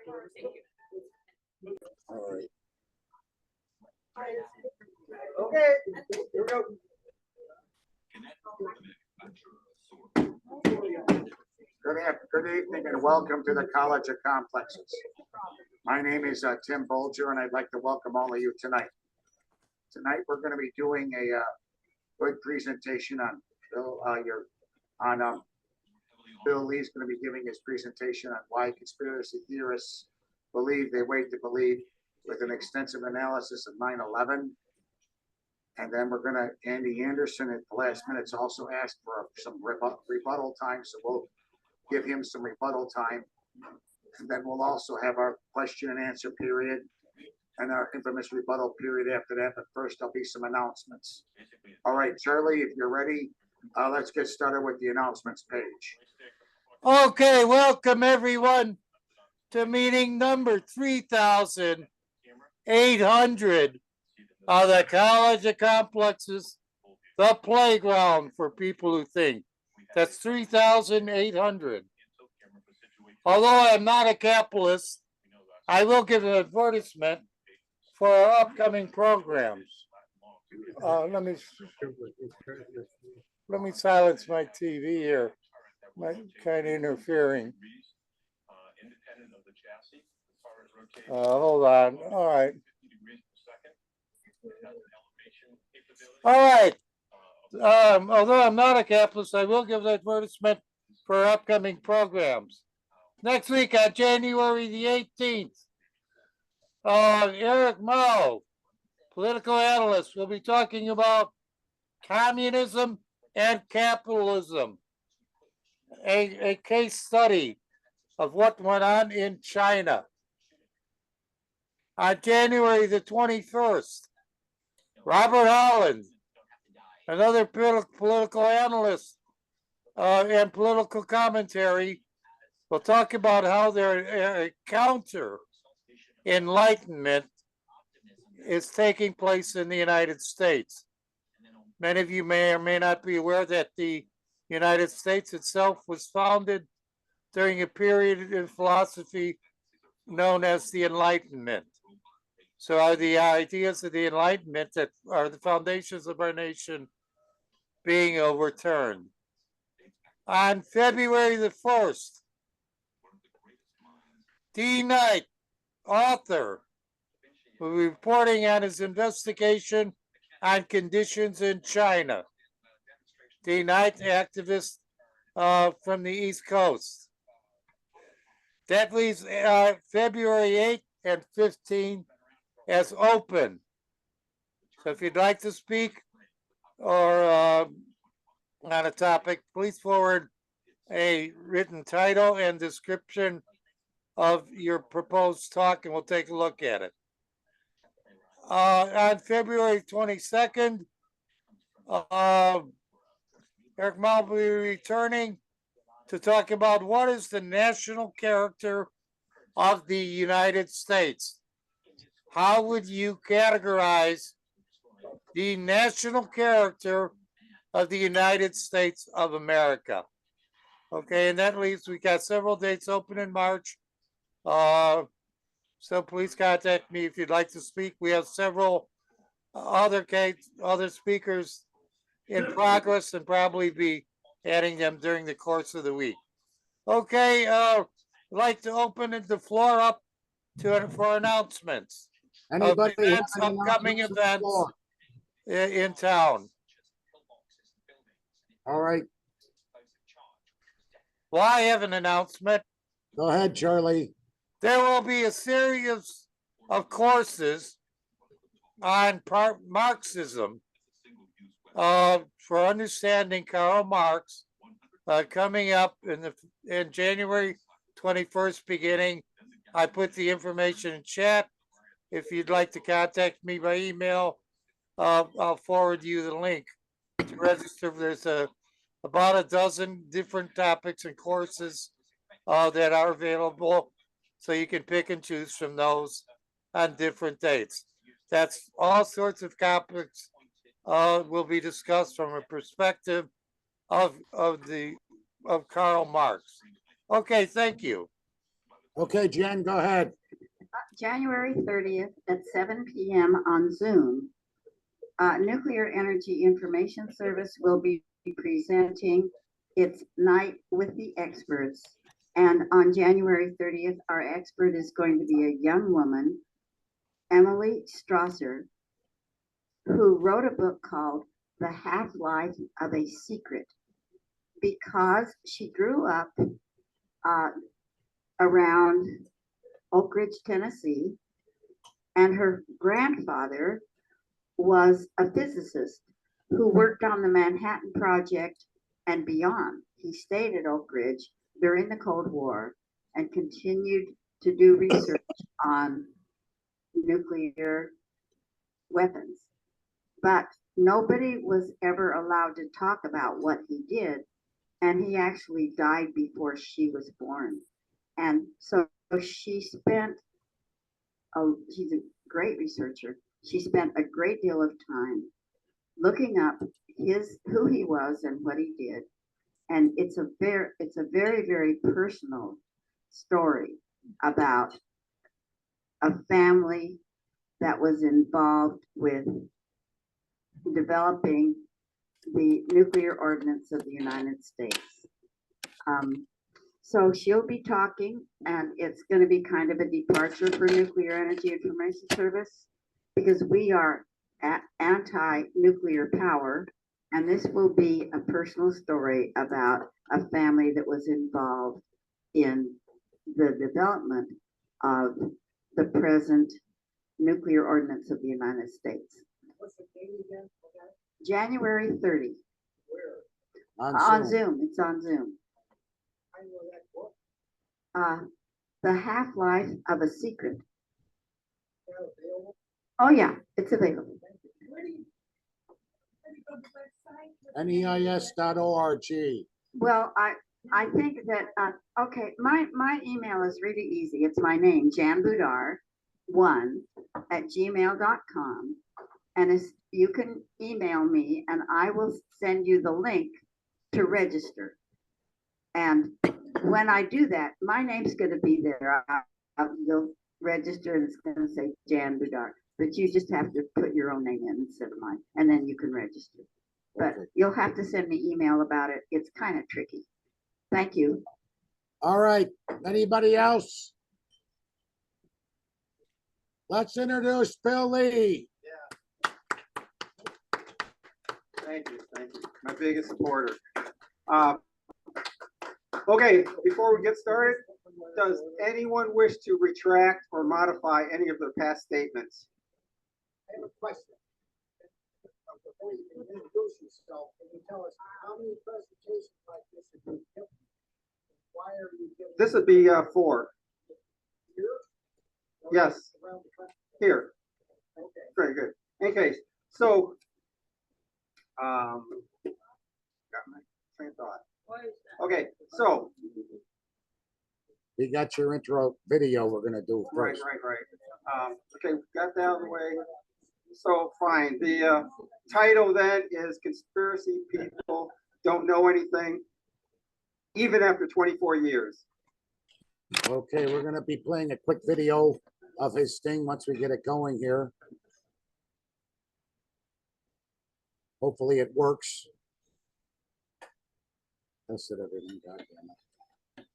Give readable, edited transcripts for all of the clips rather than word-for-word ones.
All right. Okay, here we go. Good evening and welcome to the College of Complexes. My name is Tim Bolger, and I'd like to welcome all of you tonight. Tonight we're going to be doing a good presentation on Bill Lee's going to be giving his presentation on why conspiracy theorists believe they wait to believe, with an extensive analysis of 9/11. And then we're going to, Andy Anderson at the last minute's also asked for some rebuttal time, so we'll give him some rebuttal time. And then we'll also have our question and answer period and our infamous rebuttal period after that. But first, there'll be some announcements. All right, Charlie, if you're ready, let's get started with the announcements page. Okay, welcome everyone to meeting number 3,800 of the College of Complexes, the playground for people who think. That's 3,800. Although I'm not a capitalist, I will give an advertisement for our upcoming programs. Let me silence my TV here. My kind of interfering. Hold on. All right. All right. Although I'm not a capitalist, I will give an advertisement for our upcoming programs. Next week on January the 18th, Eric Mao, political analyst, will be talking about communism and capitalism, a case study of what went on in China. On January the 21st, Robert Holland, another political analyst and political commentary, will talk about how their counter enlightenment is taking place in the United States. Many of you may or may not be aware that the United States itself was founded during a period in philosophy known as the Enlightenment. So are the ideas of the Enlightenment that are the foundations of our nation being overturned? On February the 1st, D. Knight, author, will be reporting on his investigation on conditions in China. D. Knight, activist from the East Coast. That leaves February 8th and 15th as open. So if you'd like to speak or on a topic, please forward a written title and description of your proposed talk, and we'll take a look at it. On February 22nd, Eric Mao will be returning to talk about what is the national character of the United States. How would you categorize the national character of the United States of America? Okay, and that leaves, we got several dates open in March. So please contact me if you'd like to speak. We have several other speakers in progress and probably be adding them during the course of the week. Okay, I'd like to open the floor up for announcements. Anybody Events, upcoming events in town. All right. Well, I have an announcement. Go ahead, Charlie. There will be a series of courses on Marxism for understanding Karl Marx coming up in January 21st beginning. I put the information in chat. If you'd like to contact me by email, I'll forward you the link to register. There's about a dozen different topics and courses that are available, so you can pick and choose from those on different dates. That's all sorts of topics will be discussed from a perspective of Karl Marx. Okay, thank you. Okay, Jen, go ahead. January 30th at 7 p.m. on Zoom. Nuclear Energy Information Service will be presenting its Night with the Experts. And on January 30th, our expert is going to be a young woman, Emily Strasser, who wrote a book called The Half-Life of a Secret, because she grew up around Oak Ridge, Tennessee, and her grandfather was a physicist who worked on the Manhattan Project and beyond. He stayed at Oak Ridge during the Cold War and continued to do research on nuclear weapons. But nobody was ever allowed to talk about what he did, and he actually died before she was born. And so she spent, she's a great researcher. She spent a great deal of time looking up who he was and what he did. And it's a very, very personal story about a family that was involved with developing the nuclear ordinance of the United States. So she'll be talking, and it's going to be kind of a departure for Nuclear Energy Information Service, because we are anti-nuclear power, and this will be a personal story about a family that was involved in the development of the present nuclear ordinance of the United States. What's the date again? Okay. January 30. Where? On Zoom. It's on Zoom. I know that book. The Half-Life of a Secret. They're available. Oh yeah, it's available. Where do you go to the website? NEIS.org. Well, I think that okay, my email is really easy. It's my name, janbudar1@gmail.com, and you can email me, and I will send you the link to register. And when I do that, my name's going to be there. You'll register, and it's going to say Jan Budar, but you just have to put your own name in instead of mine, and then you can register. But you'll have to send me email about it. It's kind of tricky. Thank you. All right, anybody else? Let's introduce Bill Lee. Thank you, my biggest supporter. Okay, before we get started, does anyone wish to retract or modify any of their past statements? I have a question. Before you can introduce yourself, can you tell us how many presentations like this have you given? Why are you giving? This would be 4. Here? Or Yes. around the country? Here. Okay. Very good. In case, so, got my train of thought. Okay, so, We got your intro video we're gonna do right. first. Okay, got that out of the way. So, fine. The title then is Conspiracy People Don't Know Anything, even after 24 years. Okay, we're gonna be playing a quick video of his thing once we get it going here. Hopefully it works. Tested everything, goddamn it.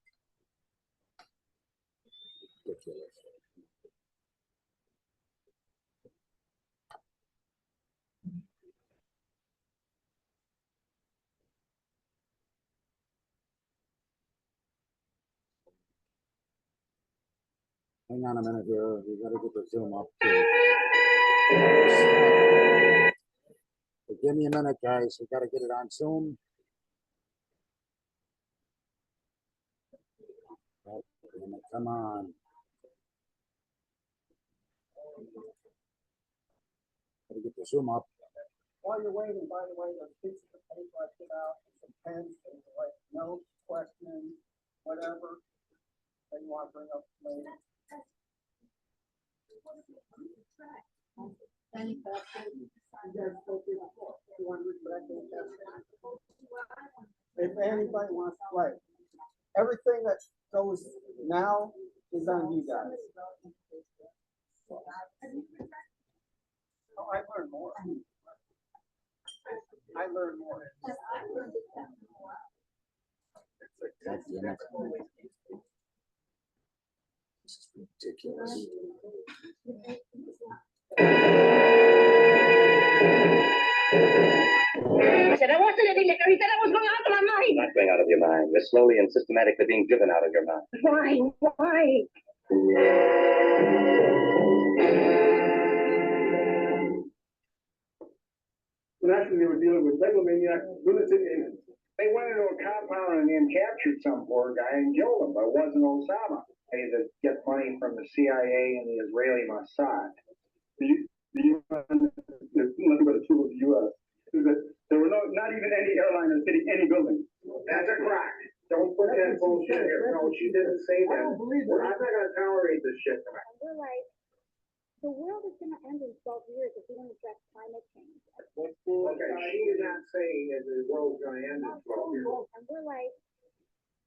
Ridiculous. Hang on a minute here. We gotta get the zoom up too. So give me a minute, guys. We gotta get it on Zoom. Oh, damn it, come on. Gotta get the zoom up. While you're waiting, by the way, those pieces of paper I put out, some pens, and like notes, questions, whatever that you want to bring up later. If anybody wants to play, everything that goes now It's on you guys. Oh, I learned more. I learned more. Ridiculous. I said, I wasn't letting liquor. He said I was going out of my mind. Not going out of your mind. You're slowly and systematically being driven out of your mind. Why? Why? Well, actually, they were dealing with megalomaniac lunatic aliens. They went into a compound and then captured some poor guy and killed him, but it wasn't Osama. They that get money from the CIA and the Israeli Mossad. Nothing but a tool of the U.S. Is that there were not even any airliners hitting any building. That's a crack. Don't put that bullshit here. No, she didn't say that. I don't believe it. I'm not gonna tolerate this shit tonight. And we're like, the world is gonna end in 12 years if we don't address climate change. Okay, she's not saying that the world's gonna end in 12 years. And we're like,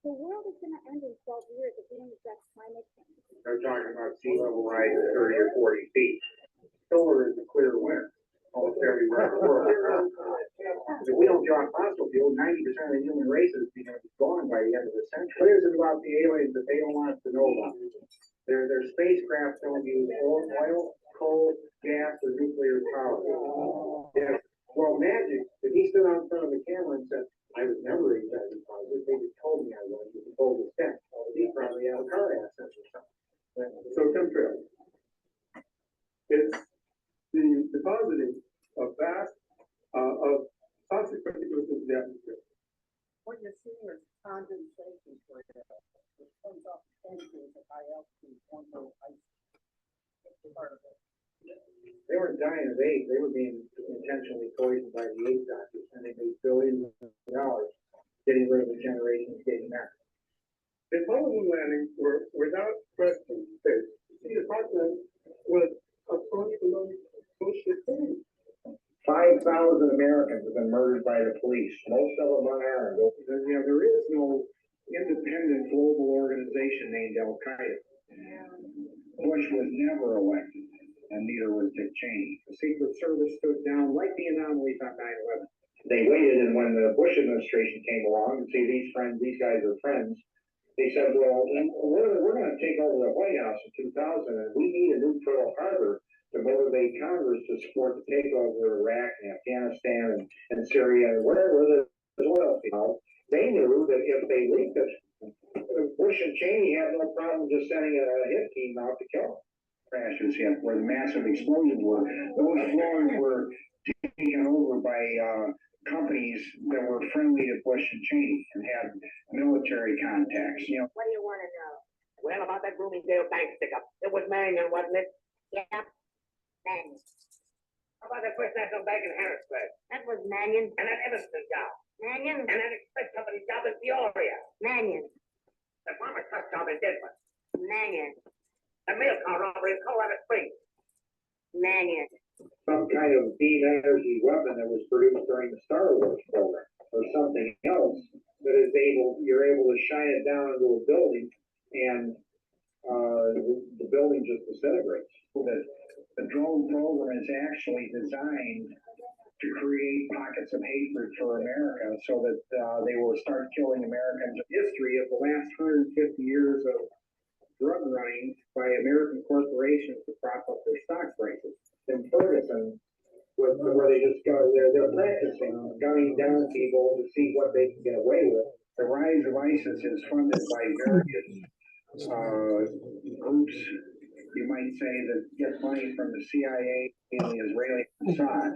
the world is gonna end in 12 years if we don't address climate change. They're talking about sea level rise of 30 or 40 feet. Solar is a clear winner, almost everywhere in the world. If we don't draw fossil fuel, 90% of the human race is going to be gone by the end of the century. What is it about the aliens that they don't want us to know about? Their spacecraft don't use oil, coal, gas, or nuclear power. Yeah. Well, Magic, if he stood out in front of the camera and said, I was never exactly positive, they just told me I was, he told us that. He probably had a car accident or something. So chemtrails. It's the depositing of vast, of toxic particles in the atmosphere. What you're seeing is condensation, which comes off chemicals at high altitude, one little ice. Part of it. They weren't dying of AIDS, they were being intentionally poisoned by the AIDS doctors, and they made billions of dollars getting rid of the generations getting that. The Apollo moon landings were without question safe. See, the Parkland was a bullshit thing. 5,000 Americans have been murdered by the police, most of them unarmed. You know, there is no independent global organization named Al Qaeda. Bush was never elected, and neither was Dick Cheney. The Secret Service stood down like the anomalies on 9/11. They waited, and when the Bush administration came along and see these guys are friends, they said, well, we're going to take over the White House in 2000, and we need a new Pearl Harbor to motivate Congress to support the takeover of Iraq and Afghanistan and Syria and wherever the oil field. They knew that if they leaked it, Bush and Cheney had no problem just sending a hit team out to kill them. Crashes hit where the massive explosions were. Those floors were taken over by companies that were friendly to Bush and Cheney and had military contacts. You know. What do you want to know? Well, about that Bloomingdale bank stick-up. It was Mannion, wasn't it? Yeah, Mannion. How about that First National Bank in Harrisburg? That was Mannion. And that Evanston job? Mannion. And that express company job in Peoria? Mannion. The farmer trust job in Denver? Mannion. The mail car robbery in Colorado Springs? Mannion. Some kind of beam energy weapon that was produced during the Star Wars program, or something else that is you're able to shine it down into a building, and the building just disintegrates. The drone program is actually designed to create pockets of hatred for America, so that they will start killing Americans. History of the last 150 years of drug running by American corporations to prop up their stock prices. In Ferguson, where they just go, they're practicing gunning down people to see what they can get away with. The rise of ISIS is funded by various groups, you might say, that get money from the CIA and the Israeli Mossad.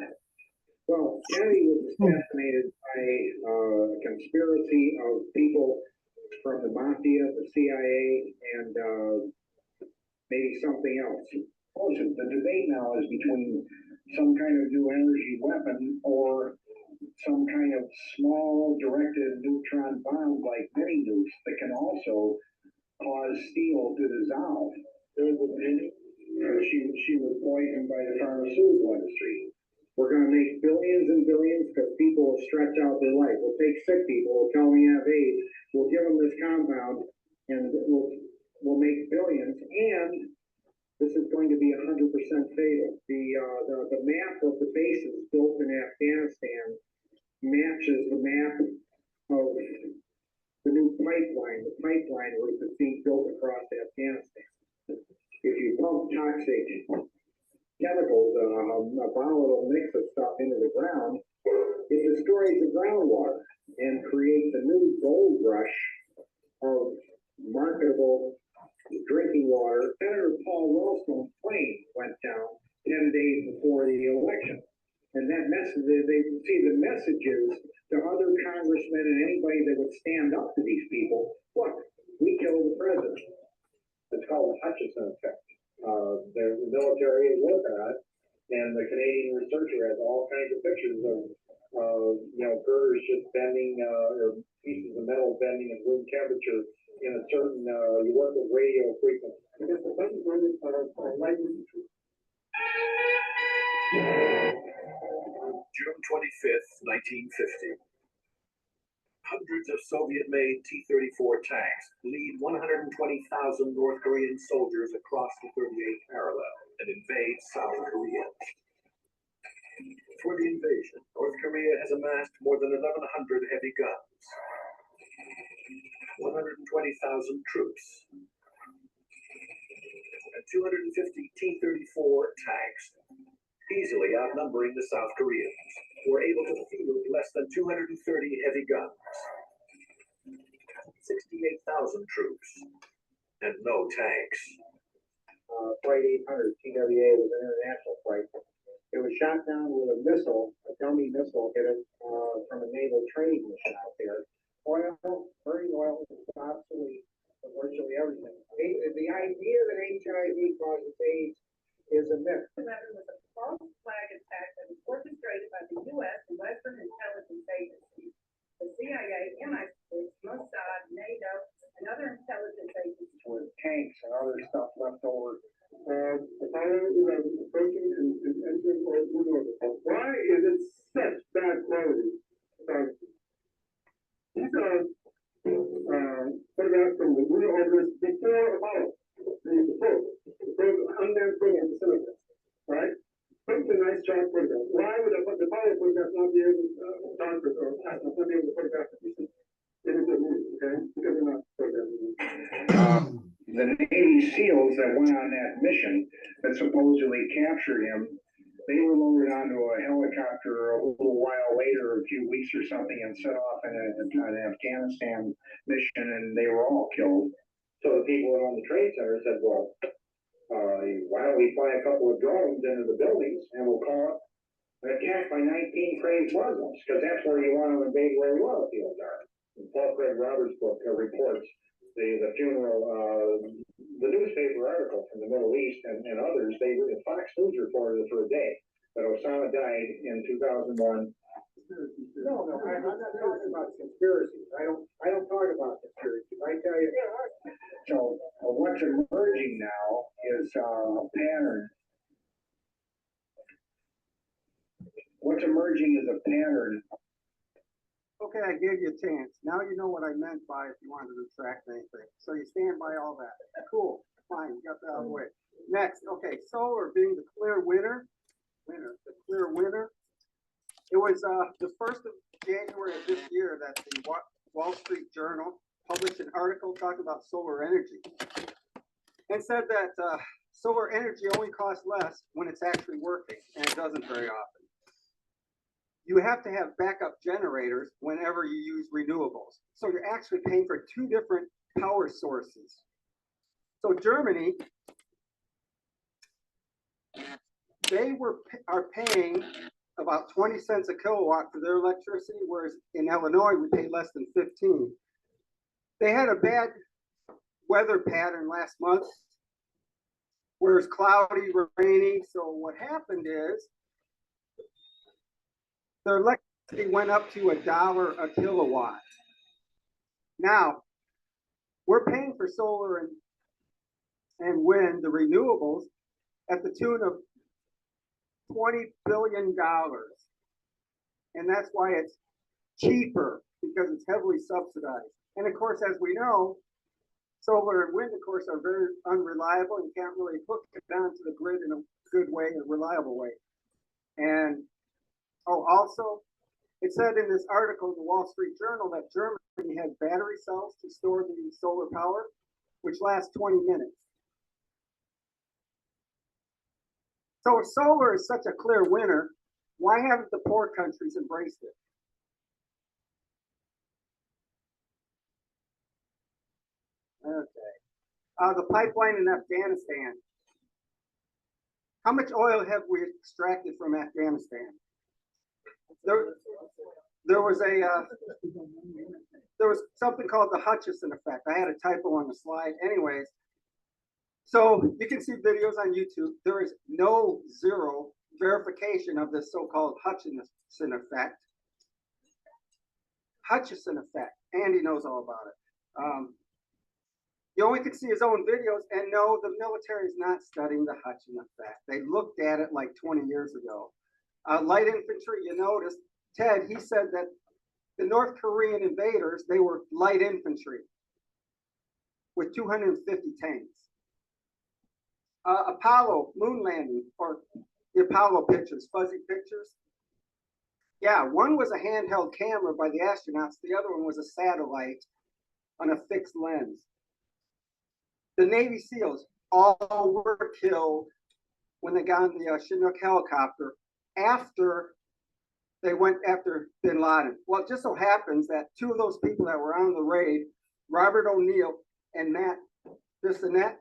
Well, Kennedy was assassinated by a conspiracy of people from the Mafia, the CIA, and maybe something else. The debate now is between some kind of new energy weapon or some kind of small directed neutron bomb like mini nukes that can also cause steel to dissolve. There was a lady, she was poisoned by the pharmaceutical industry. We're going to make billions and billions because people will stretch out their life. We'll take sick people, we'll tell them you have AIDS, we'll give them this compound, and we'll will make billions, and this is going to be 100% fatal. The map of the bases built in Afghanistan matches the map of the new pipeline, the pipeline that's being built across Afghanistan. If you pump toxic chemicals, a volatile mix of stuff into the ground, it destroys the groundwater and creates a new gold rush of marketable drinking water. Senator Paul Wellstone's plane went down 10 days before the election. And that message, they see the messages to other congressmen and anybody that would stand up to these people. Look, we killed the president. It's called the Hutchison effect. The military is looking at it, and the Canadian researcher has all kinds of pictures of, girders just bending, or pieces of metal bending at room temperature in a certain, you work with radio frequency. I guess the button lightning. June 25th, 1950. Hundreds of Soviet-made T-34 tanks lead 120,000 North Korean soldiers across the 38th parallel and invade South Korea. For the invasion, North Korea has amassed more than 1,100 heavy guns, 120,000 troops, and 250 T-34 tanks, easily outnumbering the South Koreans, who were able to field less than 230 heavy guns, 68,000 troops, and no tanks. Flight 800 TWA was an international flight. It was shot down with a missile, a dummy missile hit it from a naval training mission out there. Oil, burning oil, is obsolete for virtually everything. The idea that HIV causes AIDS is a myth. It was a false flag attack that was orchestrated by the U.S. and Western intelligence agencies, the CIA, MI6, Mossad, NATO, and other intelligence agencies. With tanks and other stuff left over. Why is it such bad quality? These are photographs from the lunar orbiters before Apollo. The probe unmanned program facility, right? Put a nice chart photograph. Why would the Apollo photograph not be able to doctors or astronauts not be able to photograph the mission? It is a movie, okay? Because they're not photographing. The Navy SEALs that went on that mission that supposedly captured him, they were loaded onto a helicopter a little while later, a few weeks or something, and set off in an Afghanistan mission, and they were all killed. So the people on the trade center said, well, why don't we fly a couple of drones into the buildings and we'll call it an attack by 19 crazed Muslims, because that's where you want to invade where the oil fields are. And Paul Craig Roberts' book reports the funeral, the newspaper article from the Middle East and others, Fox News reported it for a day, that Osama died in 2001. No, I'm not talking about conspiracies. I don't talk about conspiracies. I tell you. So what's emerging now is a pattern. What's emerging is a pattern. Okay, I gave you a chance. Now you know what I meant by if you wanted to retract anything. So you stand by all that. Cool, fine, you got that out of the way. Next, okay, solar being the clear winner. The clear winner. It was the 1st of January of this year that the Wall Street Journal published an article talking about solar energy. And said that solar energy only costs less when it's actually working, and it doesn't very often. You have to have backup generators whenever you use renewables. So you're actually paying for 2 different power sources. So Germany, they are paying about 20 cents a kilowatt for their electricity, whereas in Illinois, we pay less than 15. They had a bad weather pattern last month, where it's cloudy, rainy. So what happened is, their electricity went up to $1 a kilowatt. Now, we're paying for solar and wind, the renewables, at the tune of $20 billion. And that's why it's cheaper, because it's heavily subsidized. And of course, as we know, Solar and wind, of course, are very unreliable and can't really hook it onto the grid in a good way, a reliable way. And also, it said in this article in the Wall Street Journal that Germany had battery cells to store the solar power, which lasts 20 minutes. So if solar is such a clear winner, why haven't the poor countries embraced it? Okay. The pipeline in Afghanistan. How much oil have we extracted from Afghanistan? There was something called the Hutchison effect. I had a typo on the slide. Anyways, so you can see videos on YouTube. There is no zero verification of this so-called Hutchison effect. Hutchison effect. Andy knows all about it. You only could see his own videos, and no, the military is not studying the Hutchison effect. They looked at it like 20 years ago. Light infantry, you notice, Ted, he said that the North Korean invaders, they were light infantry with 250 tanks. Apollo moon landing, or the Apollo pictures, fuzzy pictures. Yeah, one was a handheld camera by the astronauts. The other one was a satellite on a fixed lens. The Navy SEALs all were killed when they got on the Chinook helicopter after they went after bin Laden. Well, it just so happens that two of those people that were on the raid, Robert O'Neill and Matt Bissonette,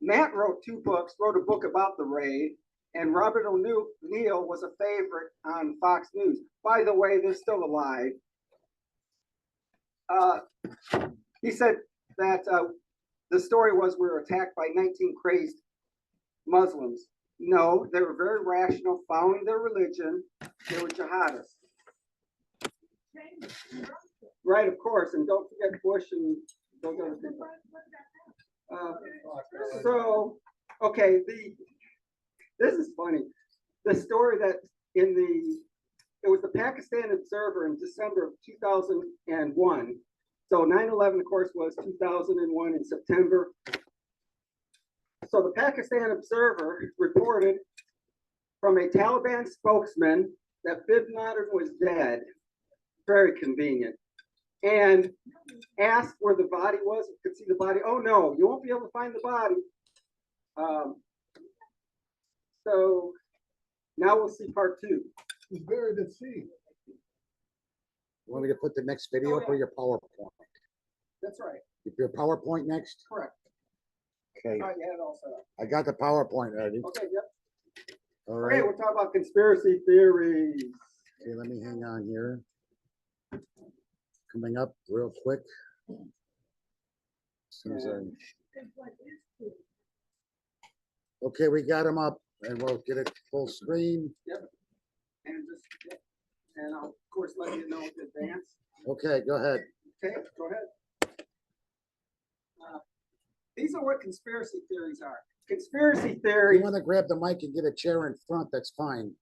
Matt wrote two books, wrote a book about the raid, and Robert O'Neill was a favorite on Fox News. By the way, they're still alive. He said that the story was we were attacked by 19 crazed Muslims. No, they were very rational, following their religion. They were jihadists. Right, of course, and don't forget Bush and those other people. Okay, this is funny. The story that it was the Pakistan Observer in December of 2001. So 9/11, of course, was 2001 in September. So the Pakistan Observer reported from a Taliban spokesman that bin Laden was dead. Very convenient. And asked where the body was. You could see the body. Oh no, you won't be able to find the body. So now we'll see part two. It's buried at sea. You want me to put the next video for your PowerPoint? That's right. Your PowerPoint next? Correct. Okay, All right, you had it all set up. I got the PowerPoint ready. Okay, yep. All Okay, right. we'll talk about conspiracy theories. Okay, let me hang on here. Coming up real quick. As soon as Okay, we got them up, and we'll get it full screen. Yep. And I'll, of course, let you know in advance. Okay, go ahead. Okay, go ahead. These are what conspiracy theories are. Conspiracy If theory. you want to grab the mic and get a chair in front, that's fine.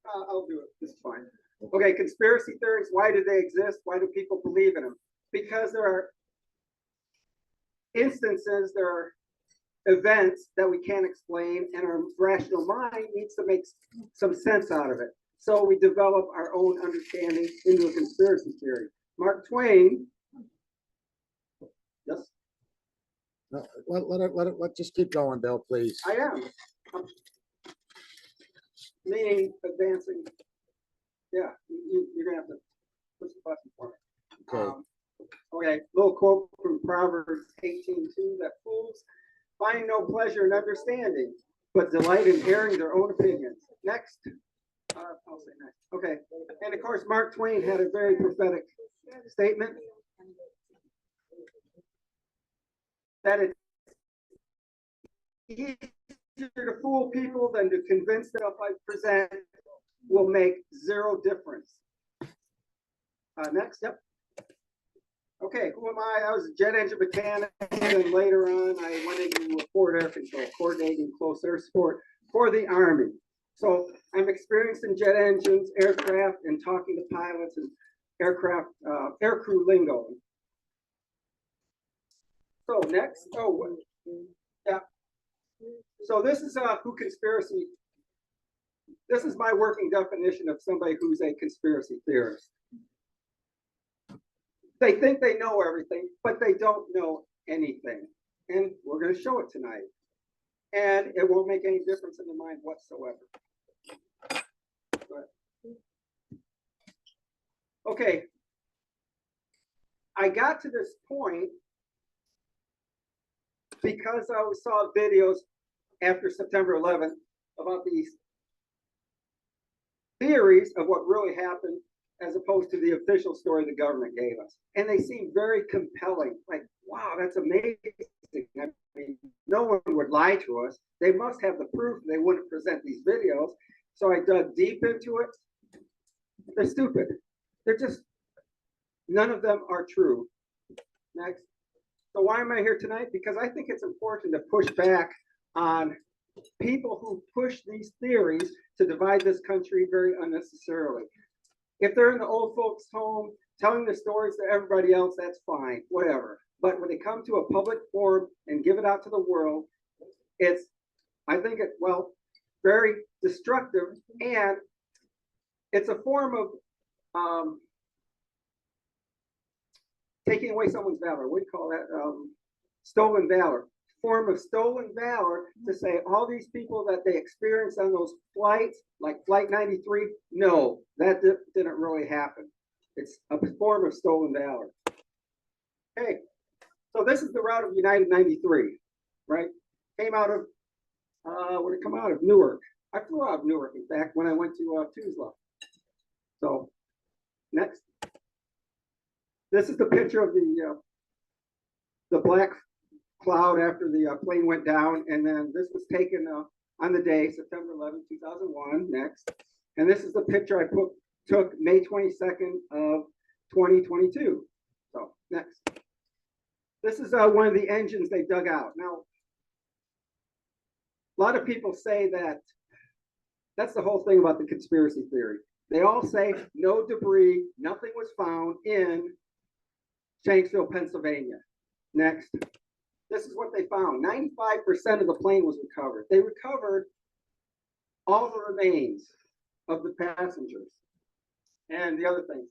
I'll do it. This is fine. Okay, conspiracy theories. Why do they exist? Why do people believe in them? Because there are instances, there are events that we can't explain, and our rational mind needs to make some sense out of it. So we develop our own understanding into a conspiracy theory. Mark Twain. Yes, No, let just keep going, Bill, please. I am. Meaning advancing. Yeah, you're gonna have to push the button for me. Okay. Okay, little quote from Proverbs 18:2 that fools find no pleasure in understanding, but delight in airing their own opinions. Next. I'll say next. Okay. And of course, Mark Twain had a very prophetic statement that it's easier to fool people than to convince them if I present will make zero difference. Next, yep. Okay, who am I? I was a jet engine mechanic, and later on I went into forward air control, coordinating close air support for the Army. So I'm experienced in jet engines, aircraft, and talking to pilots and aircraft, aircrew lingo. So next, yeah. So this is who conspiracy. This is my working definition of somebody who's a conspiracy theorist. They think they know everything, but they don't know anything. And we're going to show it tonight. And it won't make any difference in their mind whatsoever. Okay. I got to this point because I saw videos after September 11th about these theories of what really happened as opposed to the official story the government gave us. And they seem very compelling. Like, wow, that's amazing. I mean, no one would lie to us. They must have the proof. They wouldn't present these videos. So I dug deep into it. They're stupid. They're just, none of them are true. Next. So why am I here tonight? Because I think it's important to push back on people who push these theories to divide this country very unnecessarily. If they're in the old folks' home telling the stories to everybody else, that's fine, whatever. But when they come to a public forum and give it out to the world, I think it's, well, very destructive, and it's a form of taking away someone's valor. What do you call that? Stolen valor. Form of stolen valor to say all these people that they experienced on those flights, like Flight 93, no, that didn't really happen. It's a form of stolen valor. Hey, so this is the route of United 93, right? Came out of, where did it come out of? Newark. I flew out of Newark, in fact, when I went to Tuzla. So, next. This is the picture of the black cloud after the plane went down, and then this was taken on the day, September 11, 2001, next. And this is the picture I took May 22nd of 2022. So, next. This is one of the engines they dug out. Now, a lot of people say that that's the whole thing about the conspiracy theory. They all say no debris, nothing was found in Shanksville, Pennsylvania. Next. This is what they found. 95% of the plane was recovered. They recovered all the remains of the passengers. And the other things,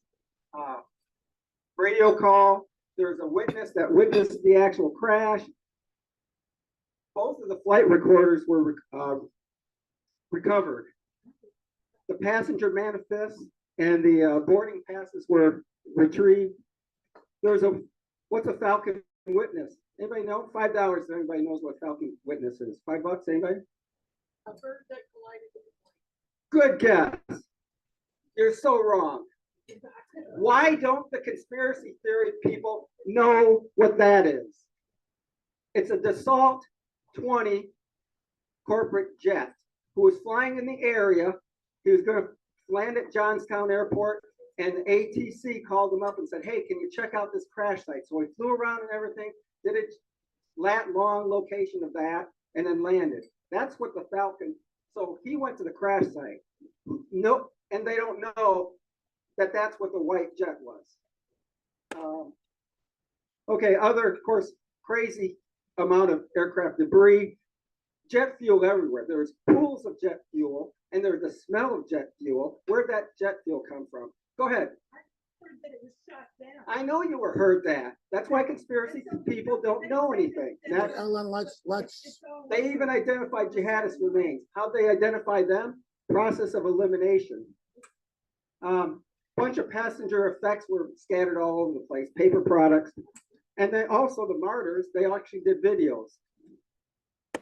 radio call, there's a witness that witnessed the actual crash. Both of the flight recorders were recovered. The passenger manifest and the boarding passes were retrieved. There's what's a Falcon witness? Anybody know? $5 if anybody knows what Falcon witness is. $5, anybody? A bird that collided with Good guess. You're so wrong. Why don't the conspiracy theory people know what that is? It's a Dassault 20 corporate jet who was flying in the area. He was going to land at Johnstown Airport, and the ATC called him up and said, hey, can you check out this crash site? So he flew around and everything, did a long location of that, and then landed. That's what the Falcon, so he went to the crash site. Nope, and they don't know that that's what the white jet was. Okay, other, of course, crazy amount of aircraft debris, jet fuel everywhere. There's pools of jet fuel, and there's the smell of jet fuel. Where'd that jet fuel come from? Go ahead. I heard that it was shot down. I know you were heard that. That's why conspiracy people don't know anything. They even identified jihadist remains. How'd they identify them? Process of elimination. Bunch of passenger effects were scattered all over the place, paper products. And then also the martyrs, they actually did videos.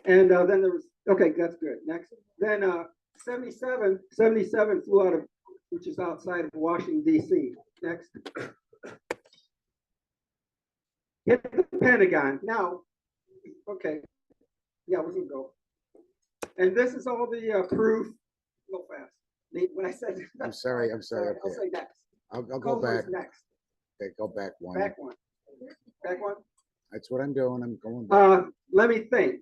And then there was, okay, that's good. Next. Then 77 flew out of, which is outside of Washington, D.C. Next. Hit the Pentagon. Now, okay. Yeah, we can go. And this is all the proof. Go fast. When I said, I'm sorry. I'll say next. I'll go back. Next. Okay, go back one. Back one. Back one. That's what I'm doing. I'm going back. Let me think.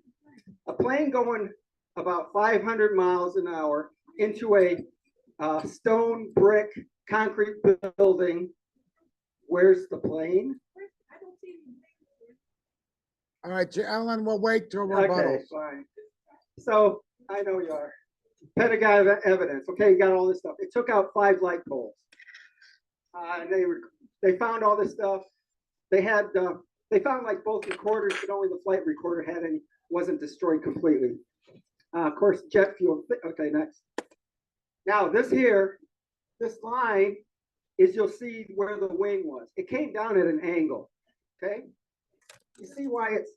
A plane going about 500 miles an hour into a stone brick concrete building. Where's the plane? I don't see anything. All right, Ellen, we'll wait till Okay, rebuttal. fine. So I know you are. Pentagon evidence. Okay, you got all this stuff. It took out 5 light poles. And they found all this stuff. They found like both recorders, but only the flight recorder wasn't destroyed completely. Of course, jet fuel. Okay, next. Now this line is, you'll see where the wing was. It came down at an angle. Okay, you see why it's.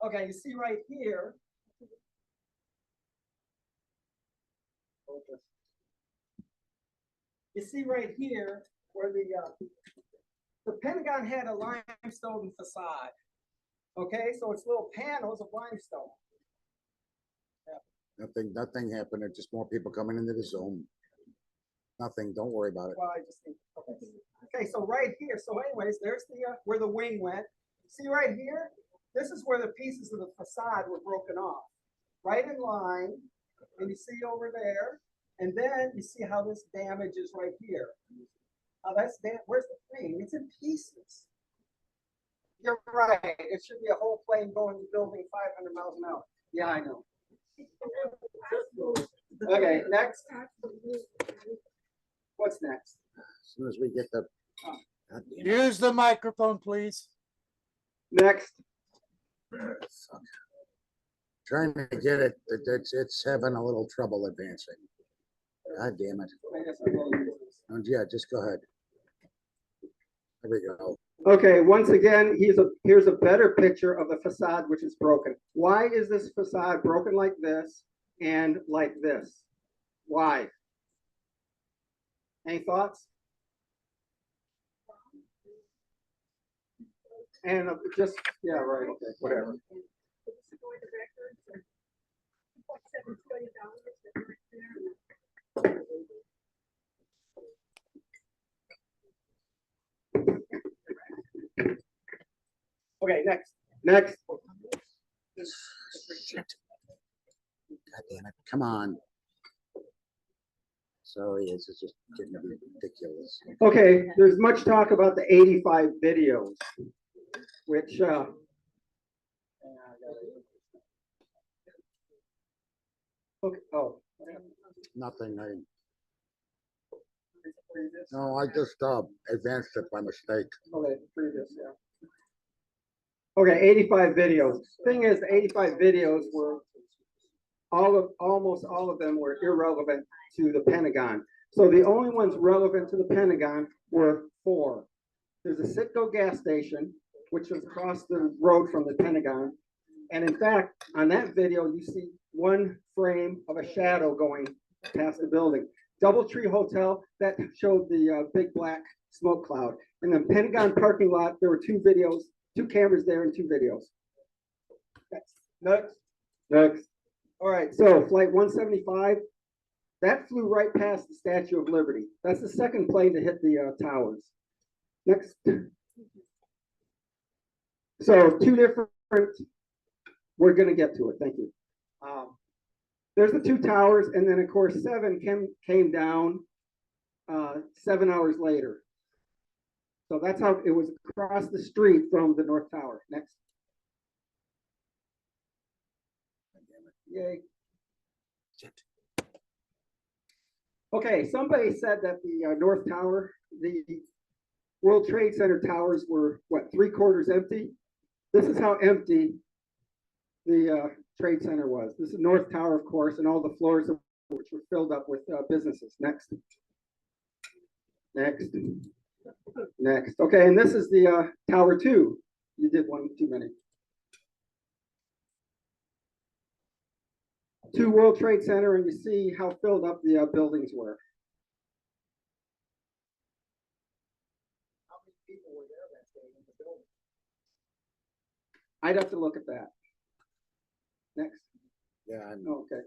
Okay, you see right here. You see right here where the Pentagon had a limestone facade. Okay, so it's little panels of limestone. Nothing happened. There's just more people coming into the Zoom. Nothing. Don't worry about it. Well, I just think, okay, so right here. So anyways, there's where the wing went. See right here? This is where the pieces of the facade were broken off. Right in line. And you see over there. And then you see how this damage is right here. Where's the plane? It's in pieces. You're right. It should be a whole plane going building 500 miles an hour. Yeah, I know. Okay, next. What's next? As soon as we get the. Use the microphone, please. Next. Trying to get it. It's having a little trouble advancing. God damn it. And yeah, just go ahead. There we go. Okay, once again, here's a better picture of the facade, which is broken. Why is this facade broken like this and like this? Why? Any thoughts? And just, yeah, right, okay, whatever. Okay, next. Next. Shit. God damn it. Come on. Sorry, this is just getting to be ridiculous. Okay, there's much talk about the 85 videos, which okay, oh. Nothing. No, I just advanced it by mistake. Okay, previous, yeah. Okay, 85 videos. Thing is, the 85 videos were almost all of them were irrelevant to the Pentagon. So the only ones relevant to the Pentagon were 4. There's a Citgo gas station, which is across the road from the Pentagon. And in fact, on that video, you see one frame of a shadow going past the building. Doubletree Hotel, that showed the big black smoke cloud. In the Pentagon parking lot, there were 2 videos, 2 cameras there and 2 videos. Next. All right, so flight 175, that flew right past the Statue of Liberty. That's the second plane to hit the towers. Next. So 2 different, we're gonna get to it, thank you. There's the 2 towers, and then of course 7 came down 7 hours later. So that's how it was across the street from the North Tower. Next. Yay. Okay, somebody said that the North Tower, the World Trade Center towers were, what, 3/4 empty? This is how empty the Trade Center was. This is North Tower, of course, and all the floors of which were filled up with businesses. Next. Okay, and this is the Tower 2. You did one too many. 2 World Trade Center, and you see how filled up the buildings were. How many people were there that day in the building? I'd have to look at that. Next. Yeah, I know. Okay.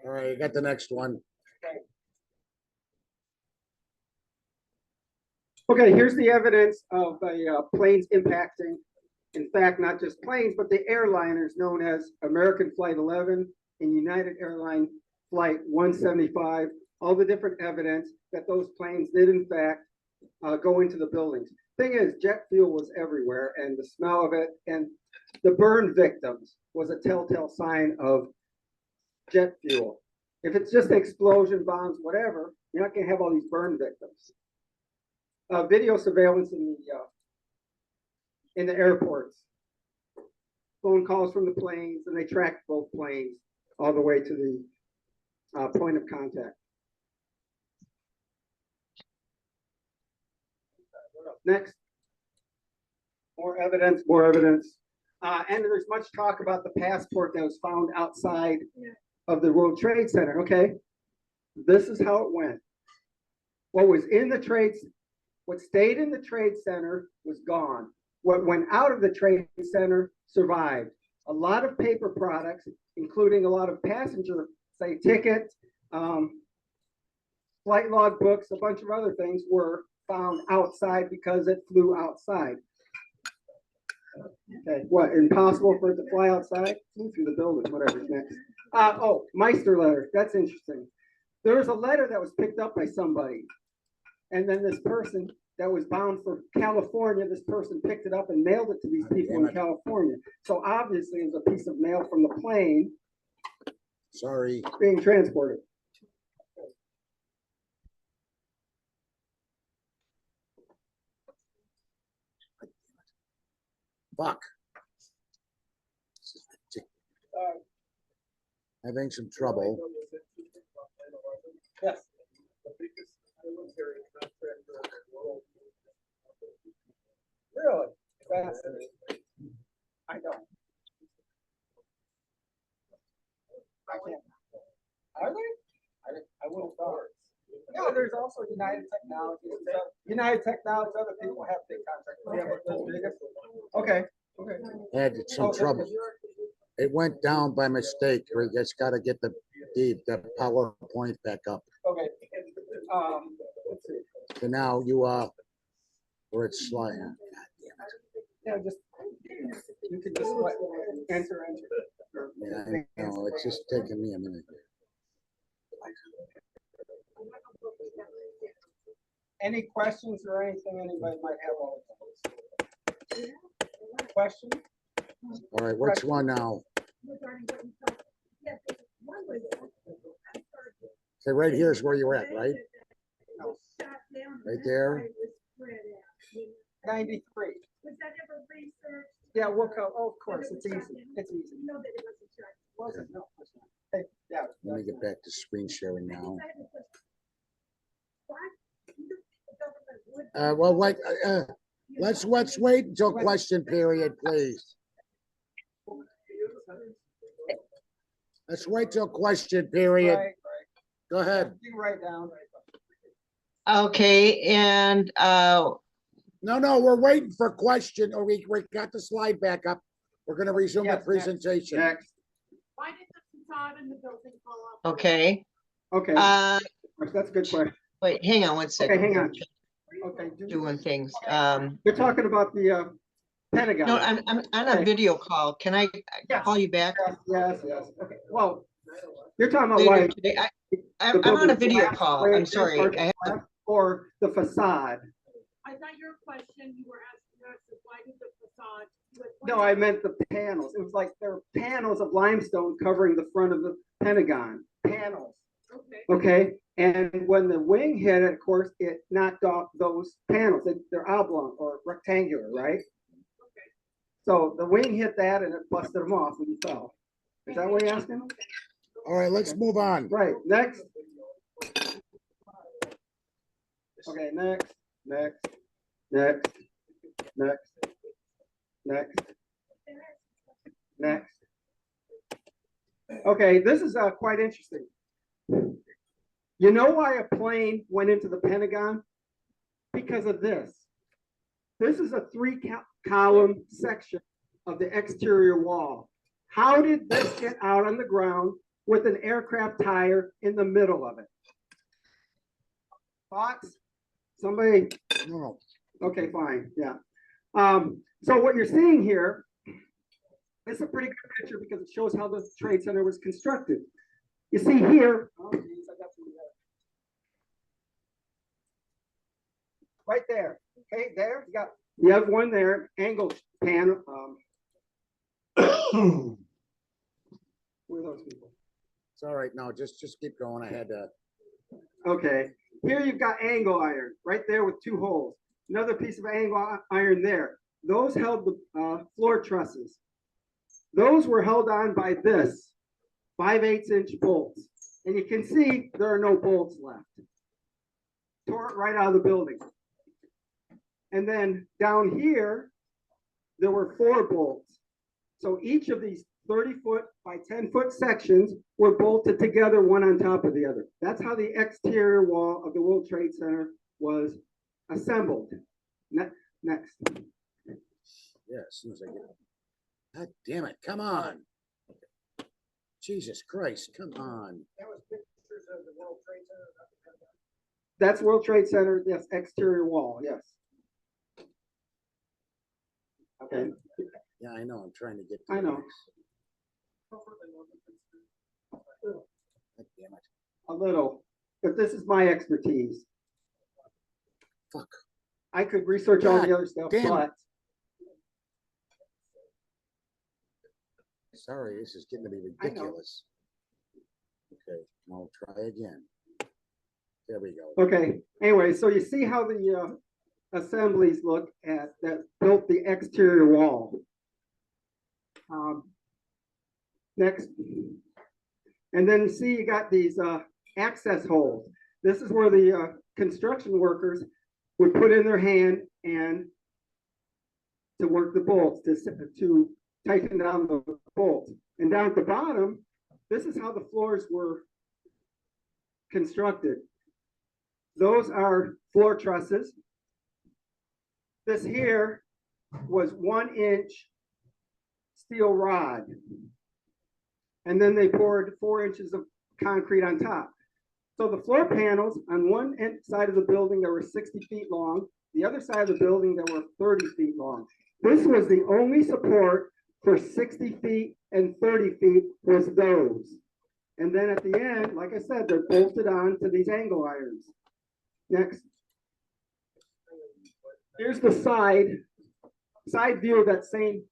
All right, you got the next one. Okay, here's the evidence of planes impacting. In fact, not just planes, but the airliners known as American Flight 11 and United Airline Flight 175. All the different evidence that those planes did in fact go into the buildings. Thing is, jet fuel was everywhere, and the smell of it and the burn victims was a telltale sign of jet fuel. If it's just explosion, bombs, whatever, you're not going to have all these burn victims. Video surveillance in the airports, phone calls from the planes, and they tracked both planes all the way to the point of contact. Next, more evidence, more evidence. And there's much talk about the passport that was found outside of the World Trade Center. Okay, this is how it went. What was in the what stayed in the Trade Center was gone. What went out of the Trade Center survived. A lot of paper products, including a lot of passenger, say, tickets, flight log books, a bunch of other things were found outside because it flew outside. Okay, what, impossible for it to fly outside? Flew through the building, whatever's next. Oh, Meister letter, that's interesting. There was a letter that was picked up by somebody. And then this person that was bound for California, this person picked it up and mailed it to these people in California. So obviously it was a piece of mail from the plane. Sorry. Being transported. Fuck. Having some trouble. Yes. Really? Fascinating. I don't. I can't. Are they? I would have thought. No, there's also United Technologies. United Technologies, other people have big contracts. Yeah, but those biggest. Okay. Okay. Had some trouble. It went down by mistake. We just got to get the PowerPoint back up. Okay. Let's see. So now you where it's sliding. God Yeah, just you can just what, enter. damn it. Yeah, I know. It's just taking me a minute. Any questions or anything anybody might have on it? Questions? All right, which one now? Okay, right here is where you're at, right? Right there. 93. Was that ever researched? Yeah, we'll go. Oh, of course, it's easy. It's easy. You know that it wasn't checked. Wasn't, no, it's not. Hey, yeah. Let me get back to screen sharing now. Well, wait. Let's wait until question period, please. Let's wait till question period. Right. Go ahead. You write down. Okay, and No, we're waiting for question, or we got the slide back up. We're gonna resume the Yes, presentation. Next. Why did the facade in the building fall off? okay. Okay, that's a good question. Wait, hang on one second. Okay, hang on. Okay. Doing things. You're talking about the Pentagon. No, I'm on a Okay. video call. Can I Yes. call you back Yes. Okay. Well, you're talking about later why today? the I'm on a building video collapsed, call. right? I'm sorry. Or the facade. I thought your question, you were asking us, is why did the facade? No, I meant the panels. It was like there were panels of limestone covering the front of the Pentagon. Panels. Okay. Okay. And when the wing hit it, of course, it knocked off those panels. They're oblong or rectangular, right? Okay. So the wing hit that and it busted them off when you fell. Is that what you're asking? All right, let's move on. Right. Next. Okay. Next. Okay, this is quite interesting. You know why a plane went into the Pentagon? Because of this. This is a three-column section of the exterior wall. How did this get out on the ground with an aircraft tire in the middle of it? Thoughts? Somebody No, Okay, fine, yeah. So what you're seeing here is a pretty good picture because it shows how the Trade Center was constructed. You see here, oh, geez, I got some right there. Okay, there you have one there, angle pan. Where are those people? it's all right. No, just keep going. I had to. Okay, here you've got angle iron right there with two holes. Another piece of angle iron there. Those held the floor trusses. Those were held on by this 5/8" bolts. And you can see there are no bolts left. Tore it right out of the building. And then down here, there were 4 bolts. So each of these 30-foot by 10-foot sections were bolted together one on top of the other. That's how the exterior wall of the World Trade Center was assembled. Next. Yeah, as soon as I get. God damn it! Come on. Jesus Christ! Come on. That was pictures of the World Trade Center. That's World Trade Center. Yes, exterior wall. Yes. Okay. Yeah, I know. I'm trying to get. I know. God damn it! A little, but this is my expertise. Fuck. I could research all the God other stuff, damn it. but Sorry, this is getting to be I know. ridiculous. Okay, I'll try again. There we go. okay. Anyway, so you see how the assemblies look at that built the exterior wall. Next, and then you see you got these access holes. This is where the construction workers would put in their hand and to work the bolts, to tighten down the bolts. And down at the bottom, this is how the floors were constructed. Those are floor trusses. This here was 1-inch steel rod. And then they poured 4 inches of concrete on top. So the floor panels on one side of the building that were 60 feet long, the other side of the building that were 30 feet long. This was the only support for 60 feet and 30 feet was those. And then at the end, like I said, they're bolted on to these angle irons. Next. Here's the side view of that same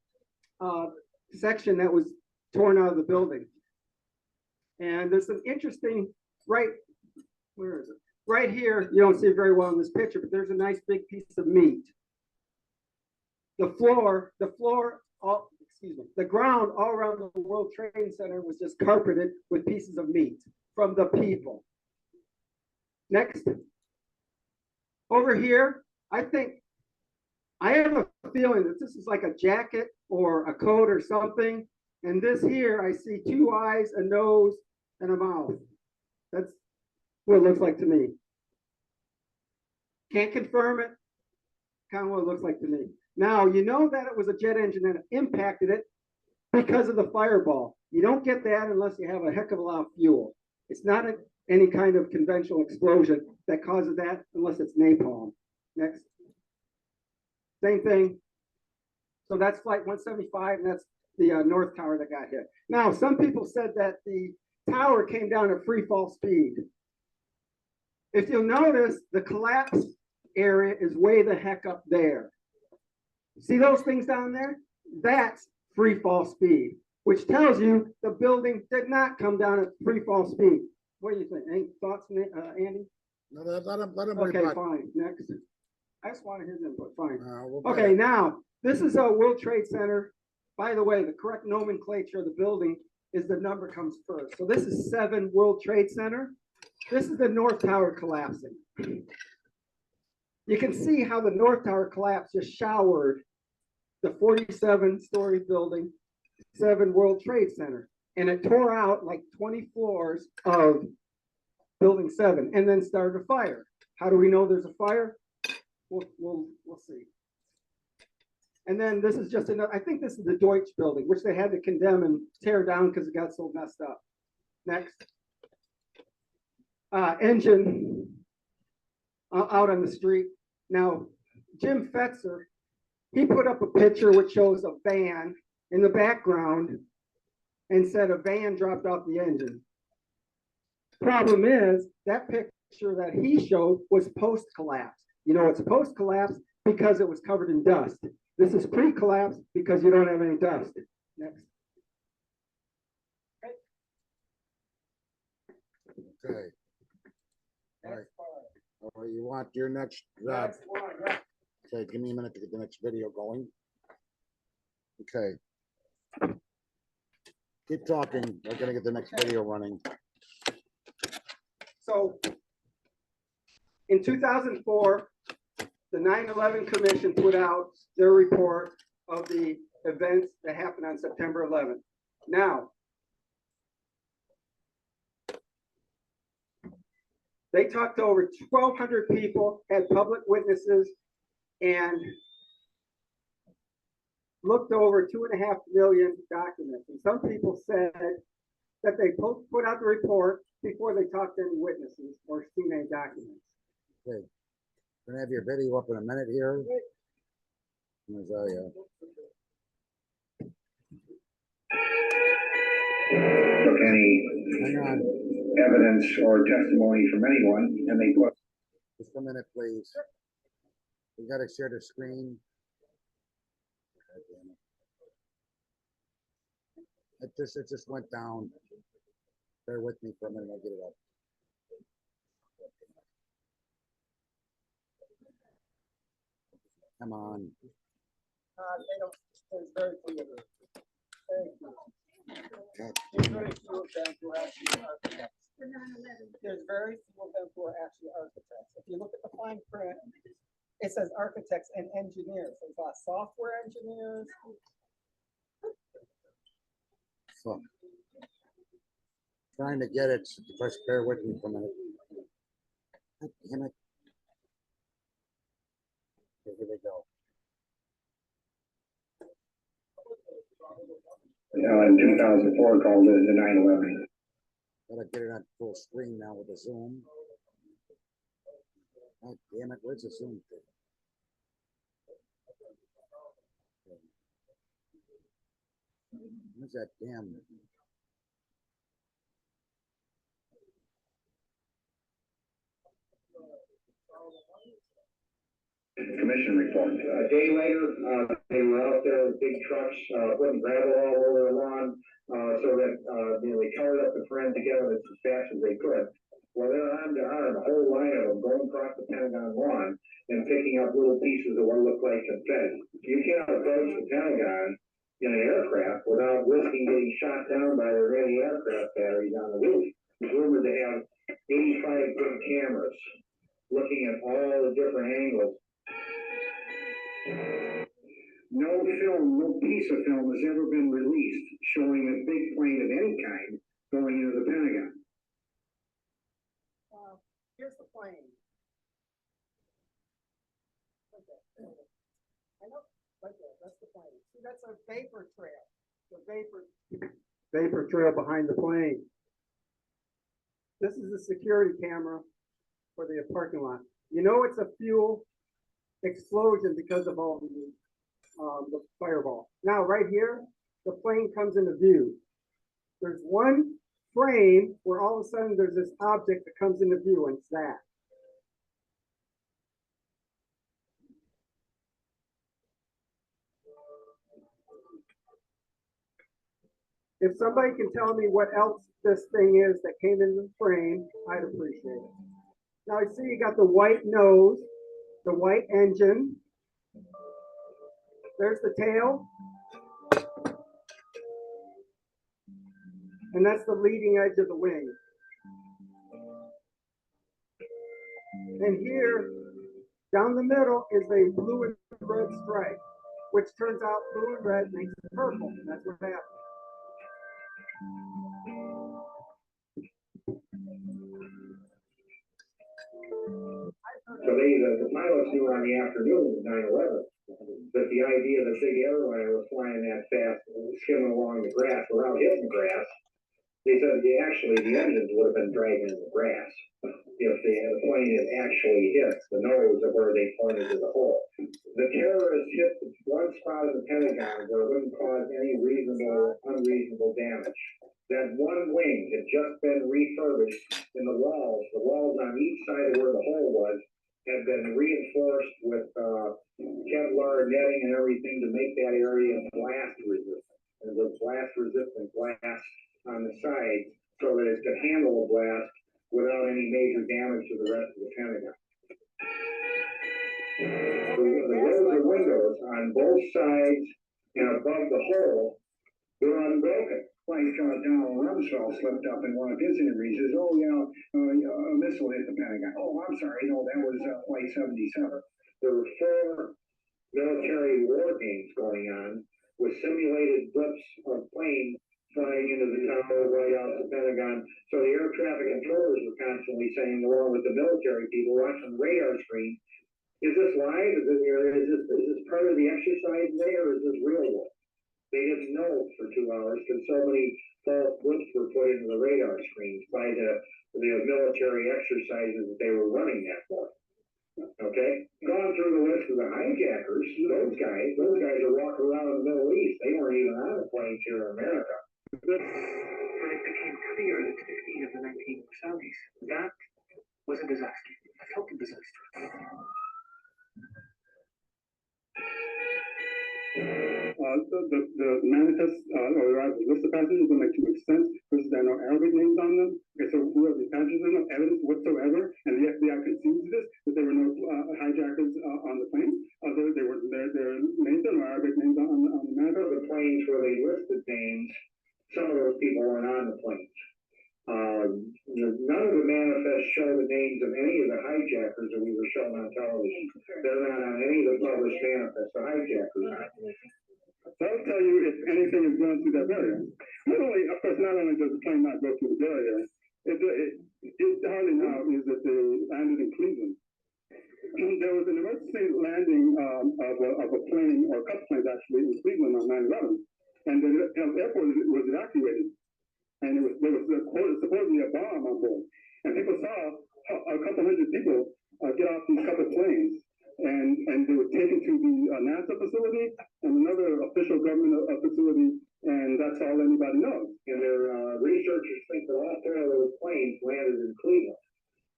section that was torn out of the building. And there's some interesting, where is it? Right here, you don't see it very well in this picture, but there's a nice big piece of meat. The ground all around the World Trade Center was just carpeted with pieces of meat from the people. Next. Over here, I have a feeling that this is like a jacket or a coat or something. And this here, I see 2 eyes, a nose, and a mouth. That's what it looks like to me. Can't confirm it. Kind of what it looks like to me. Now, you know that it was a jet engine that impacted it because of the fireball. You don't get that unless you have a heck of a lot of fuel. It's not any kind of conventional explosion that causes that unless it's napalm. Next. Same thing. So that's flight 175, and that's the North Tower that got hit. Now, some people said that the tower came down at free fall speed. If you'll notice, the collapse area is way the heck up there. See those things down there? That's free fall speed, which tells you the building did not come down at free fall speed. What do you think? Any thoughts, Andy? No, let him Okay, reply. fine. Next. I just wanted his input. Fine. We'll Okay, now, this is a World Trade Center. By the way, the correct nomenclature of the building is the number comes first. So this is 7 World Trade Center. This is the North Tower collapsing. You can see how the North Tower collapse just showered the 47-story building, 7 World Trade Center. And it tore out like 20 floors of building 7 and then started a fire. How do we know there's a fire? We'll see. And then this is just another, I think this is the Deutsch building, which they had to condemn and tear down because it got so messed up. Next. Engine out on the street. Now, Jim Fetzer, he put up a picture which shows a van in the background and said a van dropped off the engine. Problem is, that picture that he showed was post-collapse. You know, it's post-collapse because it was covered in dust. This is pre-collapse because you don't have any dust. Next. Okay. All right. All right, you want your next, Next one, yeah. okay, give me a minute to get the next video going. Okay. Keep talking. We're gonna get the next video running. So in 2004, the 9/11 Commission put out their report of the events that happened on September 11th. Now, they talked to over 1,200 people, had public witnesses, and looked over 2.5 million documents. And some people said that they put out the report before they talked to any witnesses or seen any documents. Okay. Gonna have your video up in a minute here. I'll tell you. Took any Hang on, evidence or testimony from anyone, and they put just a minute, please. We gotta share the screen. God damn it. It just went down. Bear with me for a minute, I'll get it up. Come on. There's very few of them. Very few. God There's damn very it. few of them who are actually architects. There's very few of them who are actually architects. If you look at the fine print, it says architects and engineers. There's a lot of software engineers. Fuck. Trying to get it, just bear with me for a minute. God damn it. Okay, here we go. in 2004 called it the 9/11. Gotta get it on full screen now with the Zoom. God damn it, where's the Zoom thing? Where's that damn? Commission report. A day later, they were out there with big trucks, putting gravel all over the lawn, so that, they covered up the forensic evidence as fast as they could. Well, they're arm to arm, a whole line of them going across the Pentagon lawn and picking up little pieces of what looked like confetti. You can't approach the Pentagon in an aircraft without risking getting shot down by their anti-aircraft batteries on the roof. It's rumored to have 85 good cameras looking at all the different angles. No film, no piece of film has ever been released showing a big plane of any kind going into the Pentagon. Here's the plane. Right there. I know, right there, that's the plane. See, that's a vapor trail. The vapor trail behind the plane. This is the security camera for the parking lot. You know it's a fuel explosion because of all the fireball. Now, right here, the plane comes into view. There's one frame where all of a sudden there's this object that comes into view, and it's that. If somebody can tell me what else this thing is that came into the frame, I'd appreciate it. Now, I see you got the white nose, the white engine. There's the tail. And that's the leading edge of the wing. And here, down the middle, is a blue and red stripe, which turns out blue and red makes it purple. That's what happened. So the pilots knew on the afternoon of 9/11 that the idea that big airliner was flying that fast, skimming along the grass without hitting the grass, They said the engines would have been dragging in the grass if the plane had actually hit the nose of where they pointed to the hole. The terrorists hit one spot of the Pentagon where it wouldn't cause any unreasonable damage. That one wing had just been refurbished in the walls on each side of where the hole was had been reinforced with Kevlar netting and everything to make that area blast resistant. And the blast resistant glass on the side so that it could handle a blast without any major damage to the rest of the Pentagon. The rows of windows on both sides and above the hole were unbroken. Like Donald Rumsfeld slipped up in one of his interviews. He says, "Oh yeah, a missile hit the Pentagon." "Oh, I'm sorry, no, that was Flight 77." There were 4 military war games going on with simulated blips of planes flying into the tower right out the Pentagon. So the air traffic controllers were constantly saying, along with the military people watching the radar screen, "Is this live? Is this part of the exercise today, or is this real war?" They didn't know for 2 hours because so many false blips were put into the radar screens by the military exercises that they were running that morning. Okay, going through the list of the hijackers, those guys are walking around in the Middle East. They weren't even on the planes here in America. When it became clear that the defeat of the 1970s, that was a disaster, a total disaster. The manifest, or the list of passengers don't make too much sense because there are no Arabic names on them. Okay, so who are these passengers? There's no evidence whatsoever, and the FBI concedes this, that there were no hijackers on the plane. Although their names are no Arabic names on the manifest. The planes where they listed names, some of those people weren't on the planes. None of the manifests show the names of any of the hijackers that we were shown on television. They're not on any of the published manifests. The hijackers are. That'll tell you if anything is going through that barrier. Not only does the plane not go through the barrier, it hardly now is that they landed in Cleveland. There was an emergency landing of a plane, or a couple planes actually, in Cleveland on 9/11, and the airport was evacuated. And there was supposedly a bomb on board. And people saw a couple hundred people get off these couple planes. And they were taken to the NASA facility and another official government facility, and that's all anybody knows. And their researchers think that all 4 of those planes landed in Cleveland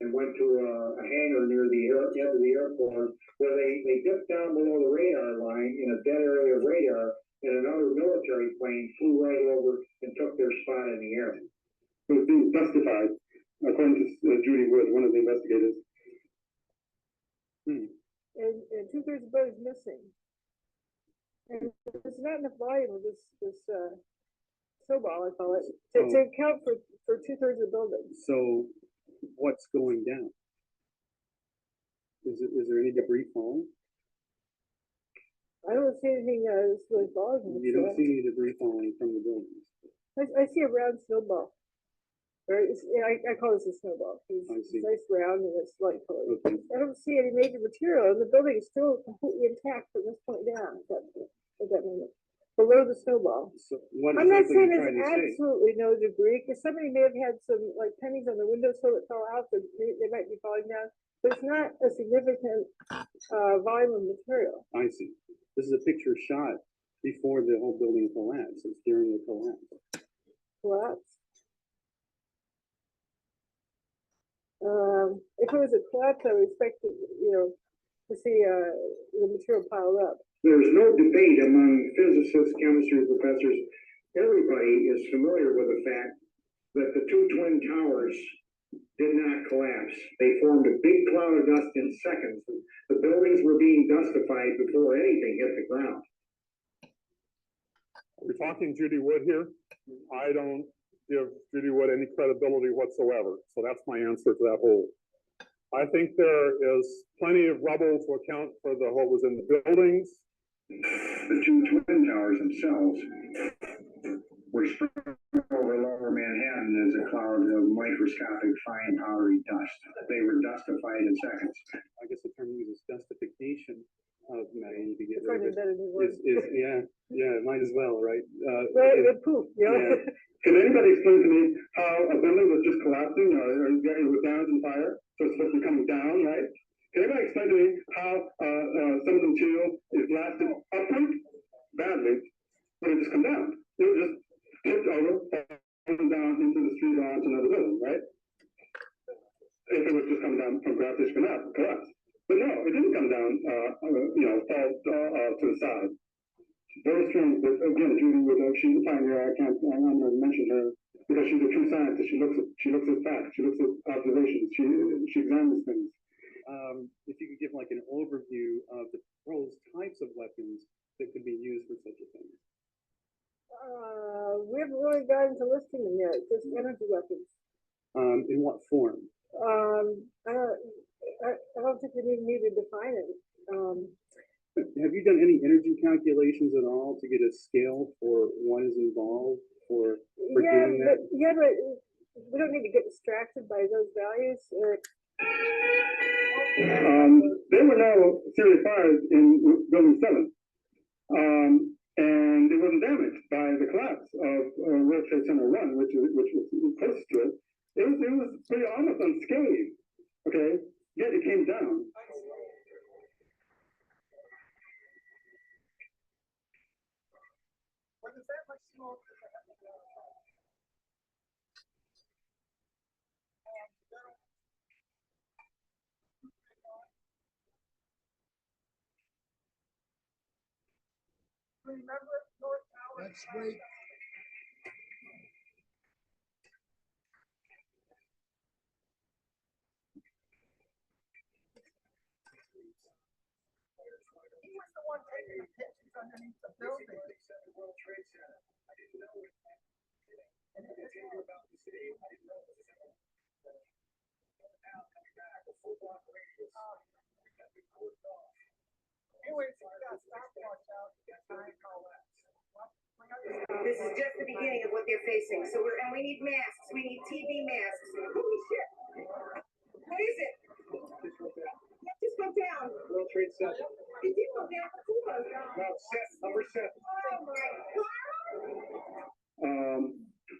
and went to a hangar near the end of the airport where they dipped down below the radar line in a dead area of radar, and another military plane flew right over and took their spot in the air. It was being justified, according to Judy Wood, one of the investigators. And 2/3 of the boat is missing. And there's not enough volume of this snowball, I call it, to account for 2/3 of the building. So what's going down? Is there any debris falling? I don't see anything that's really falling. You don't see any debris falling from the buildings. I see a round snowball. I call this a snowball. It's nice round and it's light colored. Okay. I don't see any major material, and the building is still completely intact from this point down. At that moment, below the snowball. So what I'm not exactly saying are you there's trying to say? absolutely no debris, because somebody may have had some like pennies on the windowsill that fell out, that they might be falling down. But it's not a significant volume of material. I see. This is a picture shot before the whole building collapsed. It's during the collapse. Collapse. If it was a collapse, I would expect to see the material piled up. There's no debate among physicists, chemistry professors. Everybody is familiar with the fact that the 2 twin towers did not collapse. They formed a big cloud of dust in seconds. The buildings were being dustified before anything hit the ground. We're talking Judy Wood here. I don't give Judy Wood any credibility whatsoever. So that's my answer to that whole. I think there is plenty of rubble to account for what was in the buildings. The 2 twin towers themselves were spread over lower Manhattan as a cloud of microscopic fine powdery dust. They were dustified in seconds. I guess the term uses dustification of matter to get Rid of it. yeah, might as well, right? Poof, Yeah. Can anybody explain to me right? Can anybody explain to me how, some of the material is blasted upward badly, but it just come down? It was just tipped over, falling down into the street or onto another building, right? If it was just coming down from gravitational collapse. But no, it didn't come down, fall to the side. Very strange, but again, Judy was, she's a pioneer, I'm gonna mention her, because she's a true scientist, she looks at facts, she looks at observations, she examines things. If you could give like an overview of the proposed types of weapons that could be used for such a thing. We haven't really gotten to listing them yet, just energy weapons. In what form? I don't think we even need to define it. Have you done any energy calculations at all to get a scale for what is involved for doing that? But we don't need to get distracted by those values. There were no serious fires in building 7. And it wasn't damaged by the collapse of World Trade Center 1, which was closest to it. It was pretty almost unscathed. Okay, yet it came down. Next week. This is just the beginning of what they're facing. So we need masks. We need TV masks. Holy shit! What is it? It just went down. World Trade Center. It did go down. Who goes down? Number 7. Oh my God!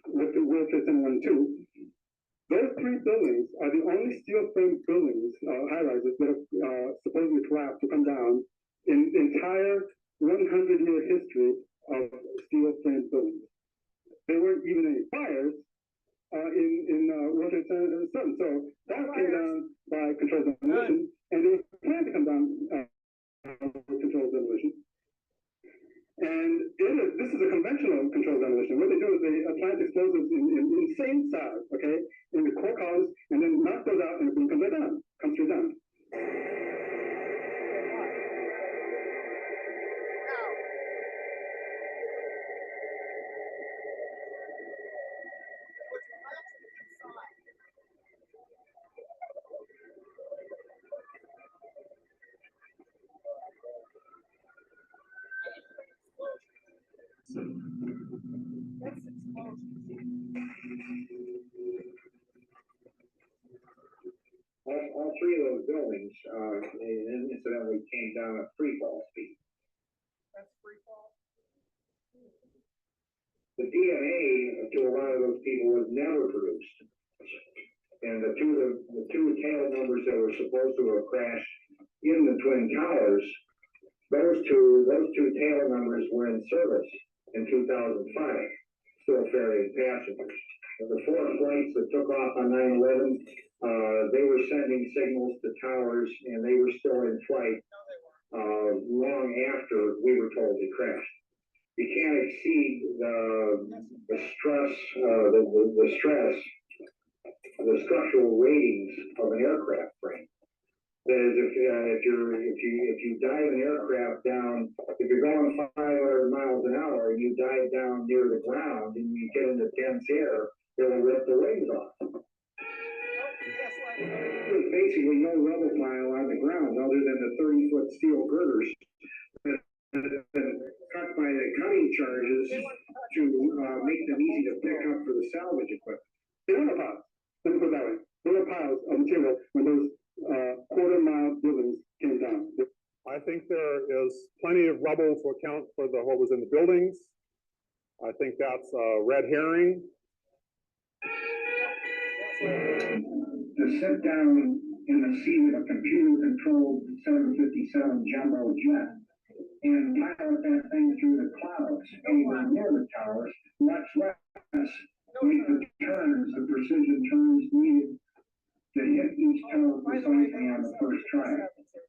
With the World Trade Center 1 and 2, those 3 buildings are the only steel frame buildings, high rises that have supposedly collapsed to come down in the entire 100-year history of steel frame buildings. There weren't even any fires in World Trade Center 7. So that came down by controlled demolition, and they were planned to come down with controlled demolition. And this is a conventional controlled demolition. What they do is they plant explosives in insane size, okay, in the core columns, and then knock those out, and it comes right down, comes straight down. All 3 of those buildings, incidentally came down at free fall speed. The DNA to a lot of those people was never produced. And the two tail numbers that were supposed to have crashed in the Twin Towers, those two tail numbers were in service in 2005, still ferrying passengers. The 4 flights that took off on 9/11, they were sending signals to towers, and they were still in flight long after we were told they crashed. You can't exceed the stress, the structural ratings of an aircraft frame. That is, if you dive an aircraft down, if you're going 500 miles an hour and you dive down near the ground and you get into dense air, it'll rip the wings off. There's basically no level file on the ground other than the 30-foot steel girders that have been cut by the cutting charges to make them easy to pick up for the salvage equipment. There were no piles. Let me put it that way. There were piles of material when those quarter-mile buildings came down. I think there is plenty of rubble to account for what was in the buildings. I think that's a red herring. To sit down in the seat of a computer-controlled 757 jumbo jet and pilot that thing through the clouds, anywhere near the towers, much less make the turns, the precision turns needed to hit each tower precisely on the first try.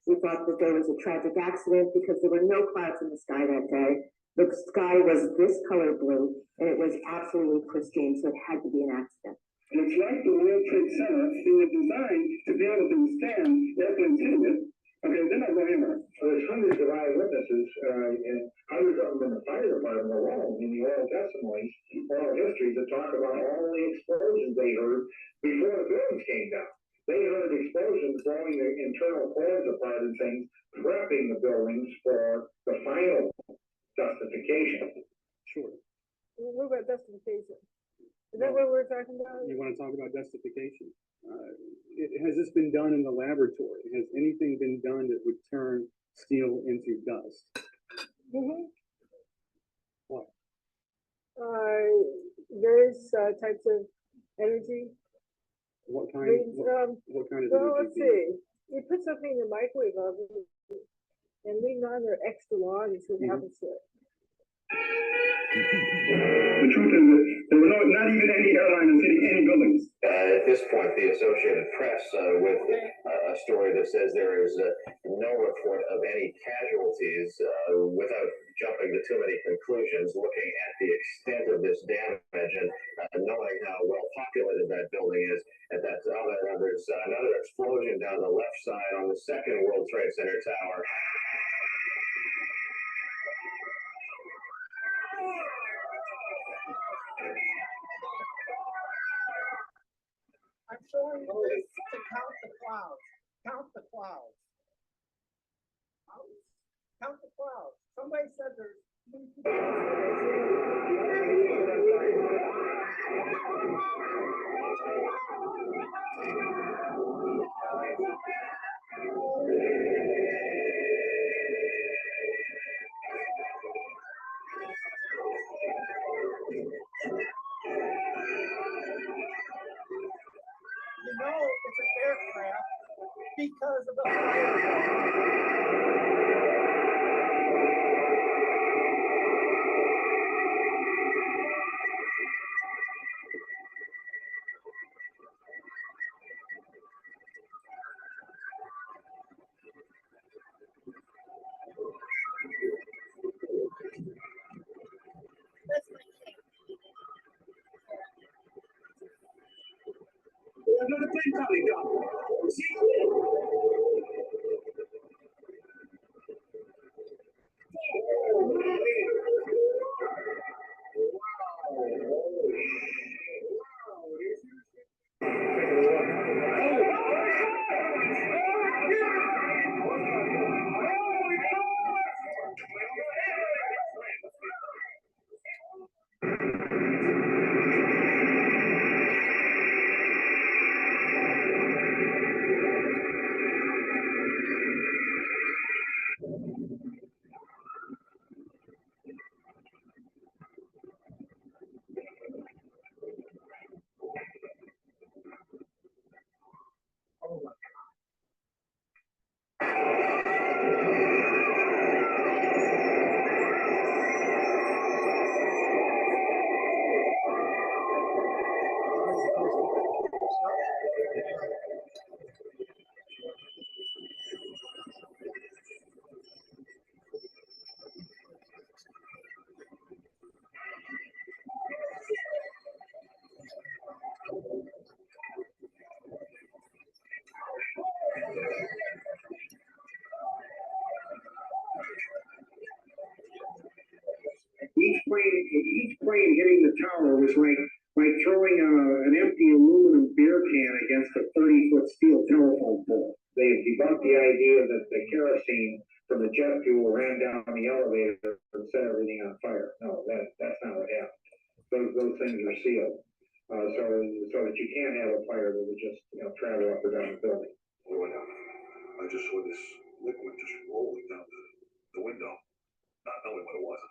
We thought that there was a tragic accident because there were no clouds in the sky that day. The sky was this color blue and it was absolutely pristine, so it had to be an accident. And it's like the World Trade Center, it was designed to be able to withstand airplanes hitting it. Okay, then I'll go hammer. So there's hundreds of eyewitnesses, and hundreds of them in the fire department alone, in the oral testimonies, oral histories that talk about all the explosions they heard before the buildings came down. They heard explosions blowing the internal cores apart and things, prepping the buildings for the final justification. Sure. What about justification? Is that what we're talking about? You want to talk about justification? Has this been done in the laboratory? Has anything been done that would turn steel into dust? Mm-hmm. What? Various types of energy. What kind? Means, what kind of well, energy? let's see. You put something in the microwave oven and leave it on there extra long and see what happens to it. The truth is that there were not even any airliners hitting any buildings. At this point, the Associated Press with a story that says there is no report of any casualties without jumping to too many conclusions, looking at the extent of this damage and knowing how well populated that building is. And that's there's another explosion down the left side on the second World Trade Center tower. I'm showing you this to count the clouds. Count the clouds. Count the clouds. Somebody said there's you know it's an aircraft because of the fire. Another plane coming down. See? Each plane hitting the tower was like throwing an empty aluminum beer can against a 30-foot steel telephone pole. They debunked the idea that the kerosene from the jet fuel ran down the elevator and set everything on fire. No, that's not what happened. Those things are sealed, so that you can't have a fire that would just travel up or down the building. I just saw this liquid just rolling down the window, not knowing what it was.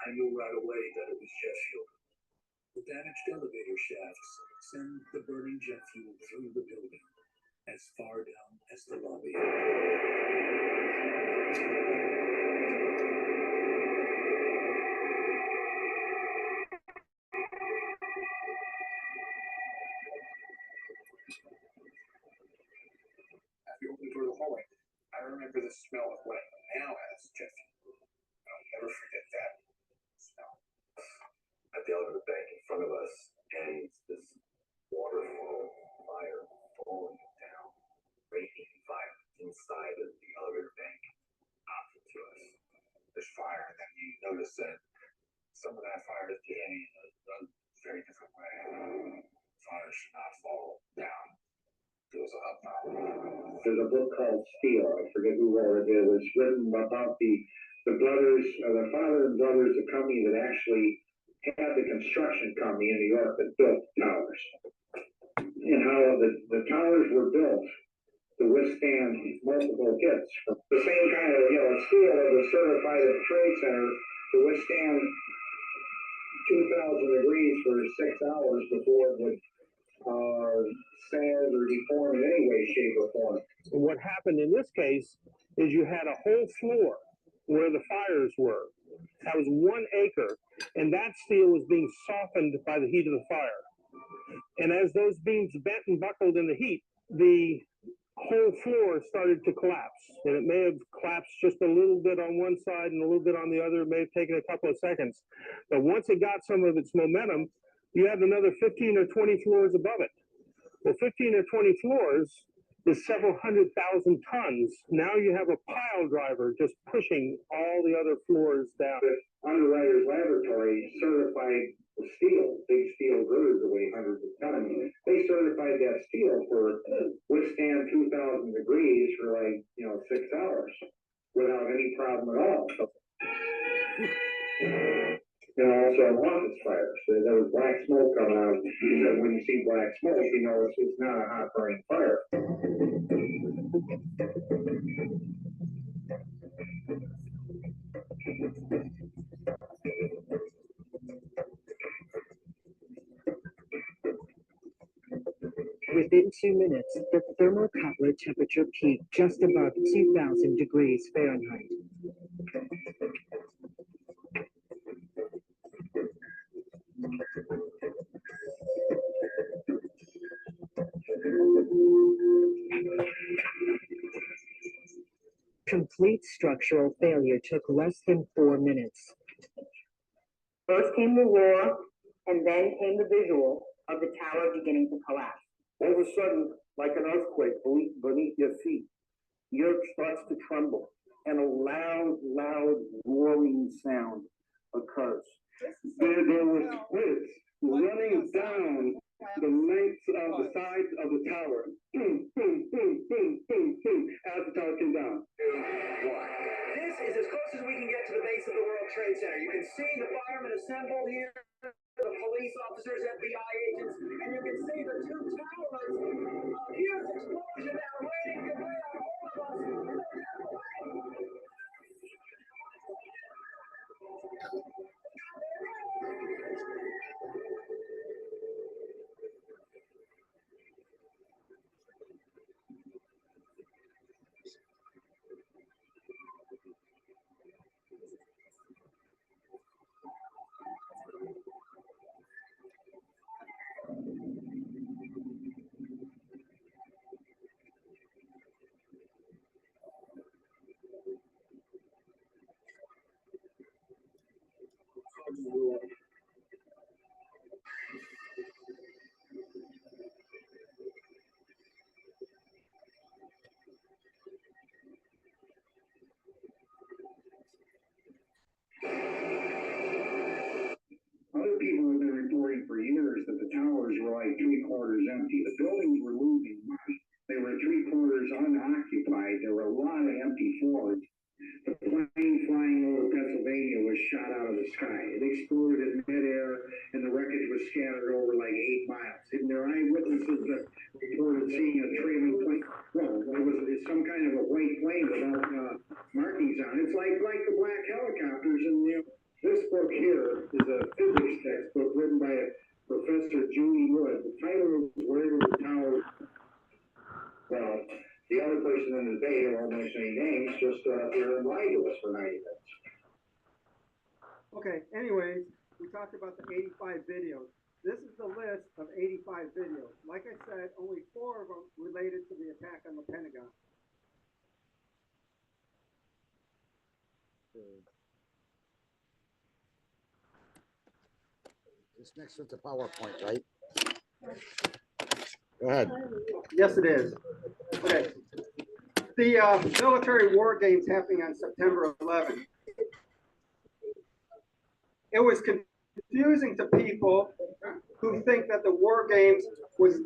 I knew right away that it was jet fuel. The damaged elevator shafts send the burning jet fuel through the building. as far down as the lobby. As we opened the door of the hallway, I remember the smell of what I know now as Jeffy. I'll never forget that smell. At the elevator bank in front of us, and this waterfall fire falling down, raging fire inside of the elevator bank opposite to us. There's fire, and then you notice that some of that fire is behaving in a very different way. Fire should not fall down. It was up. There's a book called Steel. I forget who wrote it. It was written about the brothers, the father and brothers, the company that actually had the construction company in New York that built towers, and how the towers were built to withstand multiple hits. The same kind of steel that was certified at the Trade Center to withstand 2,000 degrees for 6 hours before it would sand or deform in any way, shape, or form. And what happened in this case is you had a whole floor where the fires were. That was 1 acre, and that steel was being softened by the heat of the fire. And as those beams bent and buckled in the heat, the whole floor started to collapse. And it may have collapsed just a little bit on one side and a little bit on the other. It may have taken a couple of seconds. But once it got some of its momentum, you had another 15 or 20 floors above it. Well, 15 or 20 floors is several 100,000 tons. Now you have a pile driver just pushing all the other floors down. Underwriters Laboratory certified the steel, big steel girders that weigh hundreds of tons. They certified that steel for withstand 2,000 degrees for 6 hours without any problem at all. And also office fires. There was black smoke coming out. When you see black smoke, you know it's not a hot burning fire. Within 2 minutes, the thermocoupler temperature peaked just above 2,000 degrees Fahrenheit. Complete structural failure took less than 4 minutes. First came the roar, and then came the visual of the tower beginning to collapse. All of a sudden, like an earthquake beneath your feet, the earth starts to tremble, and a loud roaring sound occurs. There were squids running down the length of the sides of the tower. Boom, boom, boom, boom, boom, boom, as the tower came down. This is as close as we can get to the base of the World Trade Center. You can see the firemen assembled here, the police officers, FBI agents, and you can see the 2 towers. A huge explosion now waiting to lay on all of us. Other people have been reporting for years that the towers were like 3/4 empty. The buildings were losing money. They were 3/4 unoccupied. There were a lot of empty floors. The plane flying over Pennsylvania was shot out of the sky. It exploded in midair, and the wreckage was scattered over like 8 miles. And there are eyewitnesses that reported seeing a trailing plane. Well, it's some kind of a white plane without markings on it. It's like the black helicopters. And this book here is a physics textbook written by Professor Julie Wood. The title is Where Did the Tower? Well, person in the debate, I won't mention any names, just stood up here and lied to us for 90 minutes. Okay, anyways, we talked about the 85 videos. This is the list of 85 videos. Like I said, only 4 of them related to the attack on the Pentagon. This next one's a PowerPoint, right? Go ahead. Yes, it is. Okay. The military war games happening on September 11th. It was confusing to people who think that the war games was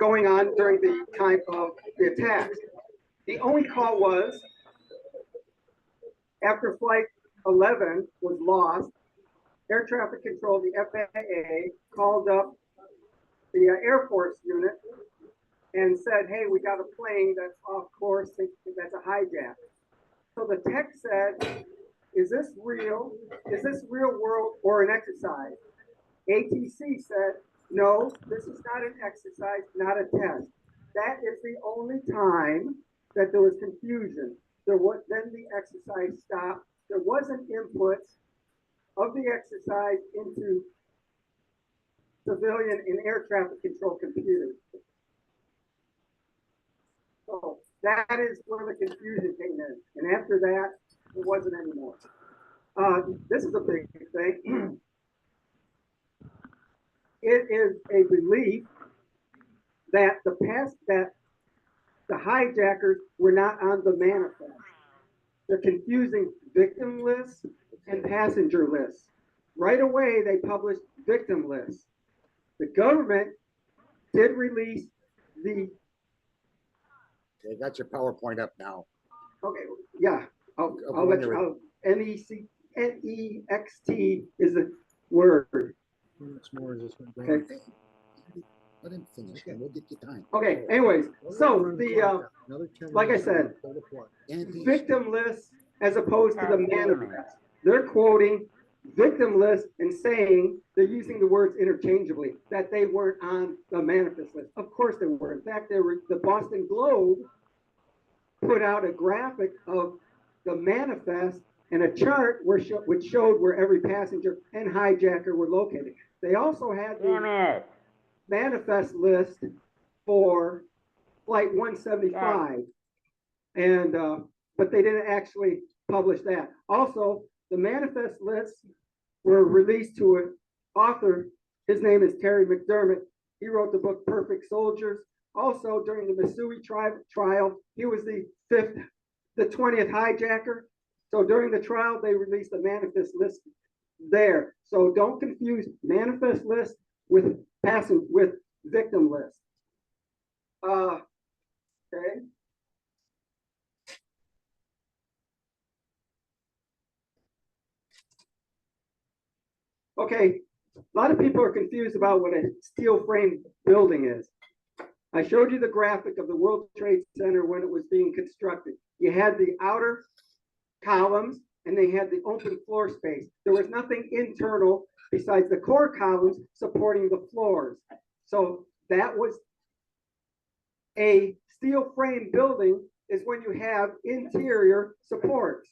going on during the time of the attacks. The only call was after Flight 11 was lost, air traffic control, the FAA, called up the Air Force unit and said, hey, we got a plane that's off course, that's a hijack. So the tech said, is this real? Is this real world or an exercise? ATC said, no, this is not an exercise, not a test. That is the only time that there was confusion. Then the exercise stopped. There wasn't inputs of the exercise into civilian and air traffic control computers. So that is where the confusion came in. And after that, it wasn't anymore. This is a big thing. It is a belief that the hijackers were not on the manifest. They're confusing victim lists and passenger lists. Right away, they published victim lists. The government did release the. Okay, got your PowerPoint up now. Okay, yeah, I'll let you. NEXT is the word. How much more is this one? Okay. Let him finish, and we'll get you time. Okay, anyways, so the, like I said, victim lists as opposed to the manifest. They're quoting victim lists and saying they're using the words interchangeably, that they weren't on the manifest list. Of course they were. In fact, the Boston Globe put out a graphic of the manifest and a chart which showed where every passenger and hijacker were located. They also had the manifest list for Flight 175, and but they didn't actually publish that. Also, the manifest lists were released to an author. His name is Terry McDermott. He wrote the book Perfect Soldiers. Also, during the Missouri trial, he was the 20th hijacker. So during the trial, they released the manifest list there. So don't confuse manifest list with victim list. Okay. Okay, a lot of people are confused about what a steel frame building is. I showed you the graphic of the World Trade Center when it was being constructed. You had the outer columns and they had the open floor space. There was nothing internal besides the core columns supporting the floors. So that was a steel frame building is when you have interior supports.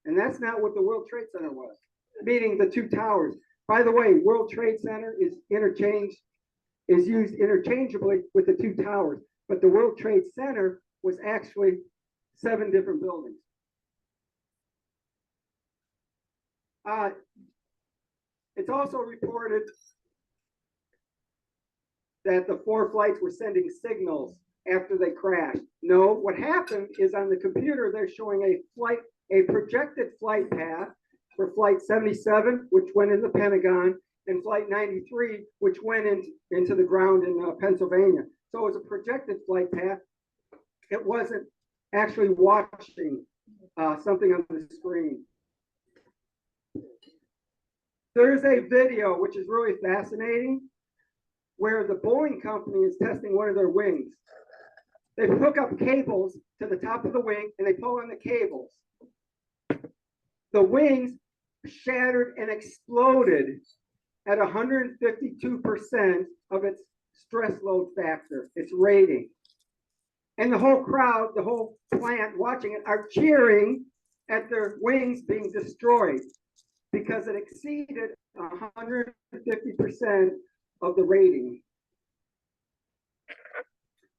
And that's not what the World Trade Center was, meaning the two towers. By the way, World Trade Center is used interchangeably with the two towers, but the World Trade Center was actually 7 different buildings. It's also reported that the 4 flights were sending signals after they crashed. No, what happened is on the computer, they're showing a projected flight path for Flight 77, which went in the Pentagon, and Flight 93, which went into the ground in Pennsylvania. So it was a projected flight path. It wasn't actually watching something on the screen. There's a video, which is really fascinating, where the Boeing company is testing one of their wings. They hook up cables to the top of the wing, and they pull on the cables. The wings shattered and exploded at 152% of its stress load factor, its rating. And the whole crowd, the whole plant watching it are cheering at their wings being destroyed because it exceeded 150% of the rating.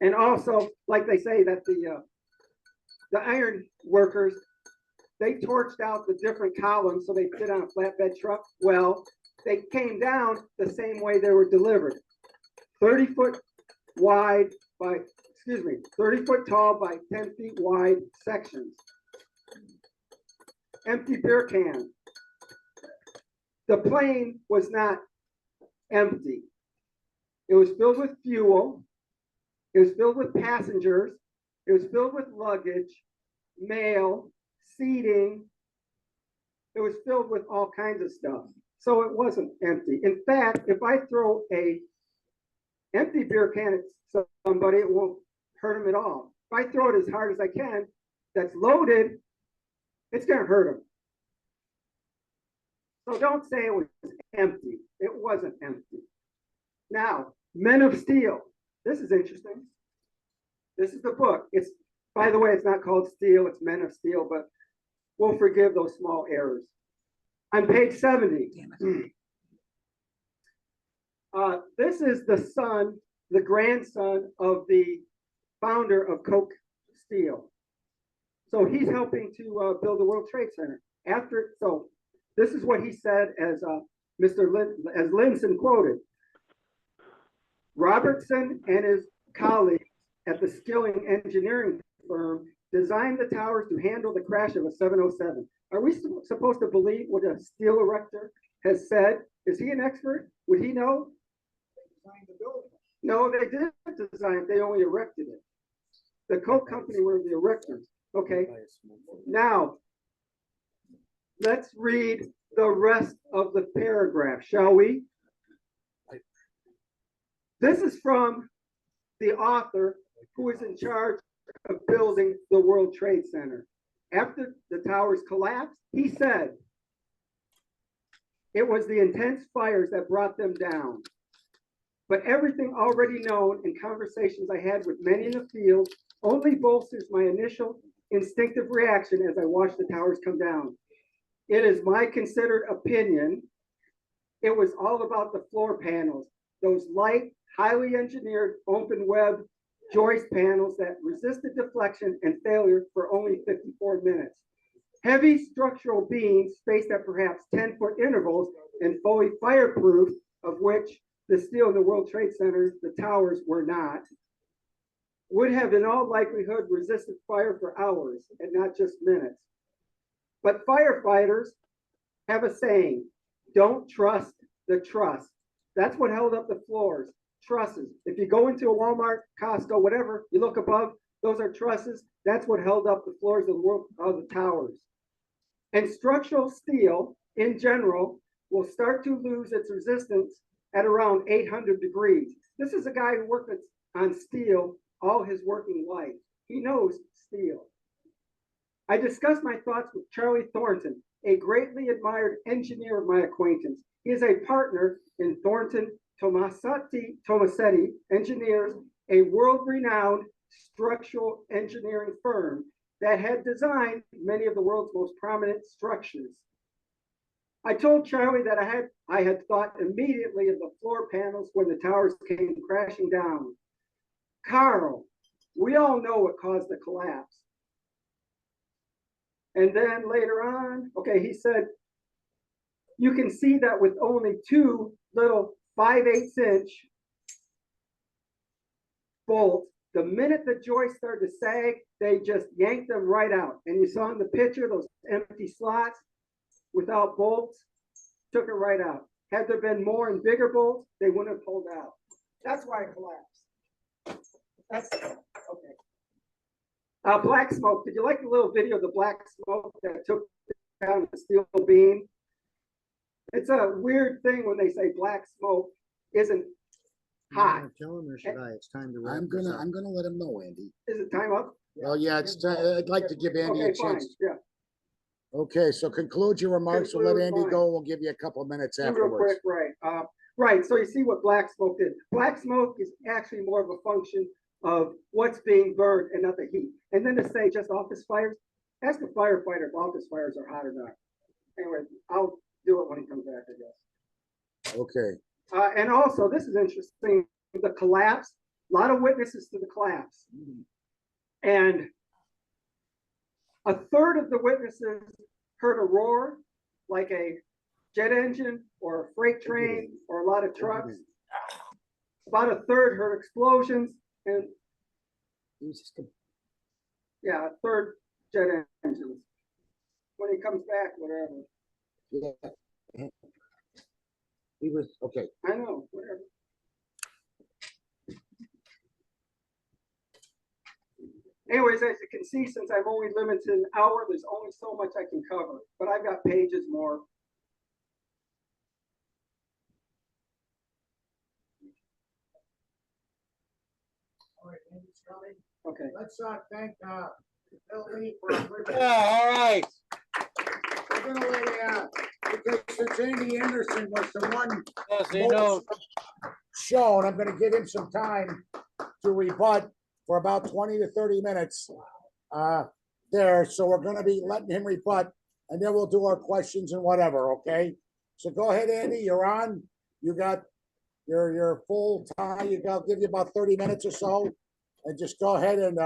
And also, like they say that the iron workers, they torched out the different columns so they fit on a flatbed truck. Well, they came down the same way they were delivered. 30 foot wide by, 30 foot tall by 10 feet wide sections. Empty beer can. The plane was not empty. It was filled with fuel. It was filled with passengers. It was filled with luggage, mail, seating. It was filled with all kinds of stuff. So it wasn't empty. In fact, if I throw a empty beer can at somebody, it won't hurt them at all. If I throw it as hard as I can, that's loaded, it's going to hurt them. So don't say it was empty. It wasn't empty. Now, Men of Steel. This is interesting. This is the book. It's, by the way, it's not called Steel, it's Men of Steel, but we'll forgive those small errors. On page 70. This is the son, the grandson of the founder of Coke Steel. So he's helping to build the World Trade Center. So this is what he said as as Linson quoted. Robertson and his colleagues at the Skilling engineering firm designed the towers to handle the crash of a 707. Are we supposed to believe what a steel erector has said? Is he an expert? Would he know? No, they didn't design it. They only erected it. The Coke company were the erectors. Okay. Now, let's read the rest of the paragraph, shall we? This is from the author who is in charge of building the World Trade Center. After the towers collapsed, he said, it was the intense fires that brought them down. But everything already known and conversations I had with many in the field only bolsters my initial instinctive reaction as I watched the towers come down. It is my considered opinion, it was all about the floor panels, those light, highly engineered open web joist panels that resisted deflection and failure for only 54 minutes. Heavy structural beams spaced at perhaps 10-foot intervals and fully fireproof, of which the steel in the World Trade Center, the towers were not, would have in all likelihood resisted fire for hours and not just minutes. But firefighters have a saying, don't trust the truss. That's what held up the floors, trusses. If you go into a Walmart, Costco, whatever, you look above, those are trusses. That's what held up the floors of the towers. And structural steel, in general, will start to lose its resistance at around 800 degrees. This is a guy who worked on steel all his working life. He knows steel. I discussed my thoughts with Charlie Thornton, a greatly admired engineer of my acquaintance. He is a partner in Thornton Tomasetti Engineers, a world-renowned structural engineering firm that had designed many of the world's most prominent structures. I told Charlie that I had thought immediately of the floor panels when the towers came crashing down. Carl, we all know what caused the collapse. And then later on, okay, he said, you can see that with only two little 5/8" bolts, the minute the joists started to sag, they just yanked them right out. And you saw in the picture, those empty slots without bolts, took it right out. Had there been more and bigger bolts, they wouldn't have pulled out. That's why it collapsed. That's okay. Black smoke. Did you like the little video of the black smoke that took down the steel beam? It's a weird thing when they say black smoke isn't hot. Tell him, or should I? It's time to wrap. I'm gonna let him know, Andy. Is it time up? Well, yeah, it's time. I'd like to give Andy a Okay, fine. chance. Yeah. Okay, so conclude your remarks. We'll let Andy go. We'll give you a couple of minutes Real afterwards. quick, right. Right, so you see what black smoke is. Black smoke is actually more of a function of what's being burned and not the heat. And then to say just office fires, ask the firefighter if office fires are hot or not. Anyway, I'll do it when he comes back, I guess. Okay. And also, this is interesting, the collapse, a lot of witnesses to the collapse. And a third of the witnesses heard a roar like a jet engine or a freight train or a lot of trucks. About a third heard explosions and yeah, a third jet engines. When he comes back, whatever. Yeah. He was, okay. I know, whatever. Anyways, as you can see, since I'm only limited to an hour, there's only so much I can cover, but I've got pages more. Okay. Let's thank Bill Lee for. Yeah, all right. We're gonna lay because since Andy Anderson was the one Yes, he knows. shown, I'm gonna give him some time to rebut for about 20 to 30 minutes there. So we're gonna be letting him rebut, and then we'll do our questions and whatever. Okay. So go ahead, Andy. You're on. You got your full time. I'll give you about 30 minutes or so, and just go ahead and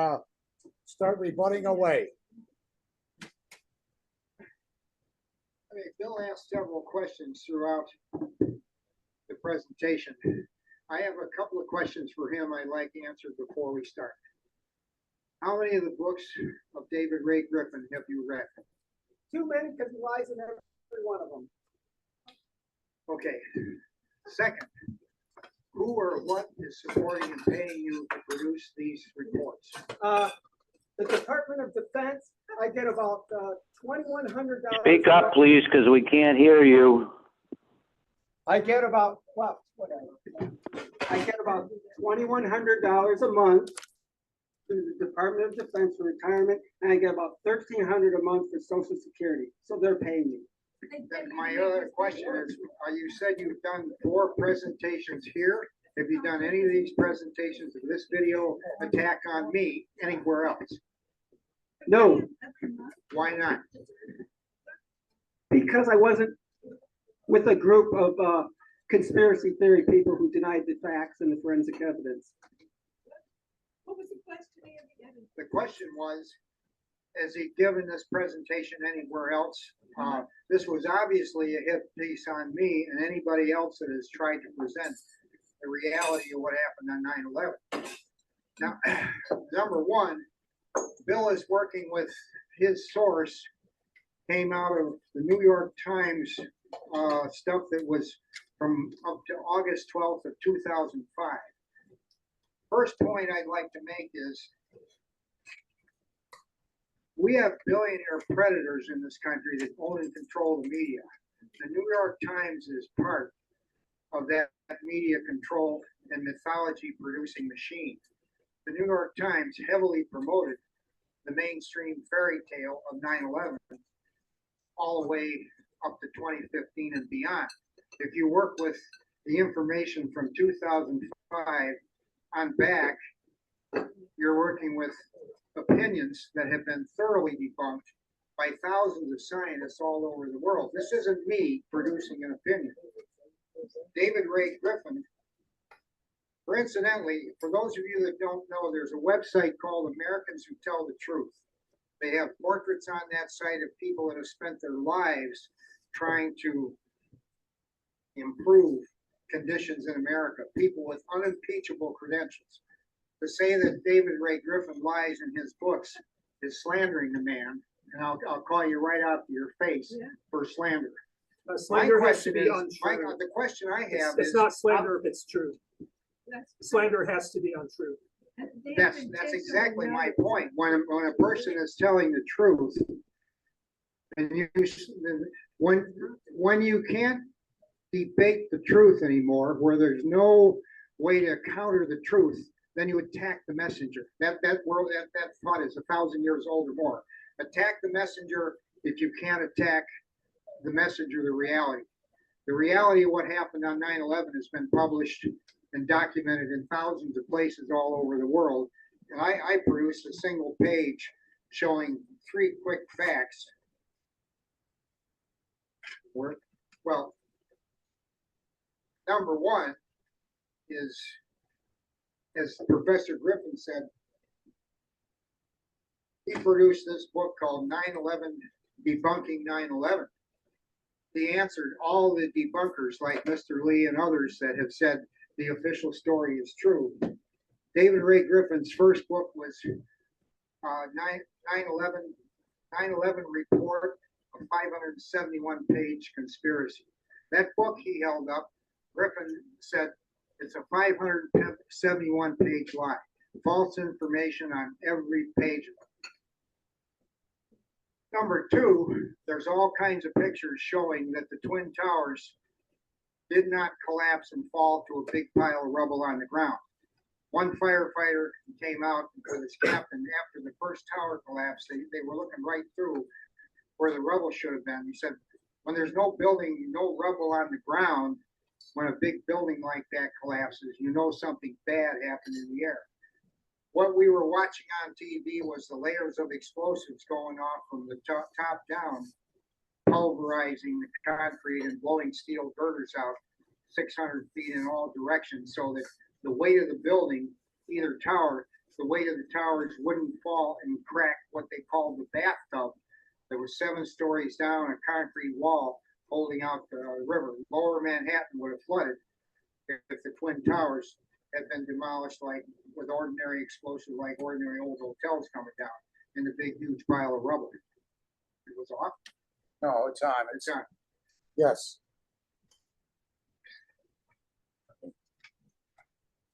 start rebutting away. I mean, Bill asked several questions throughout the presentation. I have a couple of questions for him I'd like answered before we start. How many of the books of David Ray Griffin have you read? Too many because he lies in every one of them. Okay. Second, who or what is supporting and paying you to produce these reports? The Department of Defense, I get about $2,100. Speak up, please, because we can't hear you. I get about, well, whatever. I get about $2,100 a month through the Department of Defense for retirement, and I get about $1,300 a month for Social Security. So they're paying me. Then my other question is, you said you've done 4 presentations here. Have you done any of these presentations of this video attack on me anywhere else? No. Why not? Because I wasn't with a group of conspiracy theory people who denied the facts and the forensic evidence. What was the question again? The question was, has he given this presentation anywhere else? This was obviously a hit piece on me and anybody else that has tried to present the reality of what happened on 9/11. Now, number one, Bill is working with his source, came out of the New York Times stuff that was from up to August 12th of 2005. First point I'd like to make is we have billionaire predators in this country that own and control the media. The New York Times is part of that media control and mythology producing machine. The New York Times heavily promoted the mainstream fairy tale of 9/11 all the way up to 2015 and beyond. If you work with the information from 2005 on back, you're working with opinions that have been thoroughly debunked by thousands of scientists all over the world. This isn't me producing an opinion. David Ray Griffin, for incidentally, for those of you that don't know, there's a website called Americans Who Tell the Truth. They have portraits on that site of people that have spent their lives trying to improve conditions in America, people with unimpeachable credentials. To say that David Ray Griffin lies in his books is slandering the man, and I'll call you right out to your face for slander. Slander My has to question be is, untrue. the question I have It's is, not slander if it's true. Slander has to be untrue. that's exactly my point. When a person is telling the truth, and when you can't debate the truth anymore, where there's no way to counter the truth, then you attack the messenger. That thought is 1,000 years old or more. Attack the messenger if you can't attack the messenger, the reality. The reality of what happened on 9/11 has been published and documented in thousands of places all over the world. And I produced a single page showing 3 quick facts. Well, number one is, as Professor Griffin said, he produced this book called 9/11, Debunking 9/11. He answered all the debunkers like Mr. Lee and others that have said the official story is true. David Ray Griffin's first book was 9/11 Report, a 571-page conspiracy. That book he held up, Griffin said it's a 571-page lie. False information on every page of it. Number two, there's all kinds of pictures showing that the Twin Towers did not collapse and fall to a big pile of rubble on the ground. One firefighter came out with his captain after the first tower collapsed. They were looking right through where the rubble should have been. He said, when there's no building, no rubble on the ground, when a big building like that collapses, you know something bad happened in the air. What we were watching on TV was the layers of explosives going off from the top down, pulverizing the concrete and blowing steel girders out 600 feet in all directions, so that the weight of the building, either tower, the weight of the towers wouldn't fall and crack what they called the bathtub. There was 7 stories down, a concrete wall holding out the river. Lower Manhattan would have flooded if the Twin Towers had been demolished like with ordinary explosives, like ordinary old hotels coming down in the big, huge pile of rubble. It was off. No, it's on. It's on. Yes.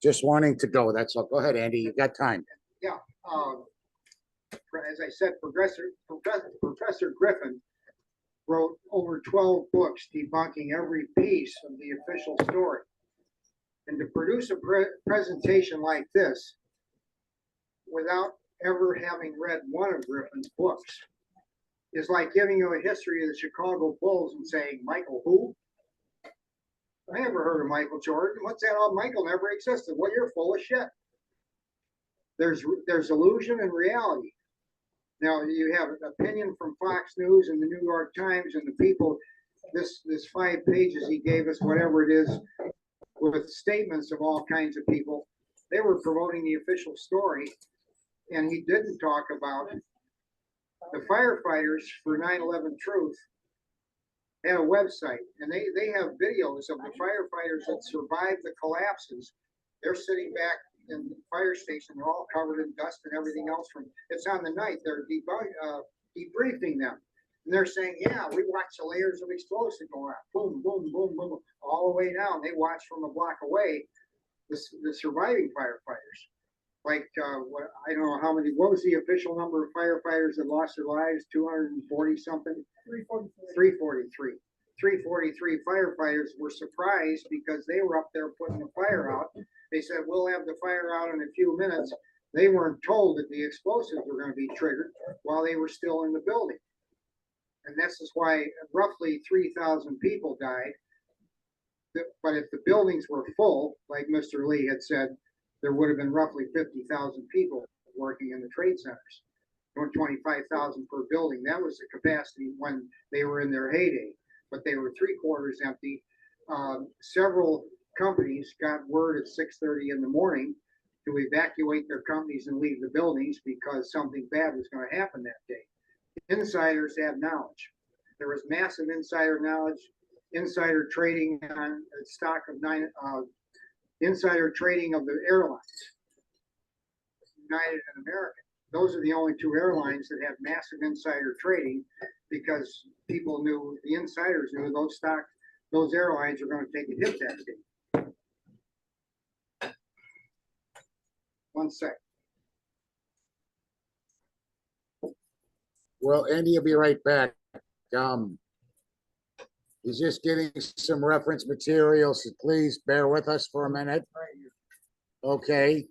Just wanting to go. That's all. Go ahead, Andy. You've got time. Yeah. As I said, Professor Griffin wrote over 12 books debunking every piece of the official story. And to produce a presentation like this without ever having read one of Griffin's books is like giving you a history of the Chicago Bulls and saying, Michael who? I never heard of Michael Jordan. What's that? Oh, Michael never existed. Well, you're full of shit. There's illusion and reality. Now you have an opinion from Fox News and the New York Times and the people, this 5 pages he gave us, whatever it is, with statements of all kinds of people. They were promoting the official story, and he didn't talk about the firefighters for 9/11 Truth had a website, and they have videos of the firefighters that survived the collapses. They're sitting back in the fire station, they're all covered in dust and everything else from, it's on the night, they're debriefing them. And they're saying, yeah, we watched the layers of explosive go out, boom, boom, boom, boom, all the way down. They watched from a block away the surviving firefighters. Like, I don't know how many, what was the official number of firefighters that lost their lives? 240 something? 343. 343 firefighters were surprised because they were up there putting the fire out. They said, we'll have the fire out in a few minutes. They weren't told that the explosives were going to be triggered while they were still in the building. And this is why roughly 3,000 people died. But if the buildings were full, like Mr. Lee had said, there would have been roughly 50,000 people working in the trade centers. 25,000 per building. That was the capacity when they were in their heyday, but they were 3/4 empty. Several companies got word at 6:30 in the morning to evacuate their companies and leave the buildings because something bad was going to happen that day. Insiders had knowledge. There was massive insider knowledge, insider trading on stock of insider trading of the airlines, United and American. Those are the only 2 airlines that have massive insider trading because people knew, the insiders knew those airlines are going to take a hit that day. 1 sec. Well, Andy will be right back. He's just getting some reference material, so please bear with us for a minute. Okay.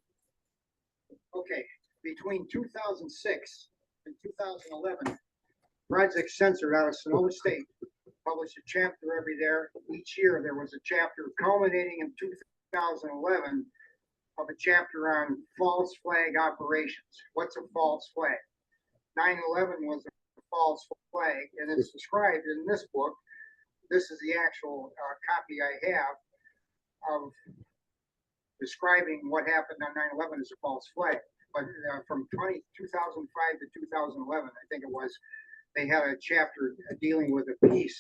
Okay. Between 2006 and 2011, Project Censored out of Sonoma State published a chapter every there. Each year there was a chapter culminating in 2011 of a chapter on false flag operations. What's a false flag? 9/11 was a false flag, and it's described in this book. This is the actual copy I have of describing what happened on 9/11 as a false flag. But from 2005 to 2011, I think it was, they had a chapter dealing with a piece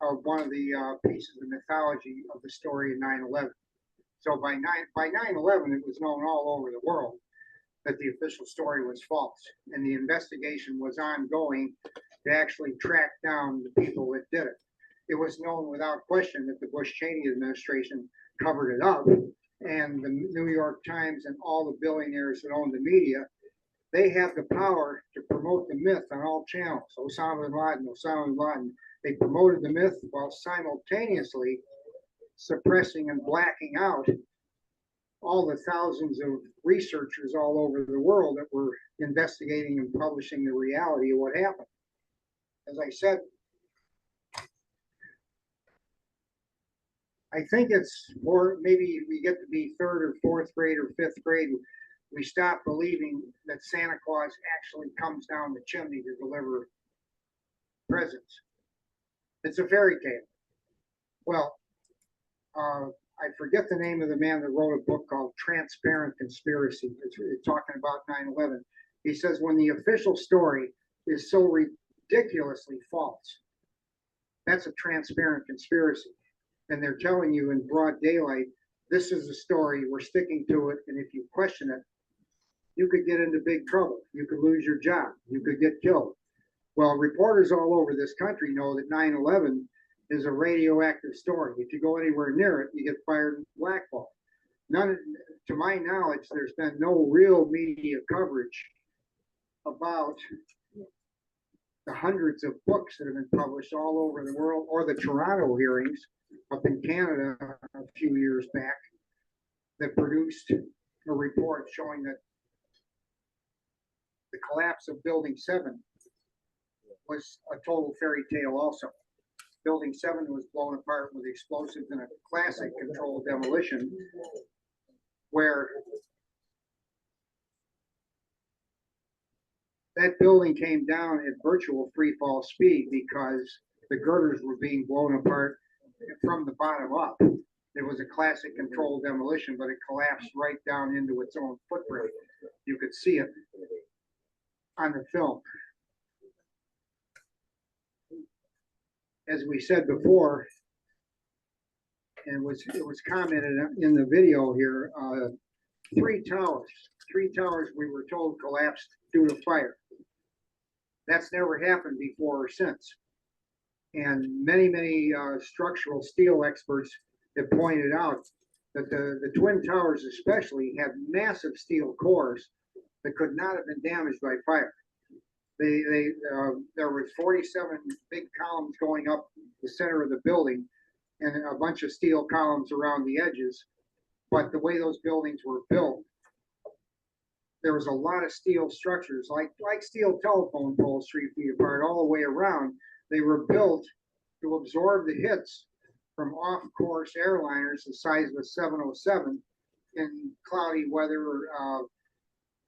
of one of the pieces of mythology of the story of 9/11. So by 9/11, it was known all over the world that the official story was false, and the investigation was ongoing to actually track down the people that did it. It was known without question that the Bush-Cheney administration covered it up, and the New York Times and all the billionaires that own the media, they have the power to promote the myth on all channels. Osama bin Laden, Osama bin Laden. They promoted the myth while simultaneously suppressing and blacking out all the thousands of researchers all over the world that were investigating and publishing the reality of what happened. As I said, I think it's more, maybe we get to be third or fourth grade or fifth grade, we stop believing that Santa Claus actually comes down the chimney to deliver presents. It's a fairy tale. Well, I forget the name of the man that wrote a book called Transparent Conspiracy. It's talking about 9/11. He says when the official story is so ridiculously false, that's a transparent conspiracy. And they're telling you in broad daylight, this is the story, we're sticking to it, and if you question it, you could get into big trouble. You could lose your job. You could get killed. Well, reporters all over this country know that 9/11 is a radioactive story. If you go anywhere near it, you get fired and blackballed. To my knowledge, there's been no real media coverage about the hundreds of books that have been published all over the world, or the Toronto hearings up in Canada a few years back that produced a report showing that the collapse of Building 7 was a total fairy tale also. Building 7 was blown apart with explosives in a classic controlled demolition where that building came down at virtual free fall speed because the girders were being blown apart from the bottom up. It was a classic controlled demolition, but it collapsed right down into its own footprint. You could see it on the film. As we said before, and it was commented in the video here, three towers we were told collapsed due to fire. That's never happened before or since. And many structural steel experts have pointed out that the Twin Towers especially had massive steel cores that could not have been damaged by fire. There were 47 big columns going up the center of the building and a bunch of steel columns around the edges. But the way those buildings were built, there was a lot of steel structures, like steel telephone poles 3 feet apart all the way around. They were built to absorb the hits from off-course airliners the size of a 707 in cloudy weather, or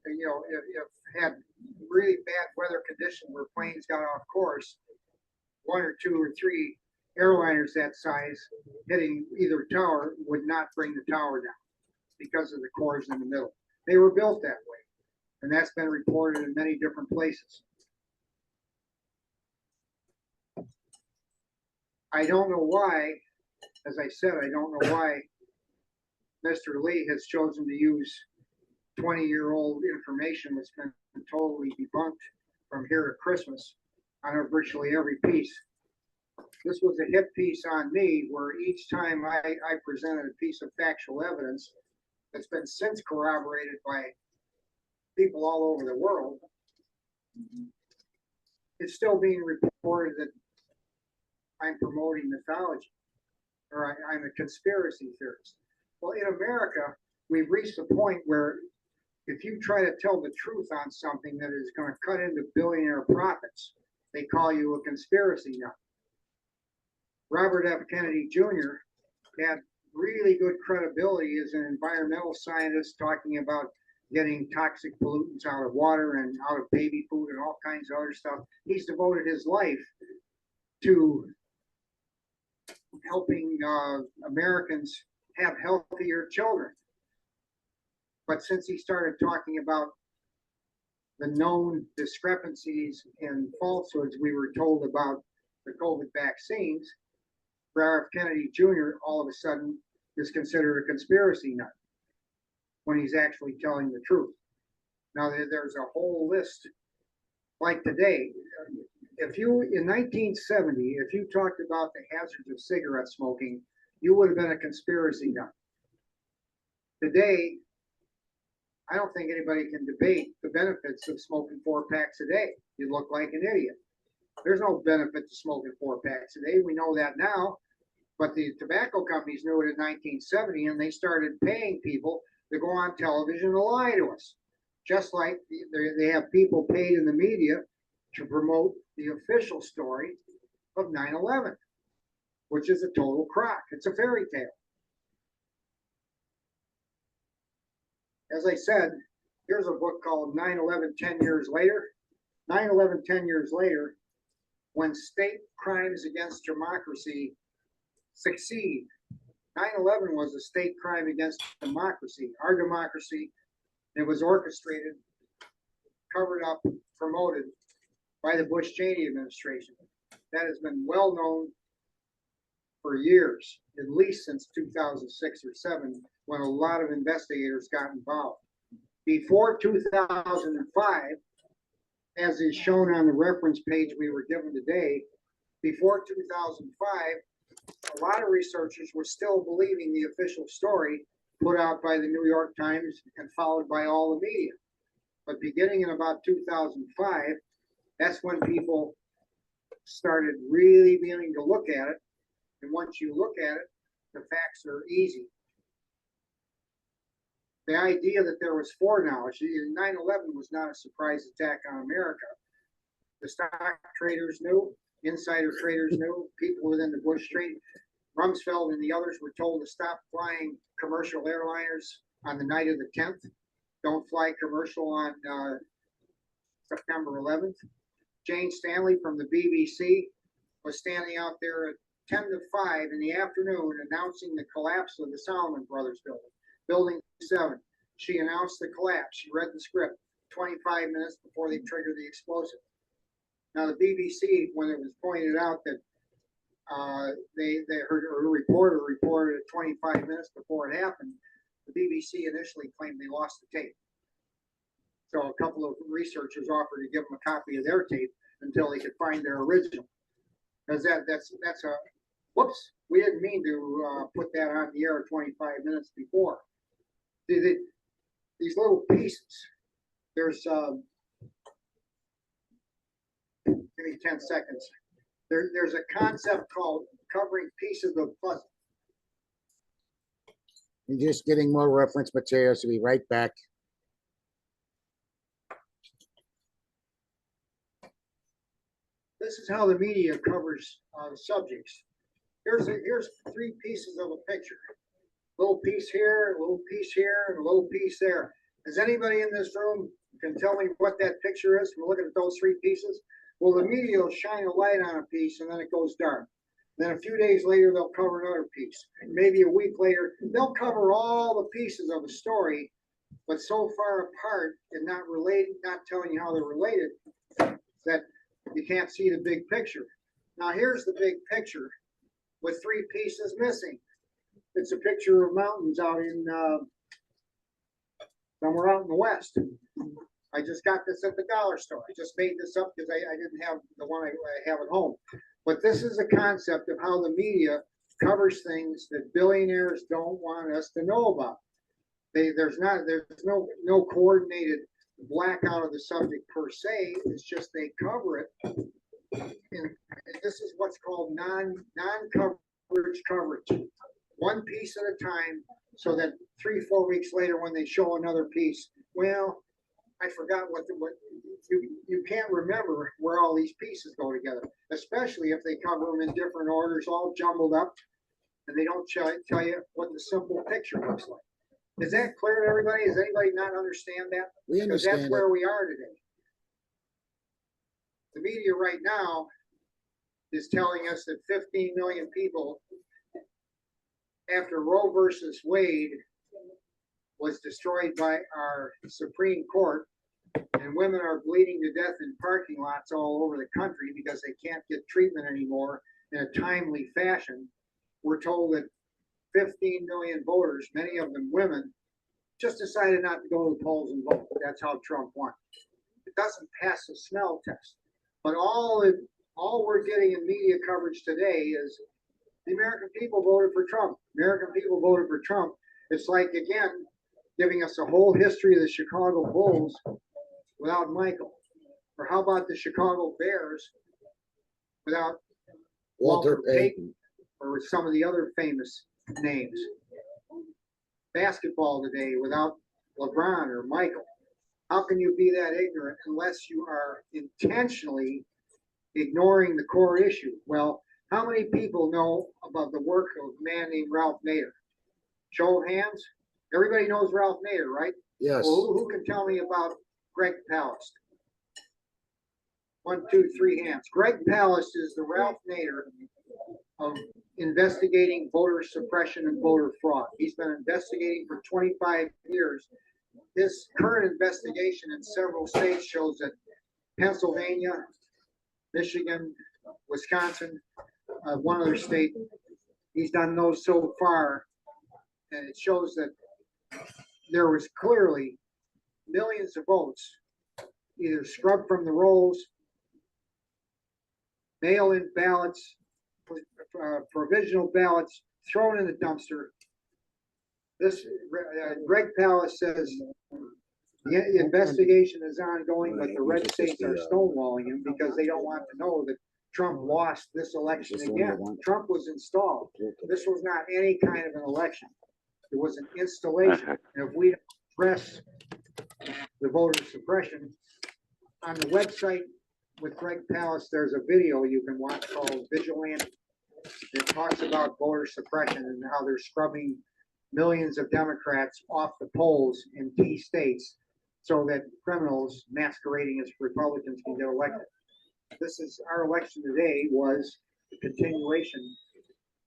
if had really bad weather conditions where planes got off course, 1 or 2 or 3 airliners that size hitting either tower would not bring the tower down because of the cores in the middle. They were built that way, and that's been reported in many different places. I don't know why, as I said, I don't know why Mr. Lee has chosen to use 20-year-old information that's been totally debunked from here to Christmas on virtually every piece. This was a hit piece on me where each time I presented a piece of factual evidence that's been since corroborated by people all over the world, it's still being reported that I'm promoting mythology or I'm a conspiracy theorist. Well, in America, we've reached a point where if you try to tell the truth on something that is going to cut into billionaire profits, they call you a conspiracy nut. Robert F. Kennedy Jr. had really good credibility as an environmental scientist talking about getting toxic pollutants out of water and out of baby food and all kinds of other stuff. He's devoted his life to helping Americans have healthier children. But since he started talking about the known discrepancies and falsehoods we were told about the COVID vaccines, Ralph Kennedy Jr. all of a sudden is considered a conspiracy nut when he's actually telling the truth. Now there's a whole list, like today, if you, in 1970, if you talked about the hazards of cigarette smoking, you would have been a conspiracy nut. Today, I don't think anybody can debate the benefits of smoking 4 packs a day. You look like an idiot. There's no benefit to smoking 4 packs a day. We know that now, but the tobacco companies knew it in 1970, and they started paying people to go on television to lie to us. Just like they have people paid in the media to promote the official story of 9/11, which is a total crock. It's a fairy tale. As I said, here's a book called 9/11 10 Years Later. 9/11 10 Years Later, when state crimes against democracy succeed. 9/11 was a state crime against democracy, our democracy. It was orchestrated, covered up, promoted by the Bush-Cheney administration. That has been well known for years, at least since 2006 or 7, when a lot of investigators got involved. Before 2005, as is shown on the reference page we were given today, before 2005, a lot of researchers were still believing the official story put out by the New York Times and followed by all the media. But beginning in about 2005, that's when people started really beginning to look at it. And once you look at it, the facts are easy. The idea that there was foreknowledge, 9/11 was not a surprise attack on America. The stock traders knew, insider traders knew, people within the Bush trade. Rumsfeld and the others were told to stop flying commercial airliners on the night of the 10th. Don't fly commercial on September 11th. Jane Stanley from the BBC was standing out there at 10 to 5 in the afternoon announcing the collapse of the Salomon Brothers building, Building 7. She announced the collapse. She read the script 25 minutes before they triggered the explosive. Now, the BBC, when it was pointed out that her reporter reported it 25 minutes before it happened, the BBC initially claimed they lost the tape. So a couple of researchers offered to give them a copy of their tape until they could find their original. Because that's a, whoops, we didn't mean to put that on the air 25 minutes before. These little pieces, there's, give me 10 seconds. There's a concept called covering pieces of puzzle. I'm just getting more reference materials. To be right back. This is how the media covers subjects. Here's 3 pieces of a picture. A little piece here, a little piece here, and a little piece there. Does anybody in this room can tell me what that picture is? We're looking at those 3 pieces. Well, the media will shine a light on a piece and then it goes dark. Then a few days later, they'll cover another piece. Maybe a week later, they'll cover all the pieces of a story, but so far apart and not related, not telling you how they're related, that you can't see the big picture. Now, here's the big picture with 3 pieces missing. It's a picture of mountains out in somewhere out in the West. I just got this at the dollar store. I just made this up because I didn't have the one I have at home. But this is a concept of how the media covers things that billionaires don't want us to know about. There's no coordinated blackout of the subject per se. It's just they cover it. And this is what's called non-coverage coverage. One piece at a time, so that 3-4 weeks later when they show another piece, well, I forgot what you can't remember where all these pieces go together, especially if they cover them in different orders, all jumbled up. and they don't tell you what the simple picture looks like. Is that clear to everybody? Does anybody not understand that? We Because that's understand where it. we are today. The media right now is telling us that 15 million people, after Roe versus Wade was destroyed by our Supreme Court, and women are bleeding to death in parking lots all over the country because they can't get treatment anymore in a timely fashion. We're told that 15 million voters, many of them women, just decided not to go to the polls and vote. That's how Trump won. It doesn't pass the smell test. But all we're getting in media coverage today is the American people voted for Trump. American people voted for Trump. It's like, again, giving us a whole history of the Chicago Bulls without Michael. Or how about the Chicago Bears without Walter Payton, or some of the other famous names? Basketball today without LeBron or Michael. How can you be that ignorant unless you are intentionally ignoring the core issue? Well, how many people know about the work of a man named Ralph Nader? Show of hands. Everybody knows Ralph Nader, right? Yes. Well, who can tell me about Greg Palast? 1, 2, 3 hands. Greg Palast is the Ralph Nader of investigating voter suppression and voter fraud. He's been investigating for 25 years. His current investigation in several states shows that Pennsylvania, Michigan, Wisconsin, one other state, he's done those so far, and it shows that there was clearly millions of votes either scrubbed from the rolls, mail-in ballots, provisional ballots thrown in the dumpster. This Greg Palast says the investigation is ongoing, but the red states are stonewalling him because they don't want to know that Trump lost this election again. Trump was installed. This was not any kind of an election. It was an installation. And if we don't address the voter suppression, on the website with Greg Palast, there's a video you can watch called Vigilante. It talks about voter suppression and how they're scrubbing millions of Democrats off the polls in key states so that criminals masquerading as Republicans can get elected. This is our election today was the continuation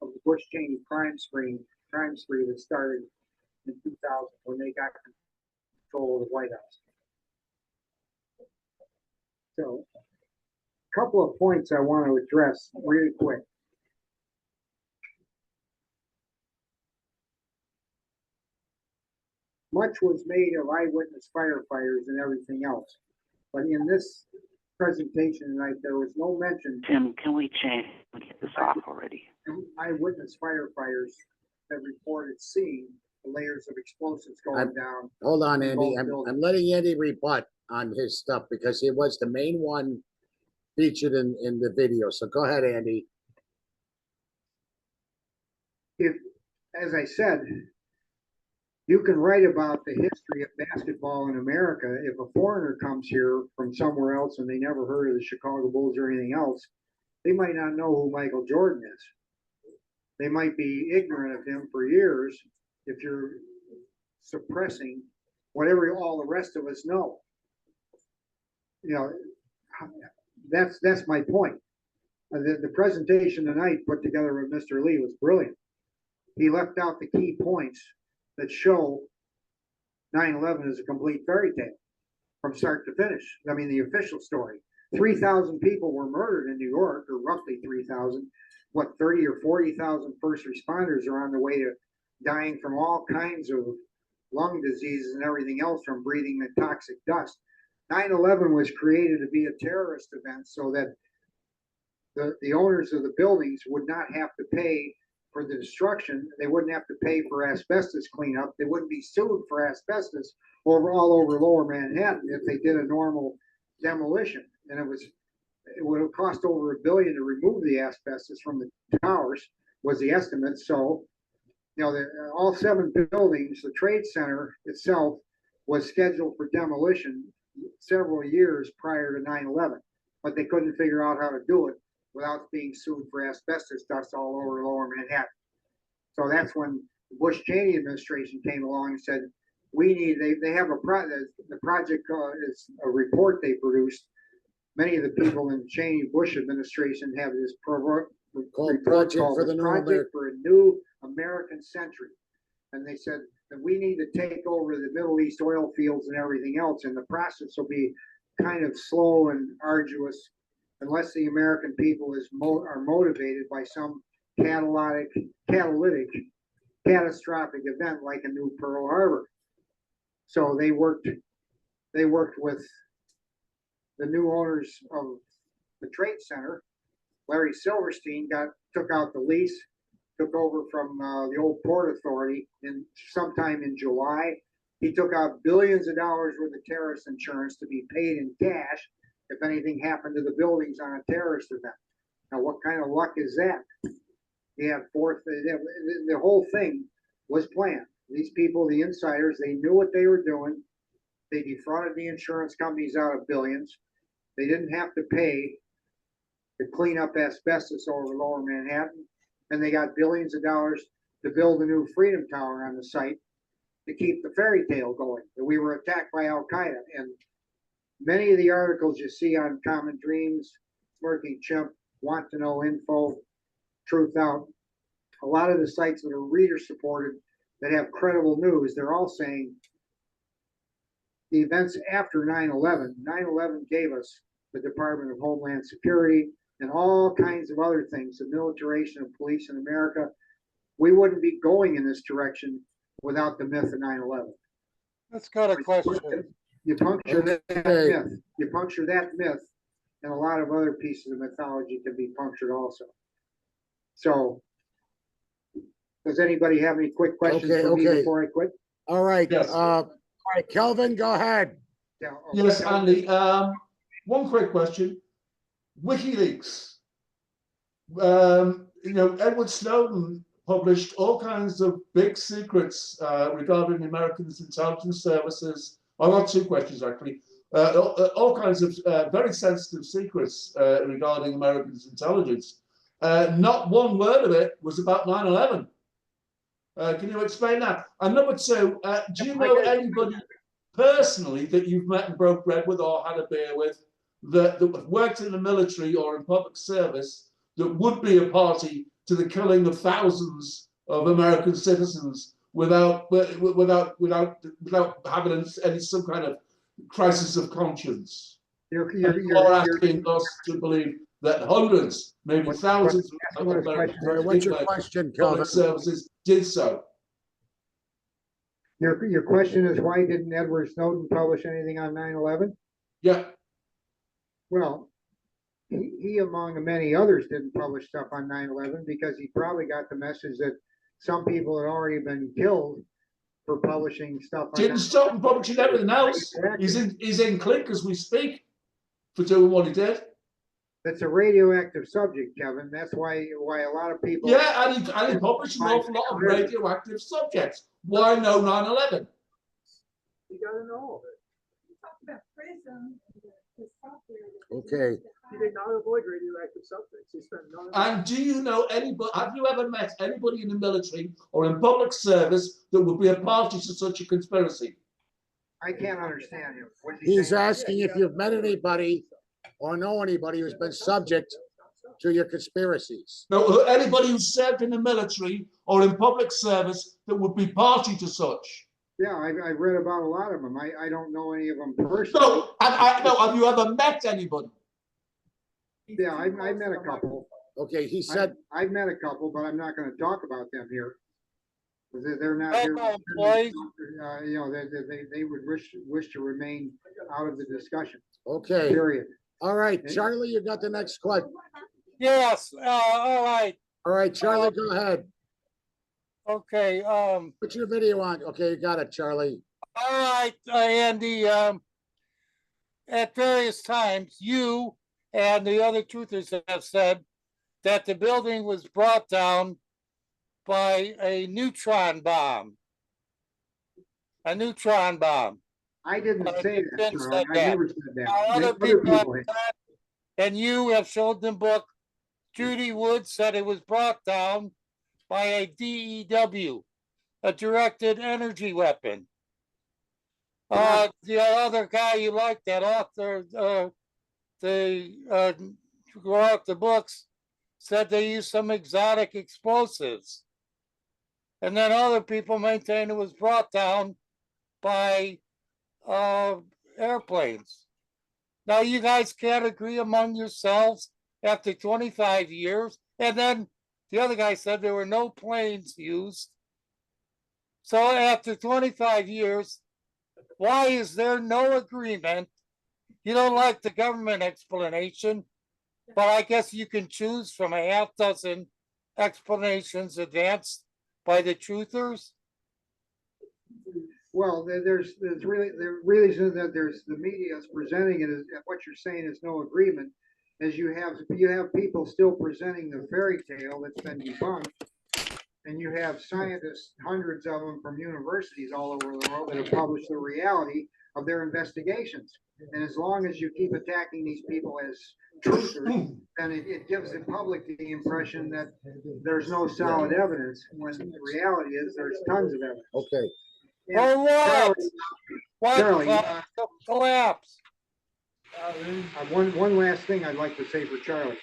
of the Bush-Cheney crime spree that started in 2000 when they got control of the White House. So, a couple of points I want to address really quick. Much was made of eyewitness firefighters and everything else, but in this presentation tonight, there was no mention. Tim, can we get this off already? Eyewitness firefighters that reported seeing the layers of explosives going down. Hold on, Andy. I'm letting Andy rebut on his stuff because he was the main one featured in the video. So go ahead, Andy. If, as I said, you can write about the history of basketball in America. If a foreigner comes here from somewhere else and they never heard of the Chicago Bulls or anything else, they might not know who Michael Jordan is. They might be ignorant of him for years if you're suppressing whatever all the rest of us know. You know, that's my point. The presentation tonight put together with Mr. Lee was brilliant. He left out the key points that show 9/11 is a complete fairy tale from start to finish. I mean, the official story. 3,000 people were murdered in New York, or roughly 3,000. What, 30 or 40,000 first responders are on the way to dying from all kinds of lung diseases and everything else from breathing the toxic dust. 9/11 was created to be a terrorist event so that the owners of the buildings would not have to pay for the destruction. They wouldn't have to pay for asbestos cleanup. They wouldn't be sued for asbestos all over lower Manhattan if they did a normal demolition. And it would have cost over $1 billion to remove the asbestos from the towers, was the estimate. So, you know, all 7 buildings, the Trade Center itself was scheduled for demolition several years prior to 9/11, but they couldn't figure out how to do it without being sued for asbestos dust all over lower Manhattan. So that's when the Bush Cheney administration came along and said, we need, they have the project is a report they produced. Many of the people in Cheney Bush administration have this report Project called for the the New Project American. for a New American Century. And they said that we need to take over the Middle East oil fields and everything else, and the process will be kind of slow and arduous unless the American people are motivated by some catalytic catastrophic event like a new Pearl Harbor. So they worked with the new owners of the Trade Center. Larry Silverstein took out the lease, took over from the old Port Authority sometime in July. He took out billions of dollars worth of terrorist insurance to be paid in cash if anything happened to the buildings on a terrorist event. Now, what kind of luck is that? The whole thing was planned. These people, the insiders, they knew what they were doing. They defrauded the insurance companies out of billions. They didn't have to pay to clean up asbestos over Lower Manhattan, and they got billions of dollars to build a new Freedom Tower on the site to keep the fairy tale going, that we were attacked by Al Qaeda. And many of the articles you see on Common Dreams, Smirking Chimp, Want to Know Info, Truth Out, a lot of the sites that are reader supported that have credible news, they're all saying the events after 9/11, 9/11 gave us the Department of Homeland Security and all kinds of other things, the militarization of police in America. We wouldn't be going in this direction without the myth of 9/11. Let's go to question. You puncture that myth. You puncture that myth, and a lot of other pieces of mythology can be punctured also. So, does anybody have any quick questions for me before I quit? All right. Yes. All right, Kelvin, go ahead. Yeah, Yes, Andy. One quick question. WikiLeaks. Edward Snowden published all kinds of big secrets regarding the American intelligence services. I've got two questions, actually. All kinds of very sensitive secrets regarding American intelligence. Not one word of it was about 9/11. Can you explain that? And number two, do you know anybody personally that you've met and broke bread with or had a beer with that worked in the military or in public service that would be a party to the killing of thousands of American citizens without having any some kind of crisis of conscience? You're asking us to believe that hundreds, maybe thousands of American What's your question, Kelvin? public services did so. Your question is, why didn't Edward Snowden publish anything on 9/11? Yeah. Well, he among many others didn't publish stuff on 9/11 because he probably got the message that some people had already been killed for publishing stuff. Didn't stop him publishing everything else. He's in click as we speak for doing what he did. It's a radioactive subject, Kevin. That's why a lot of people. Yeah, and he published an awful lot of radioactive subjects. Why no 9/11? You gotta know it. Talk about prison, the software. Okay. He did not avoid radioactive subjects. He spent none of And do you know anybody? Have you ever met anybody in the military or in public service that would be a party to such a conspiracy? I can't understand him. He's asking if you've met anybody or know anybody who's been subject to your conspiracies. No, anybody who served in the military or in public service that would be party to such. Yeah, I've read about a lot of them. I don't know any of them personally. No, have you ever met anybody? Yeah, I met a couple. Okay, he said I've met a couple, but I'm not going to talk about them here. They're not here. They would wish to remain out of the discussion. Okay. Period. All right, Charlie, you got the next question. Yes. All right. All right, Charlie, go ahead. Okay. Put your video on. Okay, you got it, Charlie. All right, Andy. At various times, you and the other truthers have said that the building was brought down by a neutron bomb. A neutron bomb. I didn't say that, Charlie. I never said that. Other people have said, and you have showed them book. Judy Wood said it was brought down by a DEW, a directed energy weapon. The other guy you like, that author, who wrote the books, said they used some exotic explosives. And then other people maintain it was brought down by airplanes. Now you guys can't agree among yourselves after 25 years. And then the other guy said there were no planes used. So after 25 years, why is there no agreement? You don't like the government explanation, but I guess you can choose from a half dozen explanations advanced by the truthers. Well, there's really, the reason that there's the media is presenting it is what you're saying is no agreement, is you have people still presenting the fairy tale that's been debunked, and you have scientists, hundreds of them from universities all over the world that have published the reality of their investigations. And as long as you keep attacking these people as truthers, then it gives the public the impression that there's no solid evidence, when the reality is there's tons of evidence. Okay. For what? What Charlie, collapse? one last thing I'd like to say for Charlie.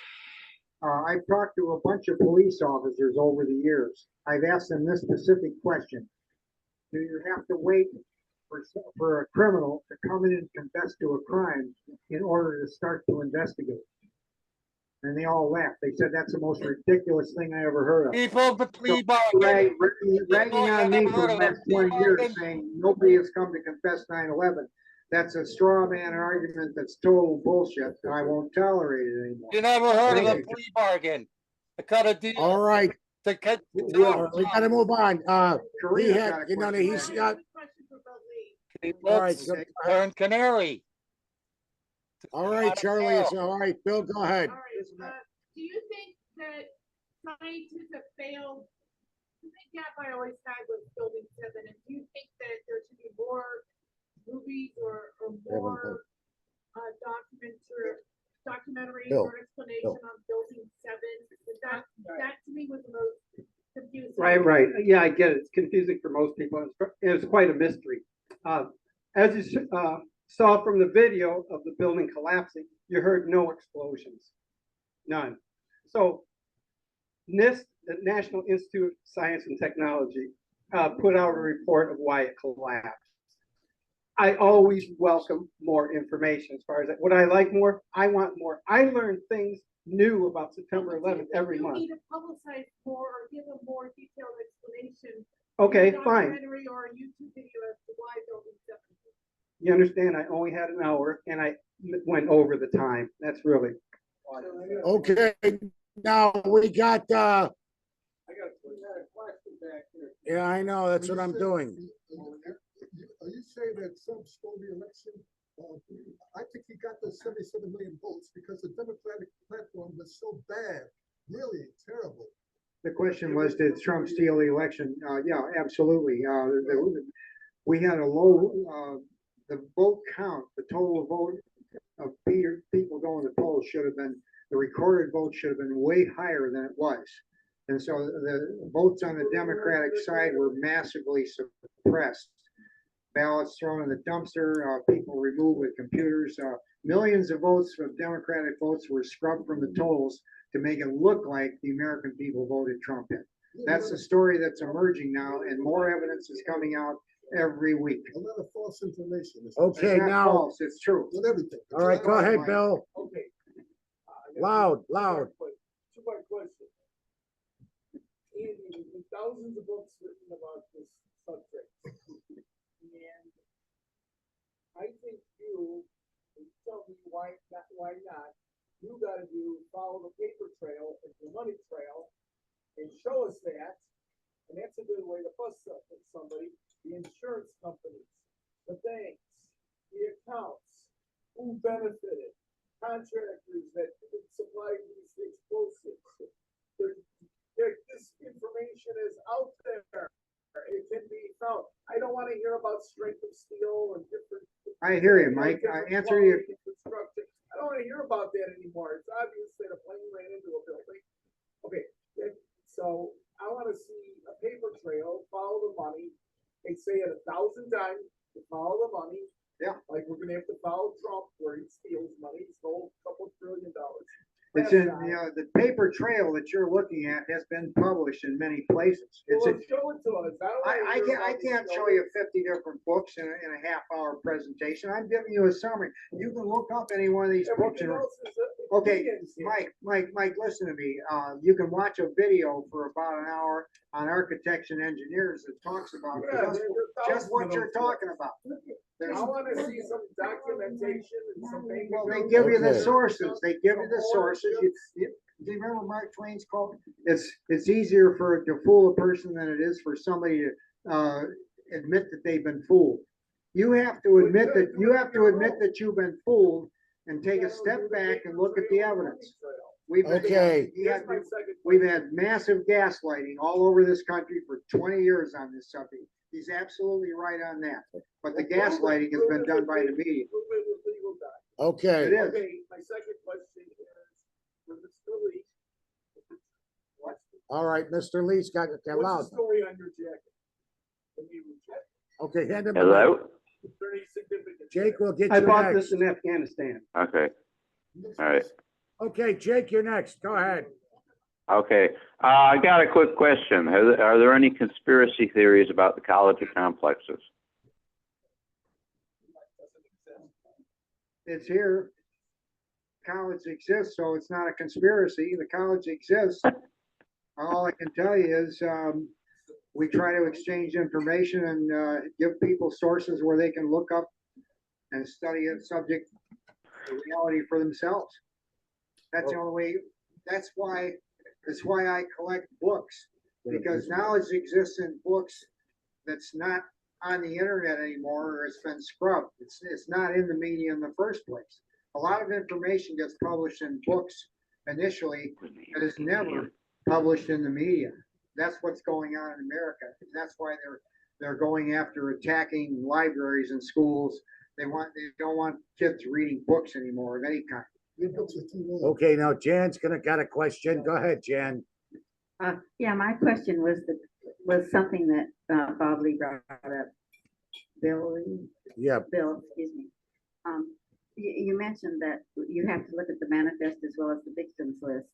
I've talked to a bunch of police officers over the years. I've asked them this specific question: do you have to wait for a criminal to come in and confess to a crime in order to start to investigate? And they all laughed. They said that's the most ridiculous thing I ever heard of. People plea bargain. Ragging on me for the last 20 years, saying nobody has come to confess 9/11. That's a straw man argument. That's total bullshit, and I won't tolerate it anymore. You never heard of a plea bargain? I cut a deal. All right. To cut We gotta move on. He had, you know, he's got. All right. Turn Canary. All right, Charlie, it's all right. Bill, go ahead. Do you think that scientists have failed? The big gap I always had was Building 7, and do you think that there should be more movies or more documentaries or explanation on Building 7? That to me was the most confusing. Right. Yeah, I get it. It's confusing for most people. It's quite a mystery. As you saw from the video of the building collapsing, you heard no explosions. None. So NIST, the National Institute of Science and Technology, put out a report of why it collapsed. I always welcome more information as far as that. Would I like more? I want more. I learn things new about September 11th every month. You need to publicize more or give a more detailed explanation. Okay, in a fine. documentary or a YouTube video as to why Building 7. You understand? I only had an hour and I went over the time. That's really. Okay, now we got, I got a question back here. yeah, I know, that's what I'm doing. Are you saying that Trump stole the election? I think he got the 77 million votes because the Democratic platform was so bad, really terrible. The question was, did Trump steal the election? Yeah, absolutely. We had a low, the vote count, the total vote of people going to polls should have been, the recorded vote should have been way higher than it was. And so the votes on the Democratic side were massively suppressed. Ballots thrown in the dumpster, people removed with computers. Millions of votes of Democratic votes were scrubbed from the totals to make it look like the American people voted Trump in. That's the story that's emerging now, and more evidence is coming out every week. A lot of false information. Okay, It's not now. false, it's true. With everything. All right, go ahead, Bill. Okay. Loud. Two-part question. In thousands of books written about this subject, and I think you tell me why not. You got to follow the paper trail and the money trail, and show us that. And that's a good way to bust somebody. The insurance companies, the banks, the accounts, who benefited, contractors that supplied these explosives. This information is out there. It can be found. I don't want to hear about strength of steel and different. I hear you, Mike. I answer you. I don't want to hear about that anymore. It's obvious that a plane ran into a building. Okay, so I want to 1,000 times to follow the money. Yeah. Like we're gonna have to follow Trump where he steals money, he stole a couple $1 trillion. It's in, the paper trail that you're looking at has been published in many places. It's, Well, show it to us. I can't show you 50 different books in a half-hour presentation. I'm giving you a summary. You can look up any one of these books and. Okay, Mike, listen to me. You can watch a video for about an hour on architects and engineers that talks about just what you're talking about. I wanna see some documentation and some. Well, they give you the sources. They give you the sources. Do you remember Mark Twain's quote? It's easier to fool a person than it is for somebody to admit that they've been fooled. You have to admit that you've been fooled and take a step back and look at the evidence. We've had massive gaslighting all over this country for 20 years on this subject. He's absolutely right on that. But the gaslighting has been done by the media. Okay. It is. Okay, my second question is for Mr. Lee. All right, Mr. Lee's got it What's loud. the story on your jacket? Can you check? Okay, hand him. Hello? Very significant. Jake will get you I bought next. this in Afghanistan. Okay. All right. Okay, Jake, you're next. Go ahead. Okay. I got a quick question. Are there any conspiracy theories about the college complexes? It's here. College exists, so it's not a conspiracy. The college exists. All I can tell you is we try to exchange information and give people sources where they can look up and study a subject, the reality for themselves. That's the only way. That's why I collect books, because knowledge exists in books that's not on the internet anymore, or it's been scrubbed. It's not in the media in the first place. A lot of information gets published in books initially that is never published in the media. That's what's going on in America. That's why they're going after attacking libraries and schools. They don't want kids reading books anymore of any kind. Okay, now Jan's got a question. Go ahead, Jan. Yeah, my question was something that Bob Lee brought up. Bill, excuse me. You mentioned that you have to look at the manifest as well as the victims list,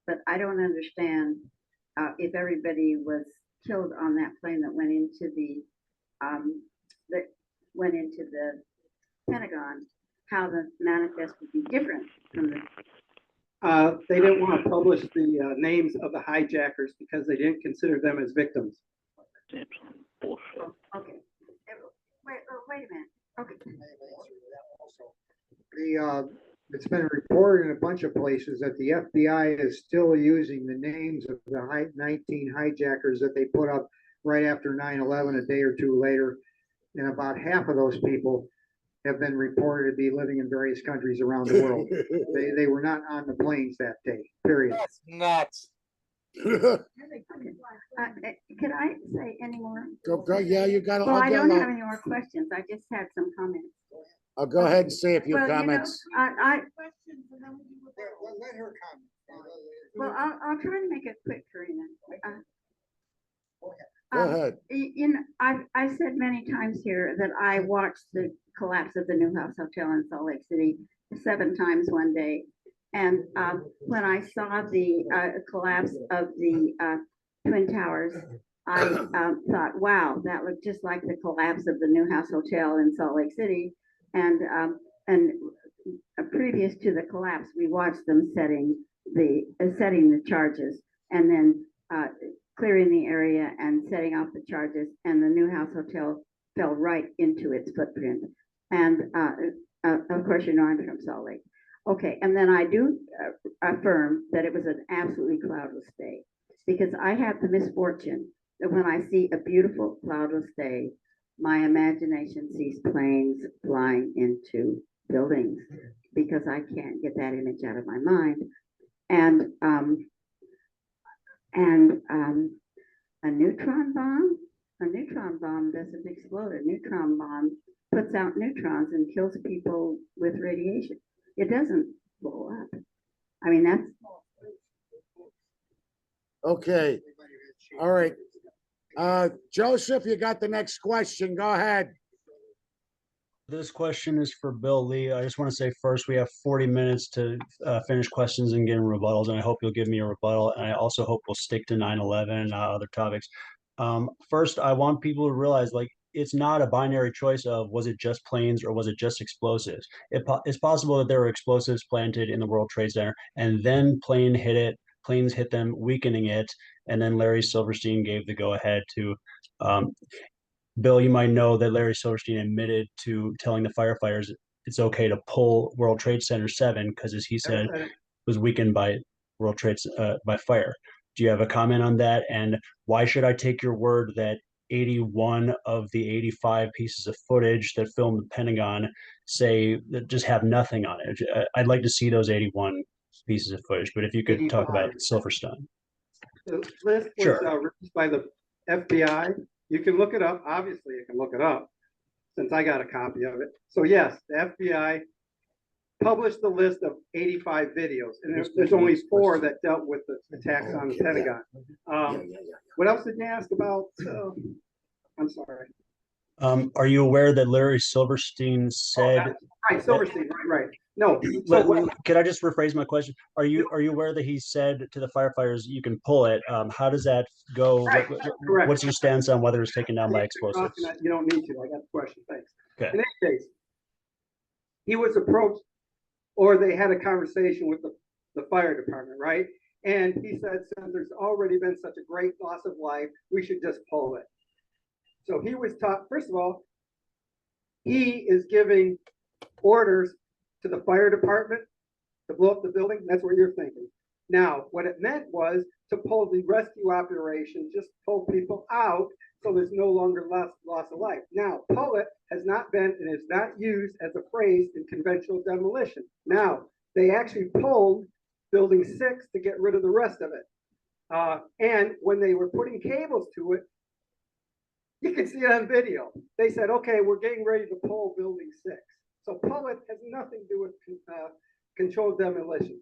but I don't understand if everybody was killed on that plane that went into the Pentagon, how the manifest would be different from the. They didn't want to publish the names of the hijackers because they didn't consider them as victims. Oh, okay. Wait a minute. Okay. It's been reported in a bunch of places that the FBI is still using the names of the 19 hijackers that they put up right after 9/11, a day or two later, and about half of those people have been reported to be living in various countries around the world. They were not on the planes that day, period. That's nuts. Can I say any more? Go, yeah, you got. Well, I don't have any more questions. I just had some comments. I'll go ahead and say a few Well, comments. Let her comment. Well, I'll try to make it quick, Karina. Go ahead. You know, I said many times here that I watched the collapse of the Newhouse Hotel in Salt Lake City 7 times one day. And when I saw the collapse of the Twin Towers, I thought, wow, that looked just like the collapse of the Newhouse Hotel in Salt Lake City. And previous to the collapse, we watched them setting the charges, and then clearing the area and setting off the charges, and the Newhouse Hotel fell right into its footprint. And of course, you know I'm from Salt Lake. Okay, and then I do affirm that it was an absolutely cloudless day, because I had the misfortune that when I see a beautiful cloudless day, my imagination sees planes flying into buildings, because I can't get that image out of my mind. And a neutron bomb doesn't explode. A neutron bomb puts out neutrons and kills people with radiation. It doesn't blow up. I mean, that's Okay. All right. Joseph, you got the next question. Go ahead. This question is for Bill Lee. I just want to say first, we have 40 minutes to finish questions and get in rebuttals, and I hope you'll give me a rebuttal. And I also hope we'll stick to 9/11, other topics. First, I want people to realize, like, it's not a binary choice of was it just planes or was it just explosives. It's possible that there were explosives planted in the World Trade Center, and then planes hit them, weakening it, and then Larry Silverstein gave the go-ahead to Bill, you might know that Larry Silverstein admitted to telling the firefighters it's okay to pull World Trade Center 7 because, as he said, it was weakened by by fire. Do you have a comment on that? And why should I take your word that 81 of the 85 pieces of footage that filmed the Pentagon say that just have nothing on it? I'd like to see those 81 pieces of footage, but if you could talk about Silverstein. The list was Sure. released by the FBI. You can look it up. Obviously, you can look it up since I got a copy of it. So yes, the FBI published the list of 85 videos, and there's only 4 that dealt with the attacks on the Pentagon. What else did you ask about? I'm sorry. Are you aware that Larry Silverstein said? Right, Silverstein. Right. No. So Could I just rephrase my question? Are you aware that he said to the firefighters, "You can pull it"? How does that go? Right, correct. What's your stance on whether it's taken down by explosives? You don't need to. I got the question. Thanks. Okay. In any case, he was approached, or they had a conversation with the fire department, right? And he said, since there's already been such a great loss of life, we should just pull it. So he was taught, first of all, he is giving orders to the fire department to blow up the building. That's what you're thinking. Now, what it meant was to pull the rescue operation, just pull people out so there's no longer loss of life. Now, pull it has not been and is not used as a phrase in conventional demolition. Now, they actually pulled building 6 to get rid of the rest of it. And when they were putting cables to it, you can see it on video. They said, okay, we're getting ready to pull building 6. So pull it has nothing to do with controlled demolition.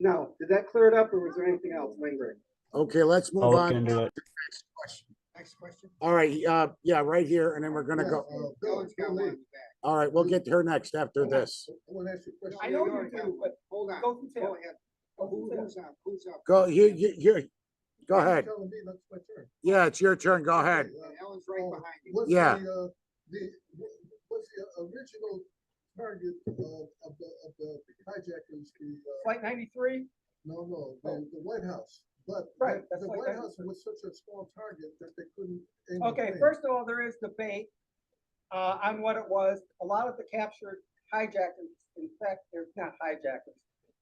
Now, did that clear it up, or was there anything else lingering? Okay, let's move I'll look on to into the it. next question. Next question. All right, yeah, right here, and then we're gonna go. All right, we'll get to her next after this. I know you do, but hold on. Go through Go, you, go ahead. Yeah, it's your turn. Go ahead. Ellen's right behind you. What's Yeah. What's the original target of the hijackers? Flight 93? No, the White House. But Right, the that's like White that. House was such a small target that they couldn't. aim Okay, the first of all, there is debate on what it was. A lot of the captured hijackers, in fact, they're not hijackers.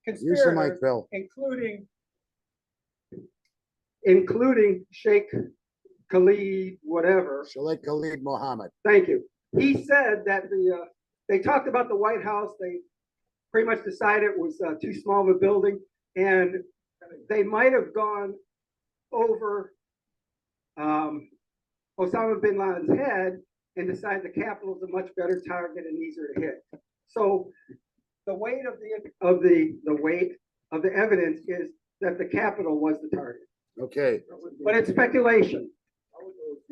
Use the mic, Bill. Including Sheikh Khalid, whatever. Sheikh Khalid Mohammed. Thank you. He said that they talked about the White House. They pretty much decided it was too small of a building, and they might have gone over Osama bin Laden's head and decided the Capitol is a much better target and easier to hit. So the weight of the evidence is that the Capitol was the target. Okay. But it's speculation.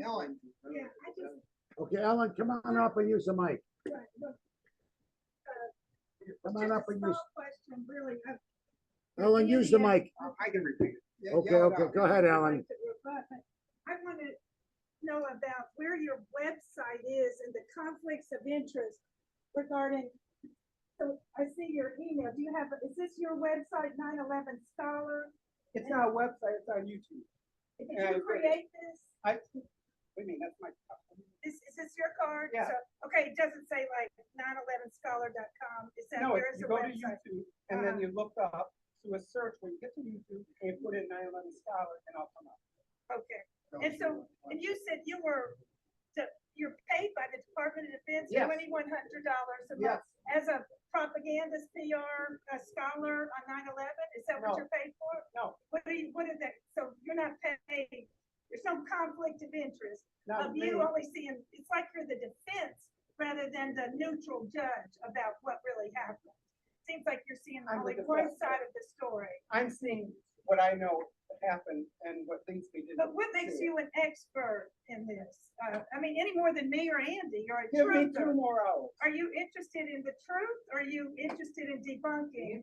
Ellen. Okay, Ellen, come on up and use the mic. Come on up and use. Question, really. Ellen, use the mic. I can repeat it. Okay, go ahead, Ellen. I want to know about where your website is and the conflicts of interest regarding, so I see your email. Do you have, is this your website, 9/11 Scholar? It's not a website, it's on YouTube. Did you create this? What do you mean? That's my. Is this your card? Yeah. So, okay, it doesn't say like 911scholar.com. Is that No, where is you the go to website? YouTube and then you look up to a search. When you get to YouTube, and put in 9/11 Scholar, and I'll come up. Okay. And so, and you said you're paid by the Department of Defense Yes. $2,100 a month as a propagandist, PR, a scholar on 9/11. Is that what No. you're paid for? No. What is that? So you're not paid. There's no conflict of interest Not of you me. only seeing. It's like you're the defense rather than the neutral judge about what really happened. Seems like you're seeing I'm only the one defense. side of the story. I'm seeing what I know happened and what things we did. But what makes you an expert in this? I mean, any more than me or Andy, you're a Give me truther. 2 more hours. Are you interested in the truth? Or are you interested in debunking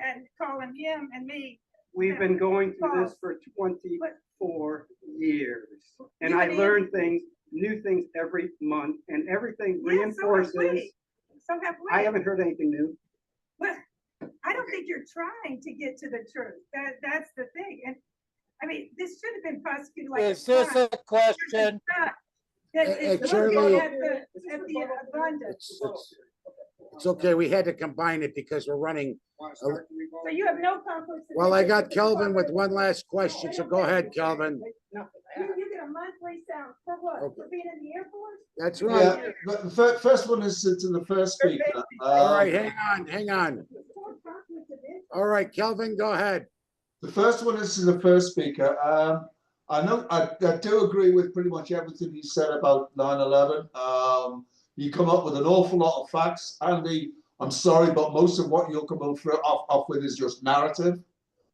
and calling him and me? We've been going through this for 24 years. And I learn things, new things every month, and everything reinforces. So have we. I haven't heard anything new. Well, I don't think you're trying to get to the truth. That's the thing. And I mean, this should have been prosecuted like. Is this a question? Shirley, At the abundance. it's okay. We had to combine it because we're running. So you have no conflicts. Well, I got Kelvin with one last question, so go ahead, Kelvin. You get a monthly salary for what? Okay. For being in the Air Force? That's Yeah, right. but the first one is to the first speaker. All right, hang on. All right, Kelvin, go ahead. The first one is to the first speaker. I know I do agree with pretty much everything you said about 9/11. You come up with an awful lot of facts, Andy. I'm sorry, but most of what you'll come off with is just narrative.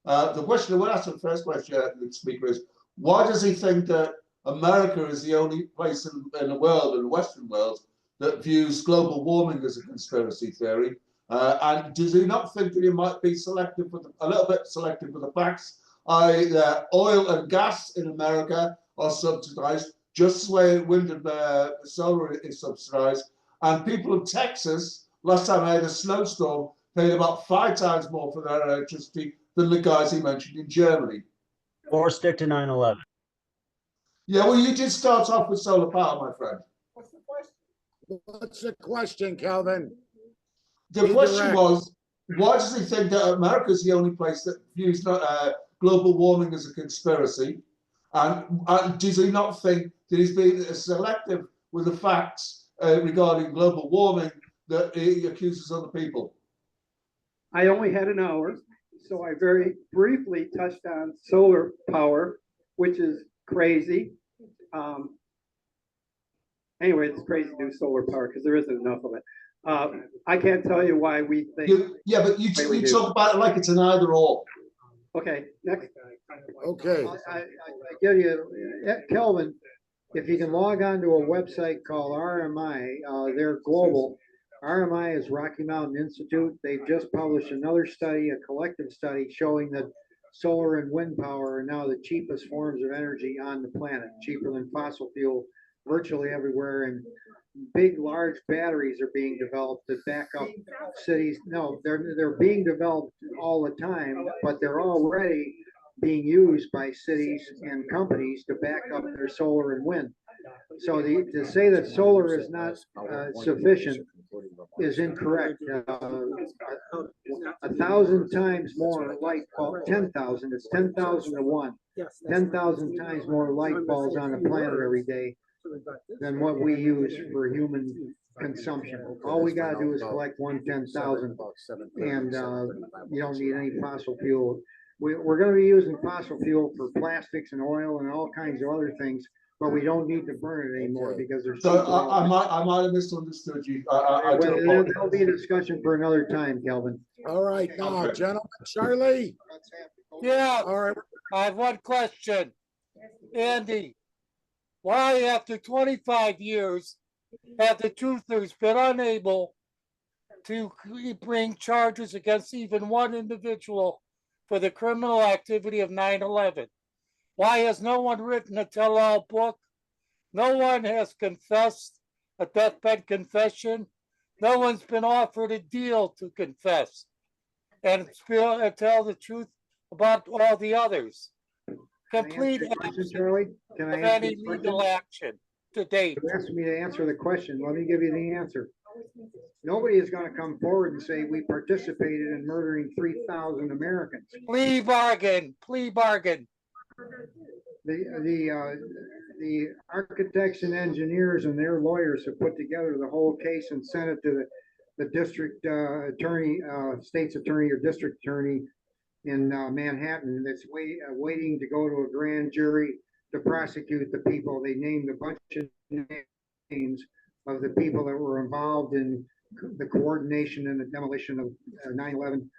The question I would ask the first question, the speaker, is why does he think that America is the only place in the world, in the Western world, that views global warming as a conspiracy theory? And does he not think that he might be selective with a little bit selective with the facts? Oil and gas in America are subsidized, just the way wind and solar is subsidized. And people in Texas, last time I had a snowstorm, paid about 5 times more for their electricity than the guys he mentioned in Germany. Or stick to 9/11. Yeah, well, you did start off with solar power, my friend. What's the question, Kelvin? The question was, why does he think that America is the only place that views global warming as a conspiracy? And does he not think that he's being selective with the facts regarding global warming that he accuses other people? I only had an hour, so I very briefly touched on solar power, which is crazy. Anyway, it's crazy to do solar power because there isn't enough of it. I can't tell you why we think. But you talk about it like it's an either or. Okay, next. Okay. I give you, Kelvin, if you can log on to a website called RMI, they're global. RMI is Rocky Mountain Institute. They've just published another study, a collective study showing that solar and wind power are now the cheapest forms of energy on the planet, cheaper than fossil fuel virtually everywhere. And big, large batteries are being developed to back up cities. No, they're being developed all the time, but they're already being used by cities and companies to back up their solar and wind. So to say that solar is not sufficient is incorrect. 1,000 times more light bulb, 10,000, it's 10,000 to 1. 10,000 times more light bulbs on the planet every day than what we use for human consumption. All we gotta do is collect 1/10,000, and you don't need any fossil fuel. We're gonna be using fossil fuel for plastics and oil and all kinds of other things, but we don't need to burn it anymore because there's. So I might have misunderstood you. There'll be a discussion for another time, Kelvin. All right, now, gentlemen, Charlie. Yeah. All right. I have one question. Andy, why after 25 years have the truthers been unable to bring charges against even one individual for the criminal activity of 9/11? Why has no one written a tell-all book? No one has confessed a deathbed confession. No one's been offered a deal to confess and tell the truth about all the others. Complete absence Charlie? Can I of answer any the question? legal action to date. You asked me to answer the question. Let me give you the answer. Nobody is going to come forward and say we participated in murdering 3,000 Americans. Plea bargain. Plea bargain. The architects and engineers and their lawyers have put together the whole case and sent it to the district attorney, state's attorney or district attorney in Manhattan that's waiting to go to a grand jury to prosecute the people. They named a bunch of names of the people that were involved in the coordination and the demolition of 9/11.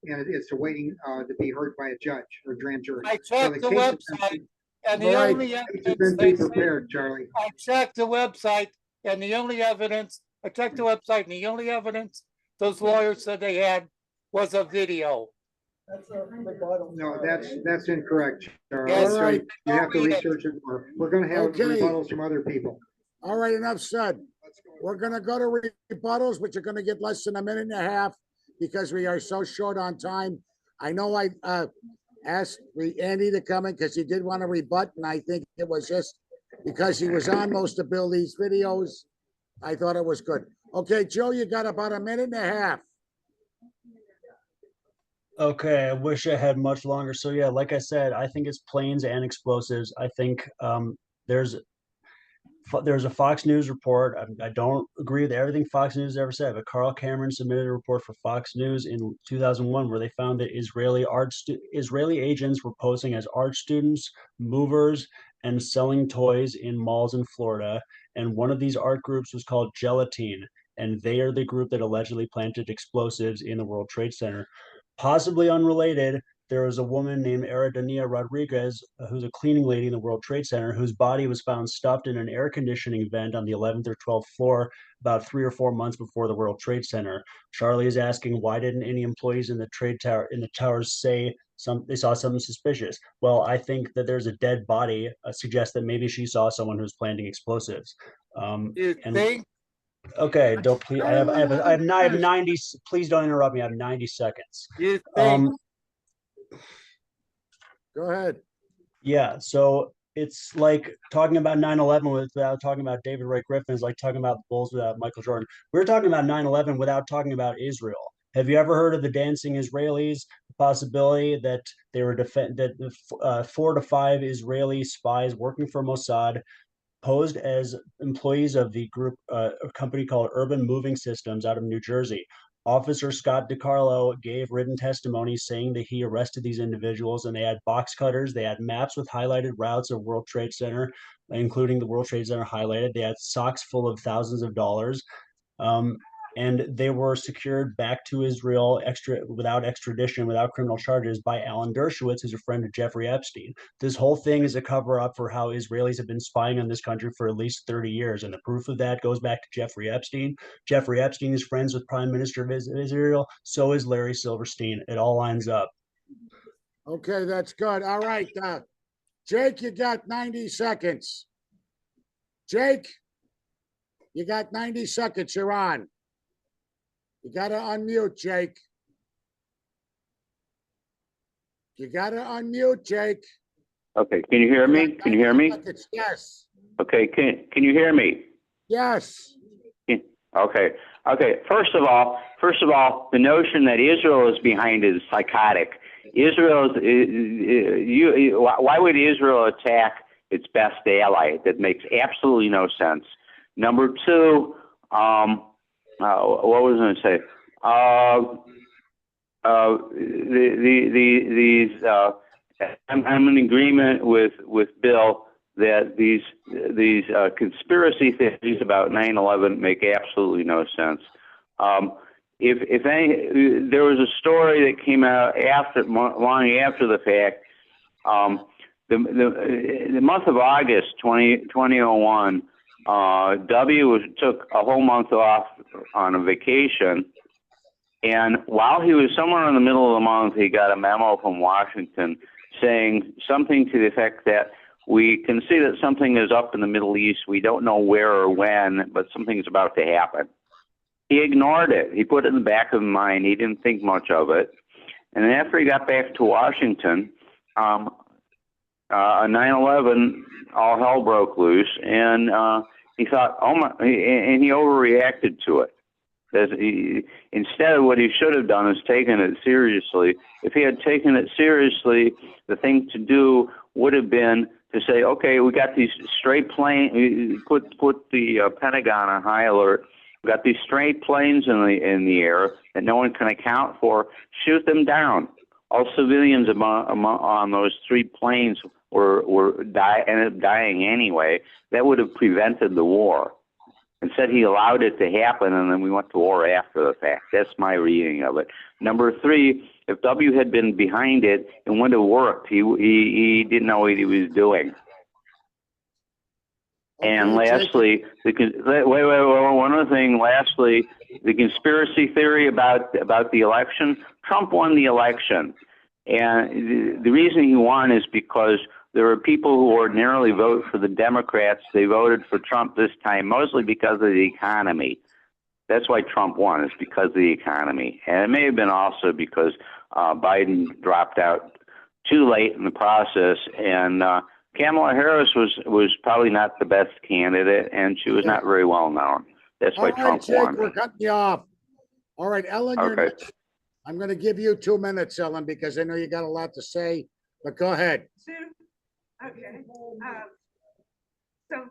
and it's waiting, to be heard by a judge or grand jury. I So checked the case has website been- and the All right. only case has evidence been they be say, prepared, Charlie. I checked the website and the only evidence, I checked the website and the only evidence those lawyers said they had was a video. No, that's incorrect, Charlie. Yes, All right. You have to I'll read it. research it more. We're gonna have Okay. rebuttals from other people. All right, enough said. We're gonna go to rebuttals, which are gonna get less than a minute and a half because we are so short on time. I know I asked Andy to come in because he did want to rebut, and I think it was just because he was on most of Bill Lee's videos. I thought it was good. Okay, Joe, you got about a minute and a half. Okay, I wish I had much longer. So yeah, like I said, I think it's planes and explosives. I think there's a Fox News report. I don't agree with everything Fox News ever said, but Carl Cameron submitted a report for Fox News in 2001 where they found that Israeli agents were posing as art students, movers, and selling toys in malls in Florida. And one of these art groups was called Gelatine, and they are the group that allegedly planted explosives in the World Trade Center. Possibly unrelated, there was a woman named Eridania Rodriguez, who's a cleaning lady in the World Trade Center, whose body was found stuffed in an air conditioning vent on the 11th or 12th floor about 3 or 4 months before the World Trade Center. Charlie is asking, why didn't any employees in the towers say they saw something suspicious? Well, I think that there's a dead body, suggests that maybe she saw someone who's planting explosives. You think? Okay, don't please. I have 90. Please don't interrupt me. I have 90 seconds. You think? Go ahead. Yeah, so it's like talking about 9/11 without talking about David Ray Griffin is like talking about the Bulls without Michael Jordan. We're talking about 9/11 without talking about Israel. Have you ever heard of the dancing Israelis? The possibility that they were 4 to 5 Israeli spies working for Mossad posed as employees of the group, a company called Urban Moving Systems out of New Jersey. Officer Scott DiCarlo gave written testimony saying that he arrested these individuals, and they had box cutters, they had maps with highlighted routes of World Trade Center, including the World Trade Center highlighted. They had socks full of thousands of dollars. And they were secured back to Israel without extradition, without criminal charges by Alan Dershowitz, who's a friend of Jeffrey Epstein. This whole thing is a cover-up for how Israelis have been spying on this country for at least 30 years. And the proof of that goes back to Jeffrey Epstein. Jeffrey Epstein is friends with Prime Minister of Israel. So is Larry Silverstein. It all lines up. Okay, that's good. All right. Jake, you got 90 seconds. Jake, you got 90 seconds. You're on. You gotta unmute, Jake. You gotta unmute, Jake. Okay, can you hear me? Can you hear me? Seconds. Yes. Okay, can you hear me? Yes. Okay. First of all, the notion that Israel is behind is psychotic. Why would Israel attack its best ally? That makes absolutely no sense. Number two, what was I going to say? I'm in agreement with Bill that these conspiracy theories about 9/11 make absolutely no sense. There was a story that came out long after the fact. The month of August 2001. W took a whole month off on a vacation, and while he was somewhere in the middle of the month, he got a memo from Washington saying something to the effect that we can see that something is up in the Middle East. We don't know where or when, but something is about to happen. He ignored it. He put it in the back of his mind. He didn't think much of it. And then after he got back to Washington, 9/11, all hell broke loose, and he thought, oh my, and he overreacted to it. Instead of what he should have done is taken it seriously. If he had taken it seriously, the thing to do would have been to say, okay, we got these stray planes, put the Pentagon on high alert. We got these stray planes in the air that no one can account for. Shoot them down. All civilians on those 3 planes ended up dying anyway. That would have prevented the war. Instead, he allowed it to happen, and then we went to war after the fact. That's my reading of it. Number 3, If W had been behind it, it wouldn't have worked. He didn't know what he was doing. And lastly, one other thing. Lastly, the conspiracy theory about the election. Trump won the election, and the reason he won is because there are people who ordinarily vote for the Democrats. They voted for Trump this time, mostly because of the economy. That's why Trump won, is because of the economy. And it may have been also because Biden dropped out too late in the process, and Kamala Harris was probably not the best candidate, and she was not very well known. That's why All right, Trump Jake, won. we're cutting you off. All right, Ellen, you're Okay. next. I'm going to give you 2 minutes, Ellen, because I know you got a lot to say, but go ahead. Okay. So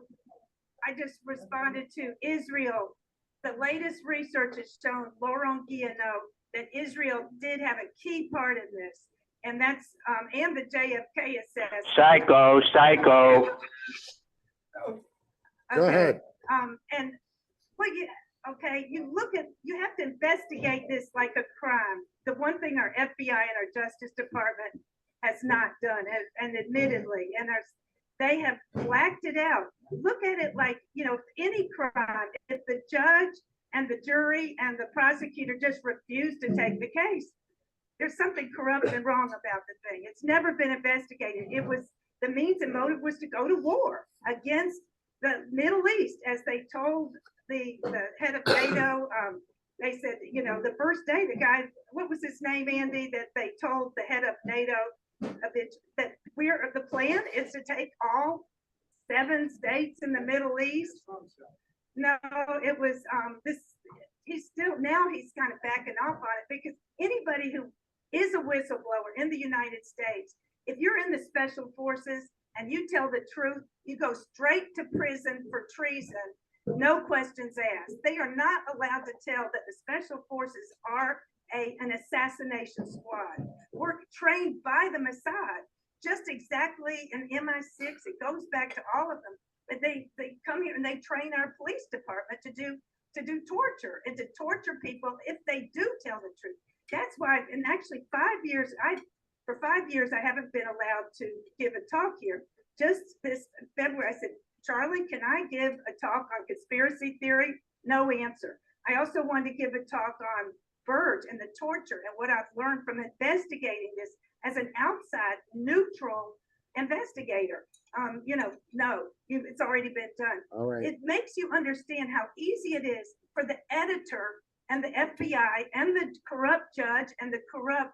I just responded to Israel. The latest research has shown, Laurent Guillenot, that Israel did have a key part in this. And that's, and the JFK assassination. Psycho. Go ahead. And you have to investigate this like a crime. The one thing our FBI and our Justice Department has not done, and admittedly, and they have blacked it out. Look at it like, any crime, if the judge and the jury and the prosecutor just refuse to take the case, there's something corrupt and wrong about the thing. It's never been investigated. It was, the means and motive was to go to war against the Middle East, as they told the head of NATO. They said, the first day, the guy, what was his name, Andy, that they told the head of NATO that the plan is to take all 7 states in the Middle East. No, it was he's kind of backing off on it, because anybody who is a whistleblower in the United States, if you're in the special forces and you tell the truth, you go straight to prison for treason, no questions asked. They are not allowed to tell that the special forces are an assassination squad. We're trained by the Mossad, just exactly in MI6. It goes back to all of them. But they come here and they train our police department to do torture and to torture people if they do tell the truth. That's why, and actually 5 years, for 5 years, I haven't been allowed to give a talk here. Just this February, I said, Charlie, can I give a talk on conspiracy theory? No answer. I also wanted to give a talk on Burge and the torture and what I've learned from investigating this as an outside neutral investigator. No, it's already been done. All right. It makes you understand how easy it is for the editor and the FBI and the corrupt judge and the corrupt